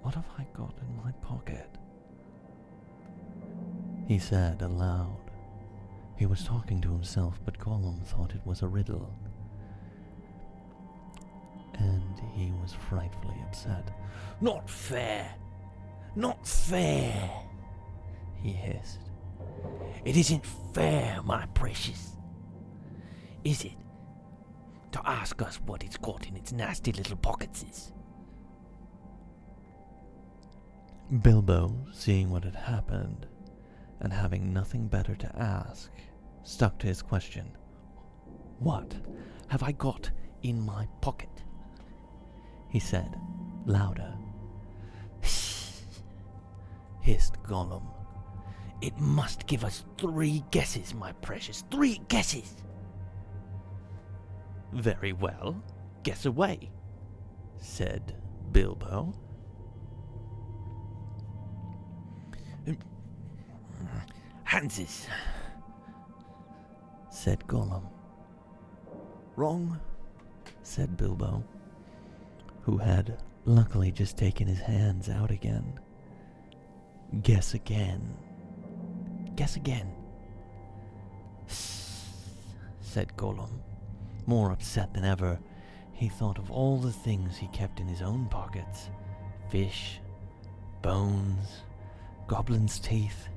What have I got in my pocket? He said aloud. He was talking to himself, but Gollum thought it was a riddle. And he was frightfully upset. Not fair! Not fair! He hissed. It isn't fair, my precious. Is it? To ask us what it's got in its nasty little pockets. Bilbo, seeing what had happened, and having nothing better to ask, stuck to his question. What have I got in my pocket? He said, louder. Hissed Gollum. It must give us 3 guesses, my precious. 3 guesses! Very well. Guess away, said Bilbo. Hanses, said Gollum. Wrong, said Bilbo, who had luckily just taken his hands out again. Guess again. Guess again, said Gollum, more upset than ever. He thought of all the things he kept in his own pockets. Fish, bones, goblin's teeth,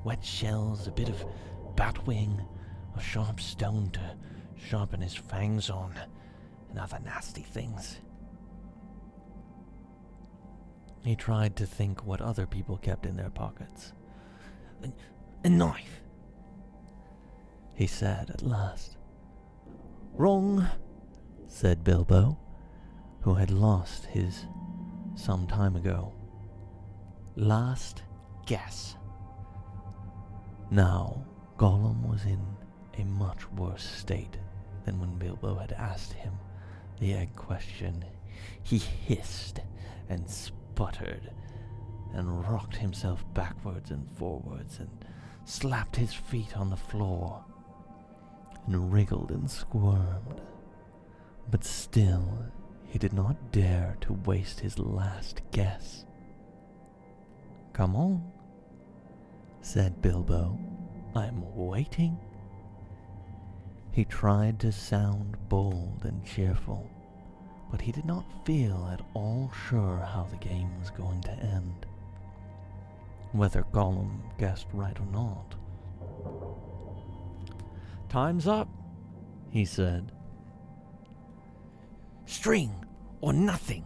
wet shells, a bit of bat wing, a sharp stone to sharpen his fangs on, and other nasty things. He tried to think what other people kept in their pockets. A knife, he said at last. Wrong, said Bilbo, who had lost his some time ago. Last guess. Now, Gollum was in a much worse state than when Bilbo had asked him the egg question. He hissed and sputtered and rocked himself backwards and forwards and slapped his feet on the floor and wriggled and squirmed. But still, he did not dare to waste his last guess. Come on, said Bilbo. I'm waiting. He tried to sound bold and cheerful, but he did not feel at all sure how the game was going to end. Whether Gollum guessed right or not. Time's up, he said. String or nothing,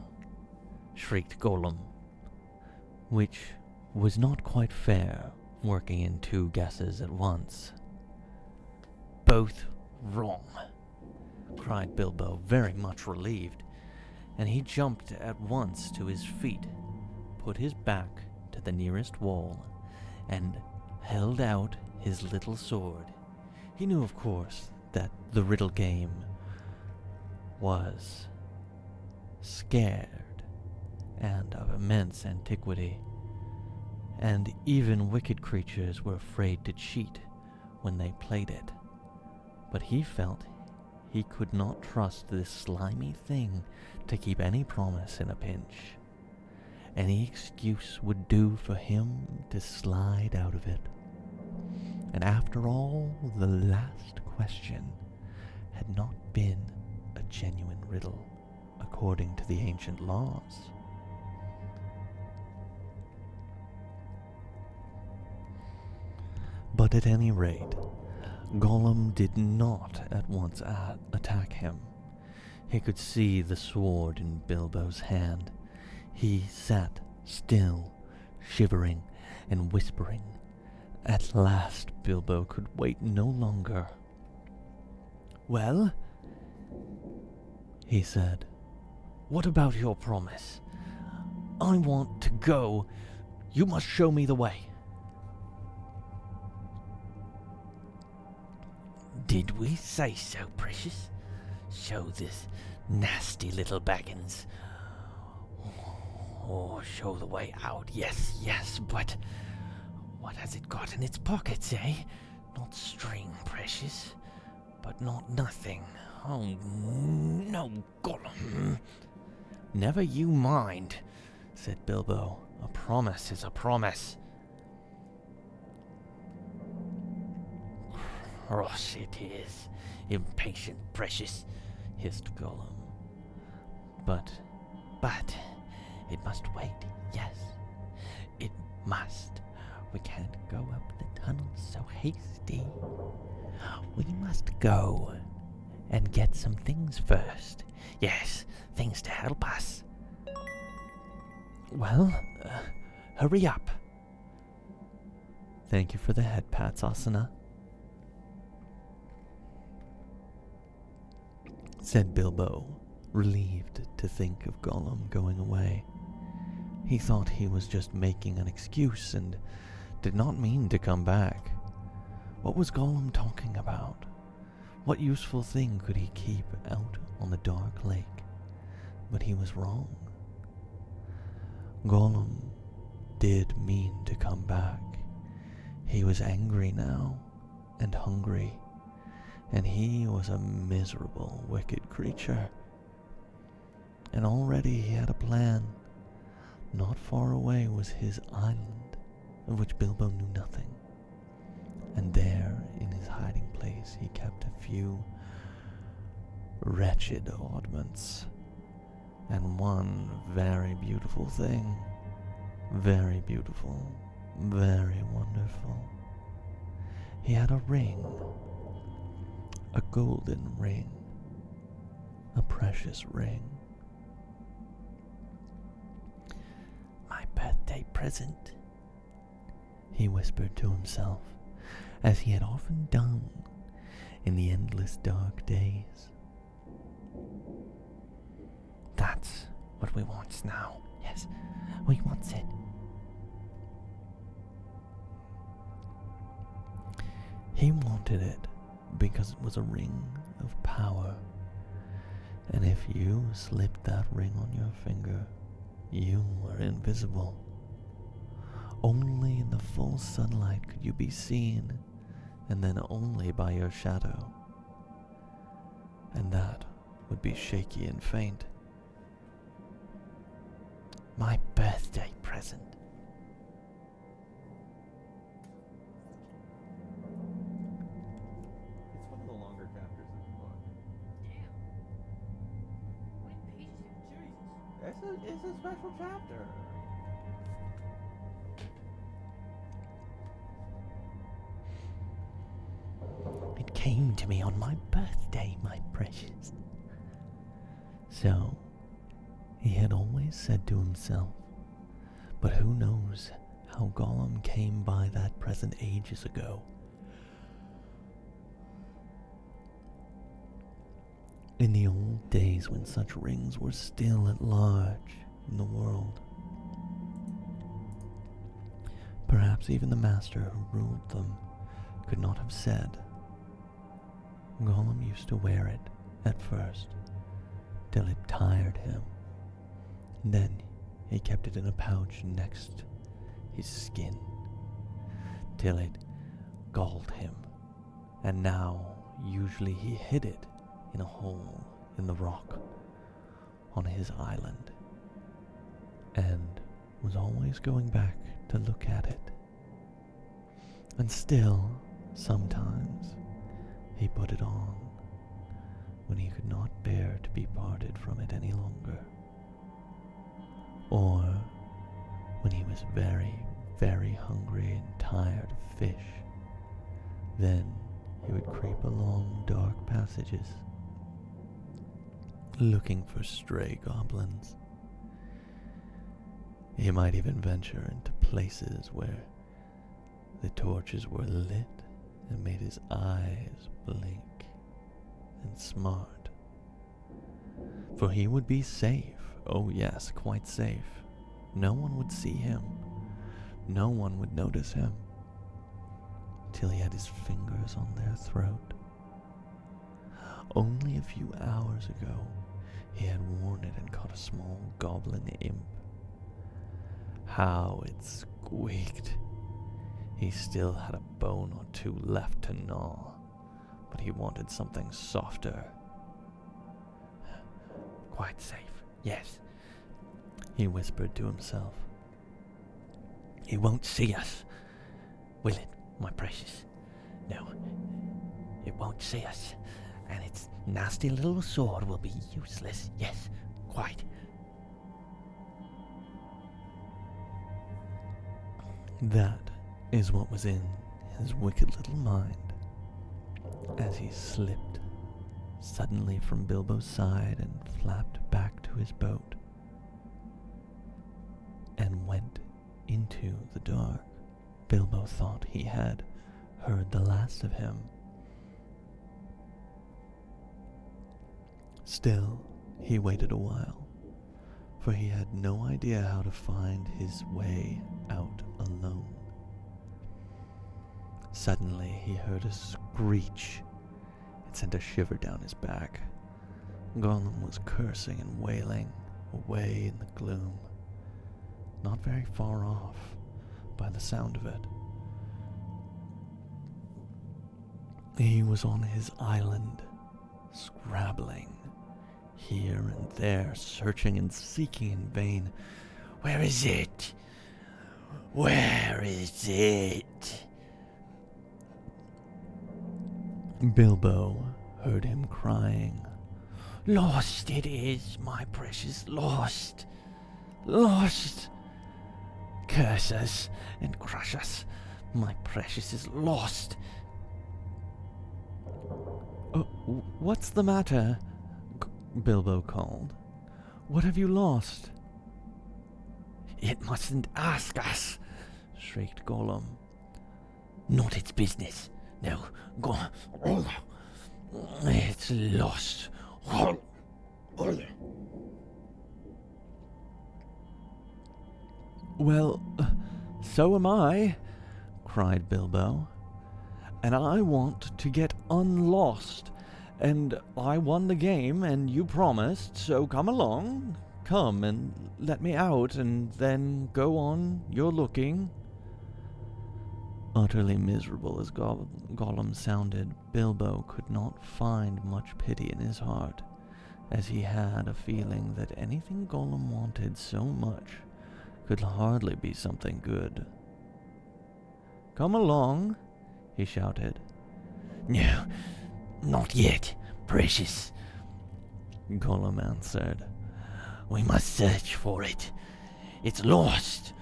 shrieked Gollum, which was not quite fair, working in 2 guesses at once. Both wrong, cried Bilbo, very much relieved, and he jumped at once to his feet, put his back to the nearest wall, and held out his little sword. He knew, of course, that the riddle game was scared and of immense antiquity, and even wicked creatures were afraid to cheat when they played it. But he felt he could not trust this slimy thing to keep any promise in a pinch. Any excuse would do for him to slide out of it. And after all, the last question had not been a genuine riddle, according to the ancient laws. But at any rate, Gollum did not at once attack him. He could see the sword in Bilbo's hand. He sat still, shivering and whispering. At last Bilbo could wait no longer. Well, he said, what about your promise? I want to go. You must show me the way. Did we say so, precious? Show this nasty little baggins. Oh, show the way out. Yes, yes, but what has it got in its pockets, eh? Not string, precious. but not nothing. Oh, no, Gollum. Never you mind, said Bilbo. A promise is a promise. Cross it is, impatient precious, hissed Gollum. But, it must wait, yes. It must. We can't go up the tunnel so hasty. We must go and get some things first. Yes, things to help us. Well, hurry up. Thank you for the head pats, Asuna, said Bilbo, relieved to think of Gollum going away. He thought he was just making an excuse and did not mean to come back. What was Gollum talking about? What useful thing could he keep out on the dark lake? But he was wrong. Gollum did mean to come back. He was angry now, and hungry, and he was a miserable, wicked creature. And already he had a plan. Not far away was his island, of which Bilbo knew nothing. And there, in his hiding place, he kept a few wretched oddments, and one very beautiful thing. Very beautiful, very wonderful. He had a ring, a golden ring, a precious ring. My birthday present, he whispered to himself, as he had often done in the endless dark days. That's what we want now. Yes, we want it. He wanted it because it was a ring of power. And if you slipped that ring on your finger, you were invisible. Only in the full sunlight could you be seen, and then only by your shadow. And that would be shaky and faint. My birthday present. It's one of the longer chapters in the book. It's a special chapter. It came to me on my birthday, my precious. So, he had always said to himself, but who knows how Gollum came by that present ages ago. In the old days when such rings were still at large in the world. Perhaps even the master who ruled them could not have said. Gollum used to wear it at first, till it tired him. And then he kept it in a pouch next his skin, till it galled him. And now, usually he hid it in a hole in the rock on his island, and was always going back to look at it. And still, sometimes, he put it on when he could not bear to be parted from it any longer, or when he was very, very hungry and tired of fish. Then he would creep along dark passages, looking for stray goblins. He might even venture into places where the torches were lit and made his eyes blink and smart. For he would be safe, oh yes, quite safe. No one would see him, no one would notice him, till he had his fingers on their throat. Only a few hours ago, he had worn it and caught a small goblin imp. How it squeaked! He still had a bone or two left to gnaw, but he wanted something softer. Quite safe, yes, he whispered to himself. He won't see us, will it, my precious? No, it won't see us, and its nasty little sword will be useless, yes, quite. That is what was in his wicked little mind as he slipped suddenly from Bilbo's side and flapped back to his boat and went into the dark. Bilbo thought he had heard the last of him. Still, he waited a while, for he had no idea how to find his way out alone. Suddenly, he heard a screech. It sent a shiver down his back. Gollum was cursing and wailing away in the gloom, not very far off by the sound of it. He was on his island, scrabbling here and there, searching and seeking in vain. Where is it? Where is it? Bilbo heard him crying. Lost it is, my precious, lost. Lost. Curse us and crush us. My precious is lost. What's the matter? Bilbo called. What have you lost? It mustn't ask us, shrieked Gollum. Not its business. No, go. It's lost. Well, so am I, cried Bilbo. And I want to get unlost. And I won the game, and you promised, so come along. Come and let me out, and then go on your looking. Utterly miserable as Gollum sounded, Bilbo could not find much pity in his heart, as he had a feeling that anything Gollum wanted so much could hardly be something good. Come along, he shouted. No, not yet, precious, Gollum answered. We must search for it. It's lost.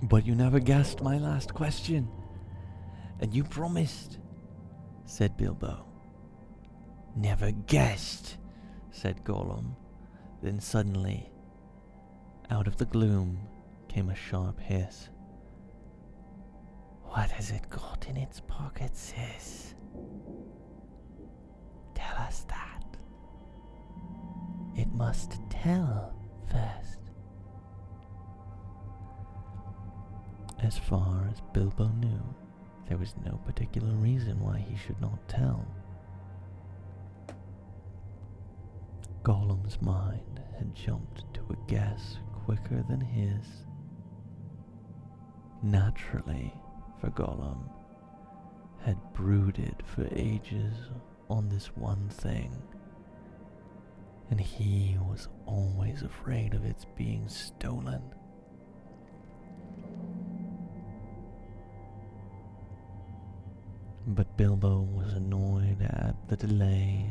But you never guessed my last question. And you promised, said Bilbo. Never guessed, said Gollum. Then suddenly, out of the gloom, came a sharp hiss. What has it got in its pocket, sis? Tell us that. It must tell first. As far as Bilbo knew, there was no particular reason why he should not tell. Gollum's mind had jumped to a guess quicker than his. Naturally, for Gollum had brooded for ages on this one thing, and he was always afraid of its being stolen. But Bilbo was annoyed at the delay.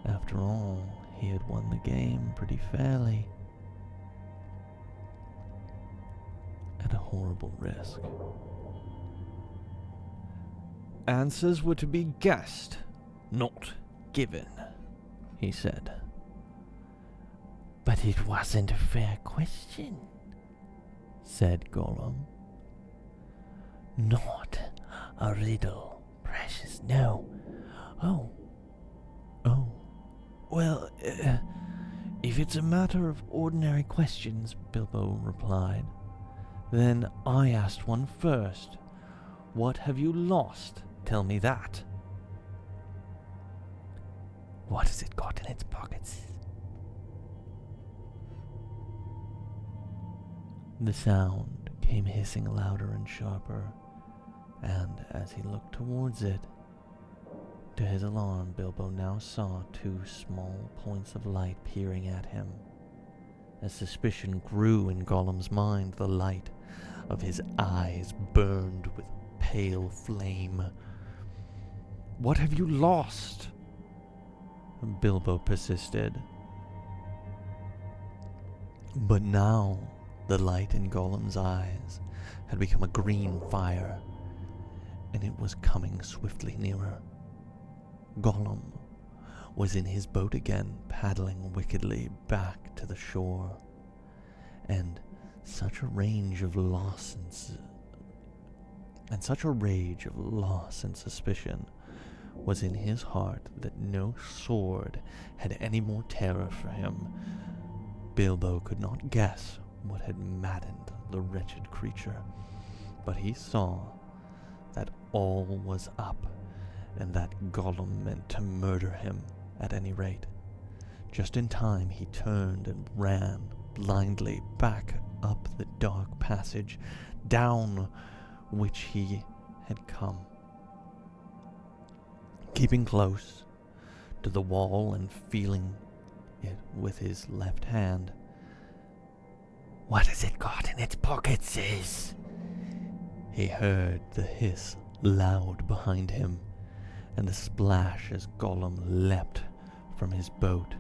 After all, he had won the game pretty fairly, at a horrible risk. Answers were to be guessed, not given, he said. But it wasn't a fair question, said Gollum. Not a riddle, precious, no. Oh. Well, if it's a matter of ordinary questions, Bilbo replied, then I asked one first. What have you lost? Tell me that. What has it got in its pockets? The sound came hissing louder and sharper, and as he looked towards it, to his alarm, Bilbo now saw two small points of light peering at him. As suspicion grew in Gollum's mind, the light of his eyes burned with pale flame. "What have you lost?" Bilbo persisted. But now, the light in Gollum's eyes had become a green fire, and it was coming swiftly nearer. Gollum was in his boat again, paddling wickedly back to the shore, and such a rage of loss and suspicion was in his heart that no sword had any more terror for him. Bilbo could not guess what had maddened the wretched creature, but he saw that all was up, and that Gollum meant to murder him at any rate. Just in time, he turned and ran blindly back up the dark passage, down which he had come. Keeping close to the wall and feeling it with his left hand. "What has it got in its pockets, sis?" He heard the hiss loud behind him, and the splash as Gollum leapt from his boat.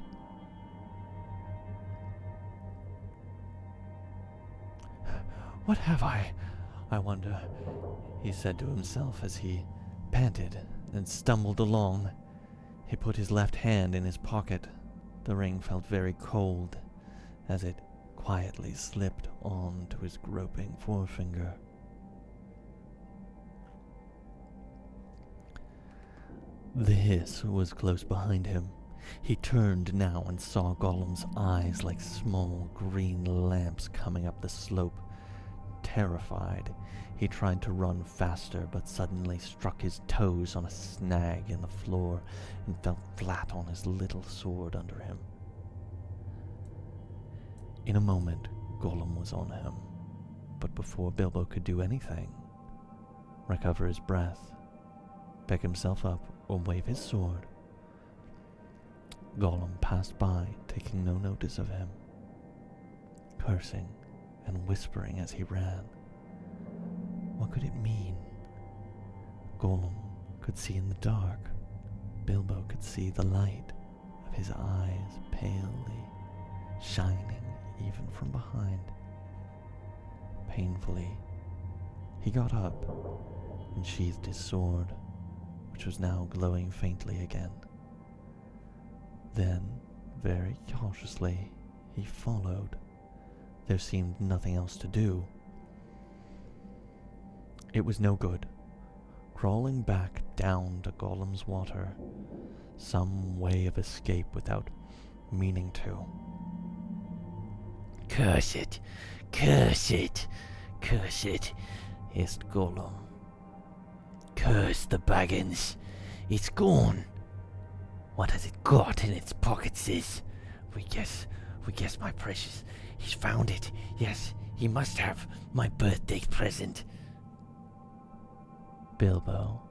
"What have I wonder," he said to himself as he panted and stumbled along. He put his left hand in his pocket. The ring felt very cold as it quietly slipped on to his groping forefinger. The hiss was close behind him. He turned now and saw Gollum's eyes like small green lamps coming up the slope. Terrified, he tried to run faster, but suddenly struck his toes on a snag in the floor and fell flat on his little sword under him. In a moment, Gollum was on him, but before Bilbo could do anything, recover his breath, pick himself up, or wave his sword, Gollum passed by, taking no notice of him, cursing and whispering as he ran. What could it mean? Gollum could see in the dark. Bilbo could see the light of his eyes palely shining even from behind. Painfully, he got up and sheathed his sword, which was now glowing faintly again. Then, very cautiously, he followed. There seemed nothing else to do. It was no good. Crawling back down to Gollum's water, some way of escape without meaning to. "Curse it! Curse it! Curse it!" hissed Gollum. "Curse the Baggins! It's gone! What has it got in its pockets, sis? We guess, my precious. He's found it. Yes, he must have my birthday present." Bilbo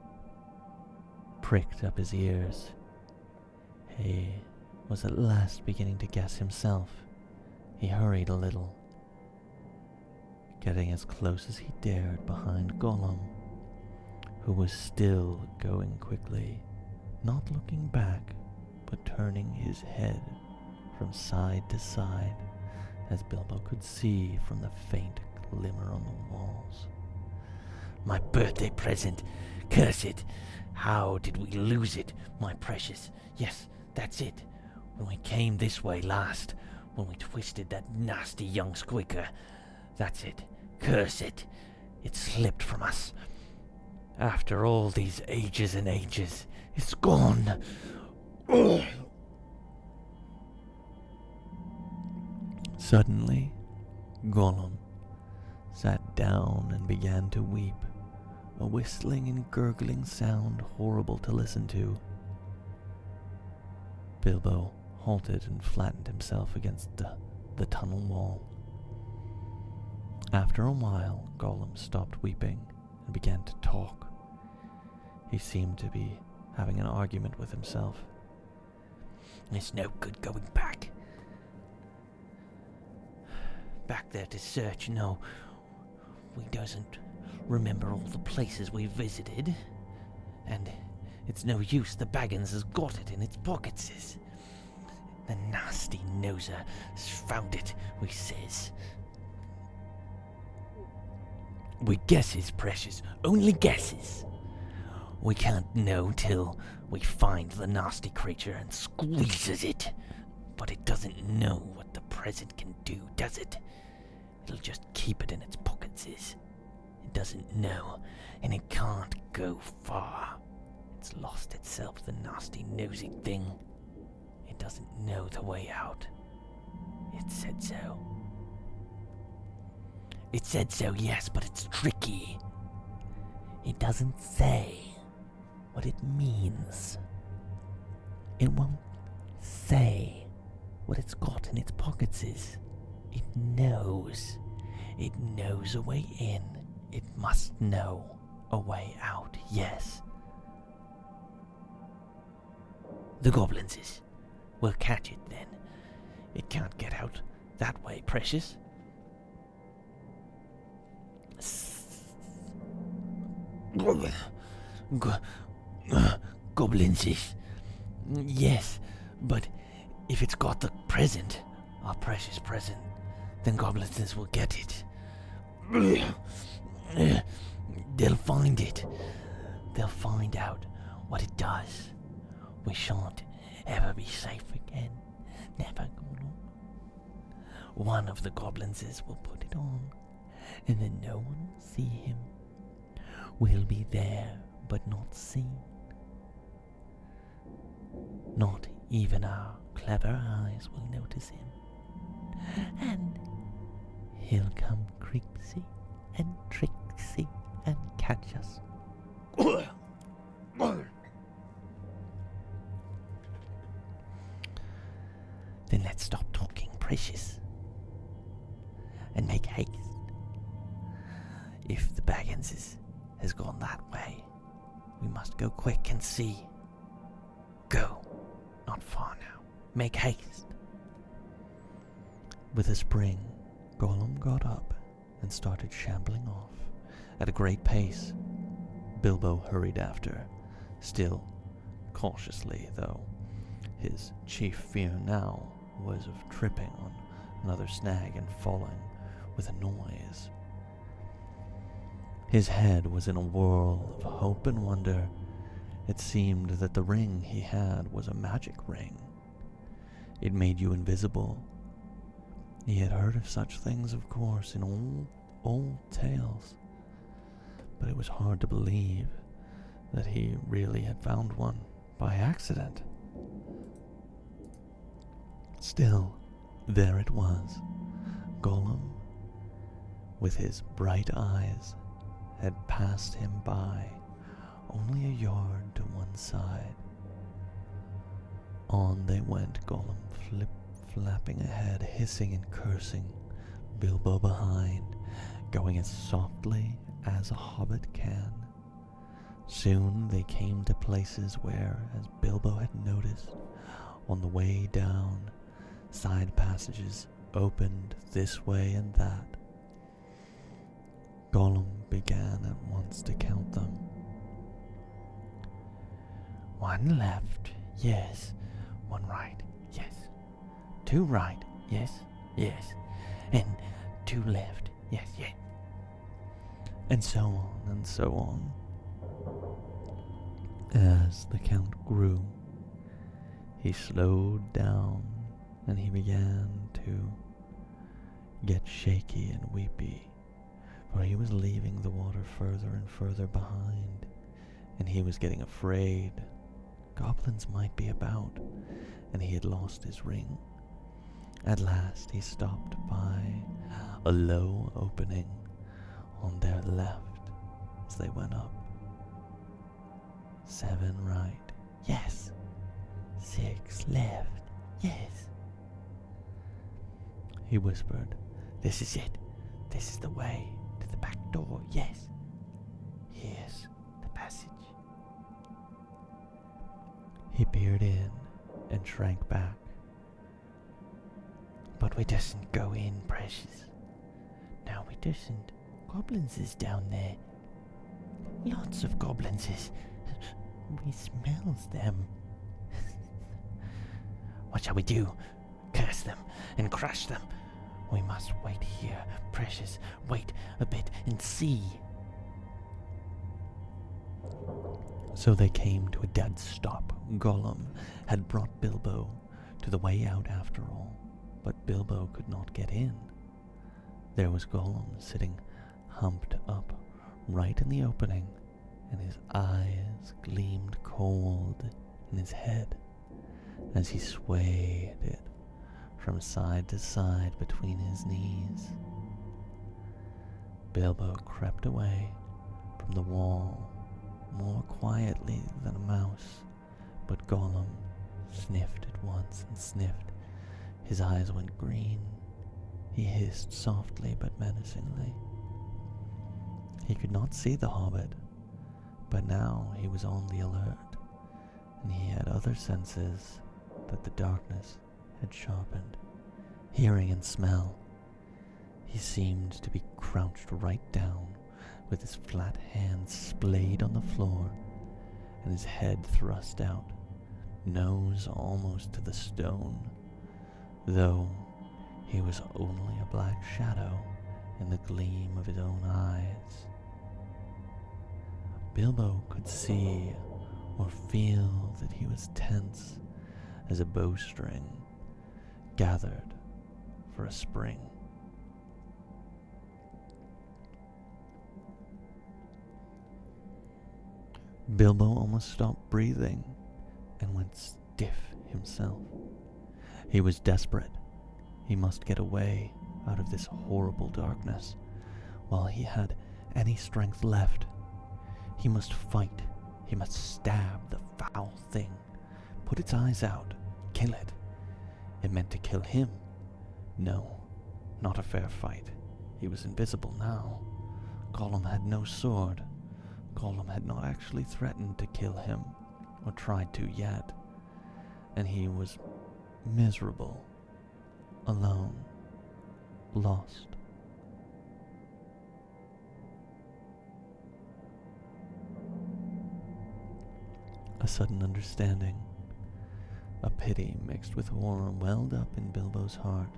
pricked up his ears. He was at last beginning to guess himself. He hurried a little, getting as close as he dared behind Gollum, who was still going quickly, not looking back, but turning his head from side to side, as Bilbo could see from the faint glimmer on the walls. "My birthday present! Curse it! How did we lose it, my precious? Yes, that's it. When we came this way last, when we twisted that nasty young squeaker. That's it. Curse it! It slipped from us. After all these ages and ages, it's gone! Ugh. Suddenly, Gollum sat down and began to weep, a whistling and gurgling sound horrible to listen to. Bilbo halted and flattened himself against the tunnel wall. After a while, Gollum stopped weeping and began to talk. He seemed to be having an argument with himself. It's no good going back. Back there to search, no. We doesn't remember all the places we visited. And it's no use, the Baggins has got it in its pockets. The nasty noser has found it, we says. We guesses, precious, only guesses. We can't know till we find the nasty creature and squeezes it. But it doesn't know what the present can do, does it? It'll just keep it in its pockets. It doesn't know, and it can't go far. It's lost itself, the nasty nosy thing. It doesn't know the way out. It said so. It said so, yes, but it's tricky. It doesn't say what it means. It won't say what it's got in its pockets. It knows. It knows a way in. It must know a way out, yes. The goblins will catch it then. It can't get out that way, precious. Goblins. Yes, but if it's got the present, our precious present, then goblins will get it. They'll find it. They'll find out what it does. We shan't ever be safe again. Never. One of the goblins will put it on, and then no one will see him. We'll be there, but not seen. Not even our clever eyes will notice him. And he'll come creepsy and tricksy and catch us. Then let's stop talking, precious, and make haste. If the Baggins has gone that way, we must go quick and see. Go. Not far now. Make haste. With a spring, Gollum got up and started shambling off at a great pace. Bilbo hurried after, still cautiously, though. His chief fear now was of tripping on another snag and falling with a noise. His head was in a whirl of hope and wonder. It seemed that the ring he had was a magic ring. It made you invisible. He had heard of such things, of course, in old tales, but it was hard to believe that he really had found one by accident. Still, there it was. Gollum, with his bright eyes, had passed him by, only a yard to one side. On they went, Gollum flip-flapping ahead, hissing and cursing, Bilbo behind, going as softly as a hobbit can. Soon they came to places where, as Bilbo had noticed, on the way down, side passages opened this way and that. Gollum began at once to count them. One left, yes. One right, yes. Two right, yes, yes. And two left, yes, yes. And so on and so on. As the count grew, he slowed down and he began to get shaky and weepy, for he was leaving the water further and further behind, and he was getting afraid. Goblins might be about, and he had lost his ring. At last he stopped by a low opening on their left as they went up. 7 right, yes. 6 left, yes. He whispered, This is it. This is the way to the back door, yes. Here's the passage. He peered in and shrank back. But we doesn't go in, precious. No, we doesn't. Goblins is down there. Lots of goblins is. We smells them. What shall we do? Curse them and crush them? We must wait here, precious. Wait a bit and see. So they came to a dead stop. Gollum had brought Bilbo to the way out after all, but Bilbo could not get in. There was Gollum sitting humped up right in the opening, and his eyes gleamed cold in his head as he swayed it from side to side between his knees. Bilbo crept away from the wall more quietly than a mouse, but Gollum sniffed at once and sniffed. His eyes went green. He hissed softly but menacingly. He could not see the hobbit, but now he was on the alert, and he had other senses that the darkness had sharpened, hearing and smell. He seemed to be crouched right down, with his flat hands splayed on the floor, and his head thrust out, nose almost to the stone, though he was only a black shadow in the gleam of his own eyes. Bilbo could see or feel that he was tense as a bowstring gathered for a spring. Bilbo almost stopped breathing and went stiff himself. He was desperate. He must get away out of this horrible darkness while he had any strength left. He must fight. He must stab the foul thing, put its eyes out, kill it. It meant to kill him. No, not a fair fight. He was invisible now. Gollum had no sword. Gollum had not actually threatened to kill him, or tried to yet, and he was miserable, alone, lost. A sudden understanding, a pity mixed with horror welled up in Bilbo's heart.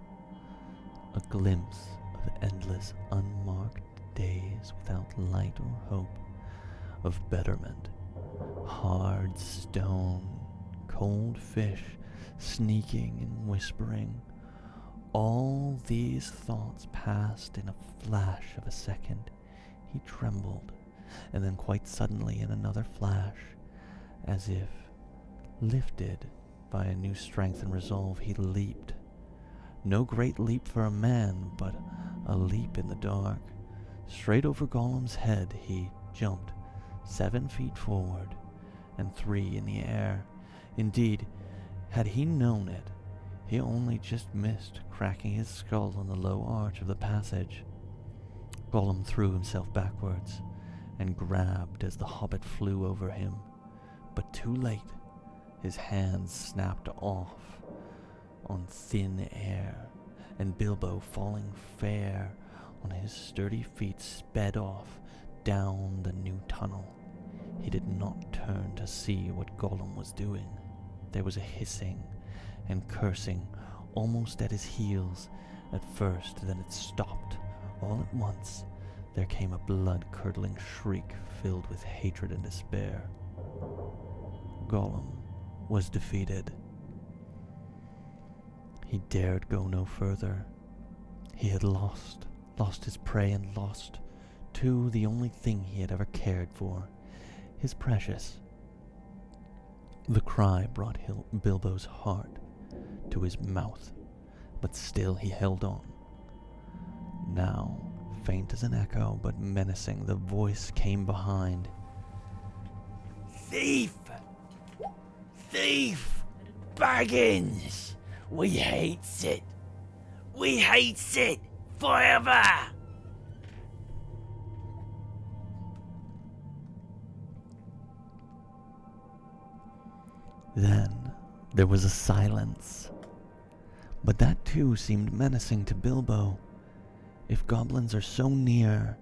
A glimpse of endless, unmarked days without light or hope, of betterment, hard stone, cold fish, sneaking and whispering. All these thoughts passed in a flash of a second. He trembled, and then quite suddenly in another flash, as if lifted by a new strength and resolve, he leaped. No great leap for a man, but a leap in the dark. Straight over Gollum's head he jumped, 7 feet forward, and 3 in the air. Indeed, had he known it, he only just missed cracking his skull on the low arch of the passage. Gollum threw himself backwards, and grabbed as the hobbit flew over him. But too late, his hands snapped off on thin air, and Bilbo, falling fair on his sturdy feet, sped off down the new tunnel. He did not turn to see what Gollum was doing. There was a hissing and cursing almost at his heels at first, then it stopped. All at once, there came a blood-curdling shriek filled with hatred and despair. Gollum was defeated. He dared go no further. He had lost his prey, and lost, too, the only thing he had ever cared for, his precious. The cry brought Bilbo's heart to his mouth, but still he held on. Now, faint as an echo, but menacing, the voice came behind. Thief! Thief! Baggins! We hates it! We hates it! Forever! Then there was a silence. But that too seemed menacing to Bilbo. If goblins are so near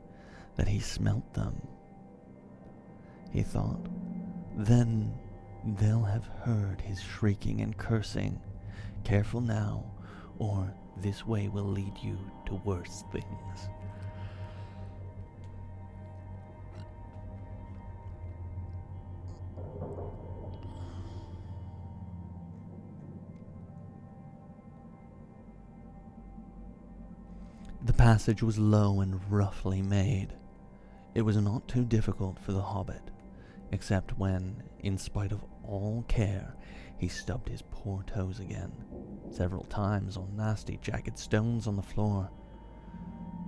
that he smelt them, he thought, then they'll have heard his shrieking and cursing. Careful now, or this way will lead you to worse things. The passage was low and roughly made. It was not too difficult for the hobbit, except when, in spite of all care, he stubbed his poor toes again, several times on nasty jagged stones on the floor.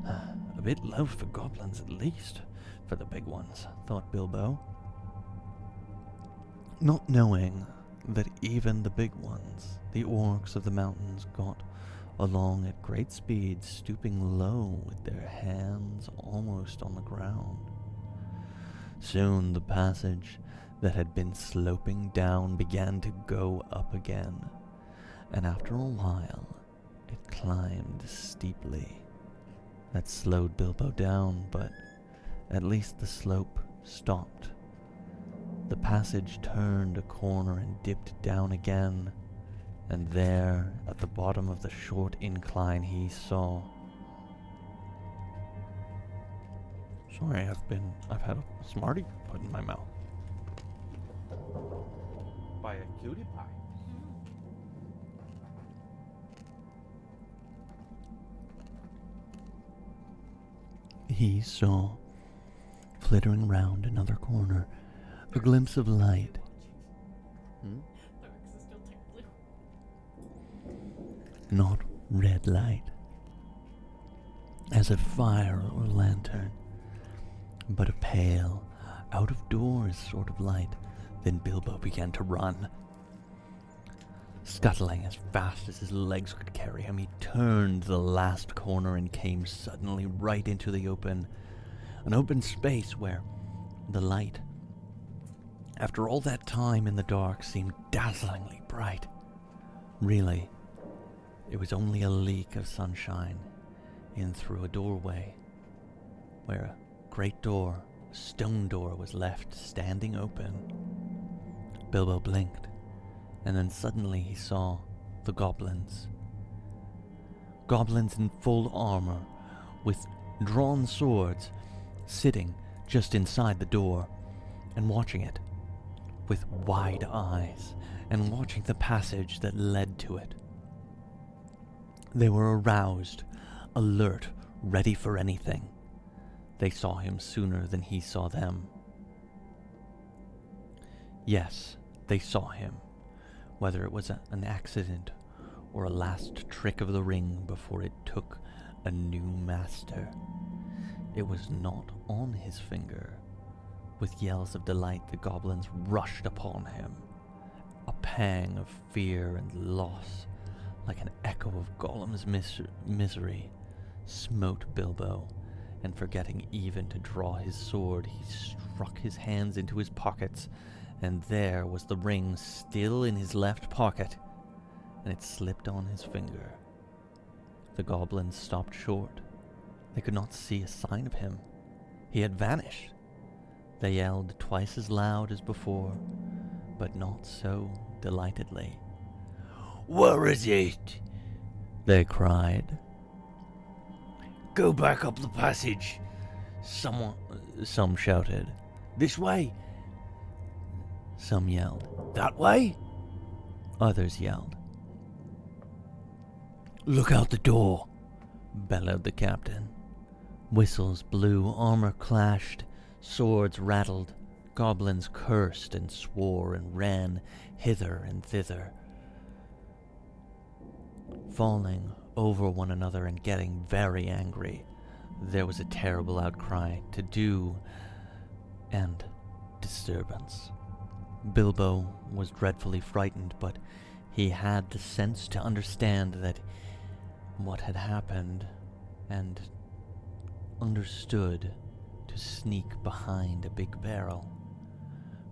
A bit low for goblins, at least, for the big ones, thought Bilbo. Not knowing that even the big ones, the orcs of the mountains, got along at great speed, stooping low with their hands almost on the ground. Soon the passage that had been sloping down began to go up again, and after a while it climbed steeply. That slowed Bilbo down, but at least the slope stopped. The passage turned a corner and dipped down again, and there, at the bottom of the short incline, he saw... Sorry, I've had a Smartie put in my mouth. By a cutie pie. He saw, flittering round another corner, a glimpse of light. Not red light, as of fire or lantern, but a pale, out-of-doors sort of light. Then Bilbo began to run. Scuttling as fast as his legs could carry him, he turned the last corner and came suddenly right into the an open space where the light, after all that time in the dark, seemed dazzlingly bright. Really, it was only a leak of sunshine in through a doorway, where a great door, a stone door, was left standing open. Bilbo blinked, and then suddenly he saw the goblins. Goblins in full armor, with drawn swords, sitting just inside the door, and watching it, with wide eyes, and watching the passage that led to it. They were aroused, alert, ready for anything. They saw him sooner than he saw them. Yes, they saw him, whether it was an accident or a last trick of the ring before it took a new master. It was not on his finger. With yells of delight, the goblins rushed upon him. A pang of fear and loss, like an echo of Gollum's misery, smote Bilbo, and forgetting even to draw his sword, he struck his hands into his pockets, and there was the ring still in his left pocket, and it slipped on his finger. The goblins stopped short. They could not see a sign of him. He had vanished. They yelled twice as loud as before, but not so delightedly. "Where is it?" they cried. "Go back up the passage." Some shouted. "This way." Some yelled. "That way." Others yelled. "Look out the door," bellowed the captain. Whistles blew, armor clashed, swords rattled, goblins cursed and swore and ran hither and thither, falling over one another and getting very angry. There was a terrible outcry, to-do, and disturbance. Bilbo was dreadfully frightened, but he had the sense to understand that what had happened, and understood to sneak behind a big barrel.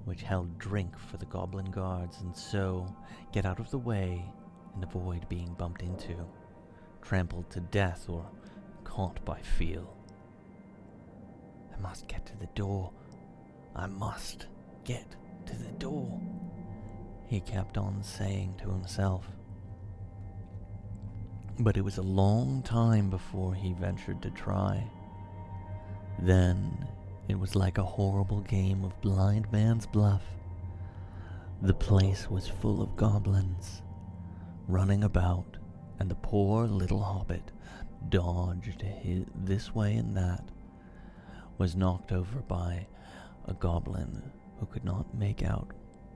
which held drink for the goblin guards, and so get out of the way and avoid being bumped into, trampled to death, or caught by feel. I must get to the door. I must get to the door, he kept on saying to himself. But it was a long time before he ventured to try. Then it was like a horrible game of blind man's bluff. The place was full of goblins, running about, and the poor little hobbit dodged this way and that, was knocked over by a goblin who could not make out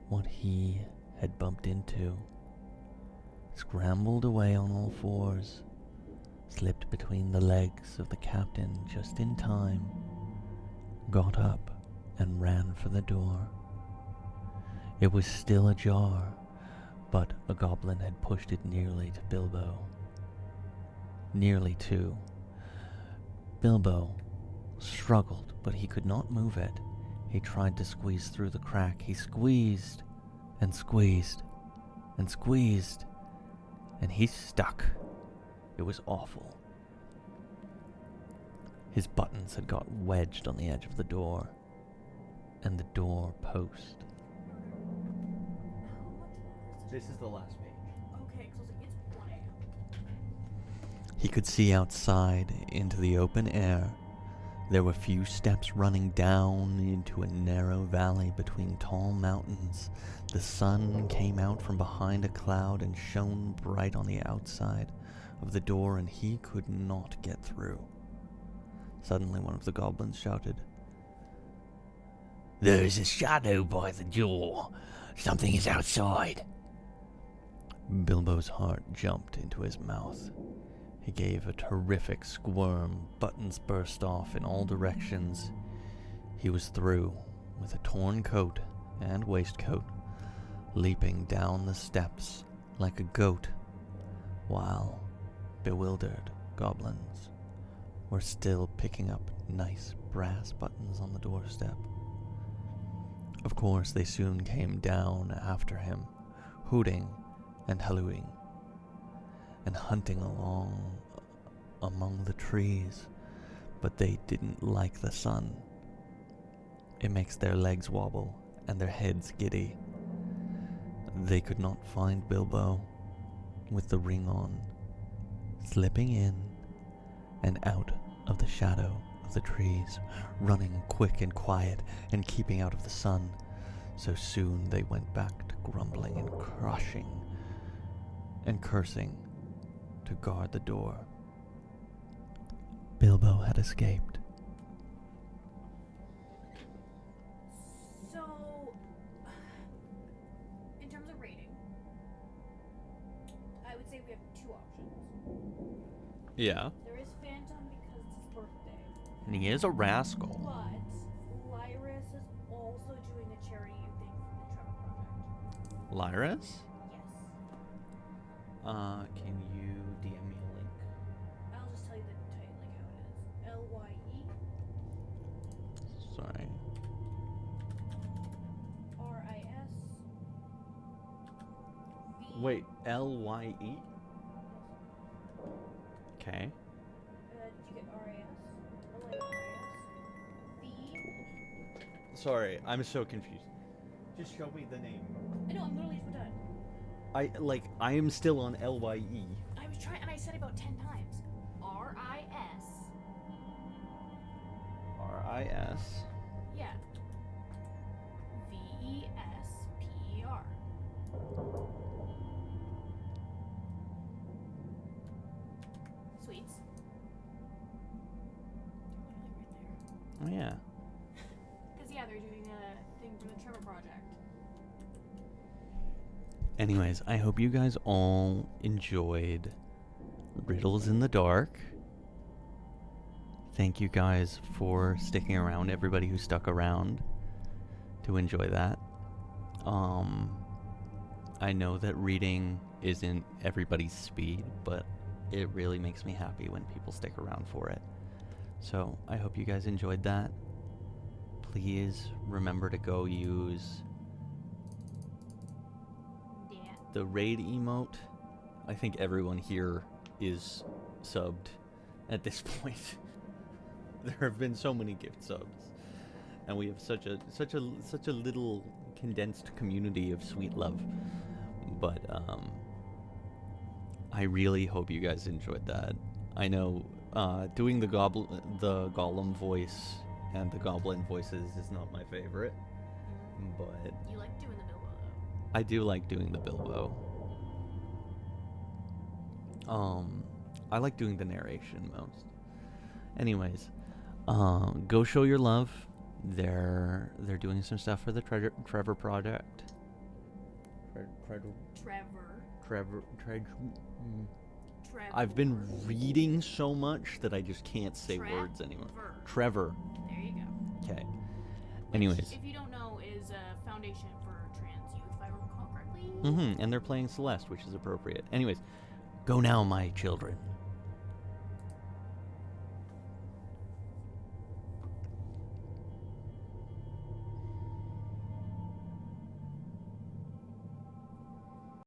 what he had bumped into, scrambled away on all fours, slipped between the legs of the captain just in time, got up and ran for the door. It was still ajar, but a goblin had pushed it nearly to Bilbo. Nearly to. Bilbo struggled, but he could not move it. He tried to squeeze through the crack. He squeezed and squeezed and squeezed, and he stuck. It was awful. His buttons had got wedged on the edge of the door, and the door post. This is the last page. Okay, so it's 1 a.m. He could see outside into the open air. There were few steps running down into a narrow valley between tall mountains. The sun came out from behind a cloud and shone bright on the outside of the door, and he could not get through. Suddenly one of the goblins shouted, "There is a shadow by the door. Something is outside." Bilbo's heart jumped into his mouth. He gave a terrific squirm. Buttons burst off in all directions. He was through, with a torn coat and waistcoat, leaping down the steps like a goat, while bewildered goblins were still picking up nice brass buttons on the doorstep. Of course, they soon came down after him, hooting and hallooing, and hunting along among the trees, but they didn't like the sun. It makes their legs wobble and their heads giddy. They could not find Bilbo, with the ring on, slipping in and out of the shadow of the trees, running quick and quiet and keeping out of the sun. So soon they went back to grumbling and crushing and cursing to guard the door. Bilbo had escaped. So, in terms of rating, I would say we have 2 options. Yeah. There is Phantom because it's his birthday. And he is a rascal. But Lyris is also doing a charity thing for the Trevor Project. Lyris? Yes. Can you DM me a link? I'll just tell you the title, like how it is. LYE Sorry. RIS V. Wait, LYE? Okay. Did you get RIS? V. Sorry, I'm so confused. Just show me the name. I know, I'm literally so done. I am still on LYE. I was trying, and I said it about 10 times. RIS. RIS. Yeah. VESPER. Sweets. Oh, yeah. Because, yeah, they're doing a thing for the Trevor Project. Anyways, I hope you guys all enjoyed Riddles in the Dark. Thank you guys for sticking around, everybody who stuck around to enjoy that. I know that reading isn't everybody's speed, but it really makes me happy when people stick around for it. So I hope you guys enjoyed that. please remember to go use the raid emote. I think everyone here is subbed at this point. There have been so many gift subs, and we have such a little condensed community of sweet love. But I really hope you guys enjoyed that. I know doing the golem voice and the goblin voices is not my favorite, but You like doing the Bilbo though. I do like doing the Bilbo. I like doing the narration most. Anyways, go show your love. They're doing some stuff for the Trevor project. Trevor. I've been reading so much that I just can't say words anymore. Trevor. There you go. Okay. Anyways. Which, if you don't know, is a foundation for trans youth, if I recall correctly. And they're playing Celeste, which is appropriate. Anyways, go now, my children.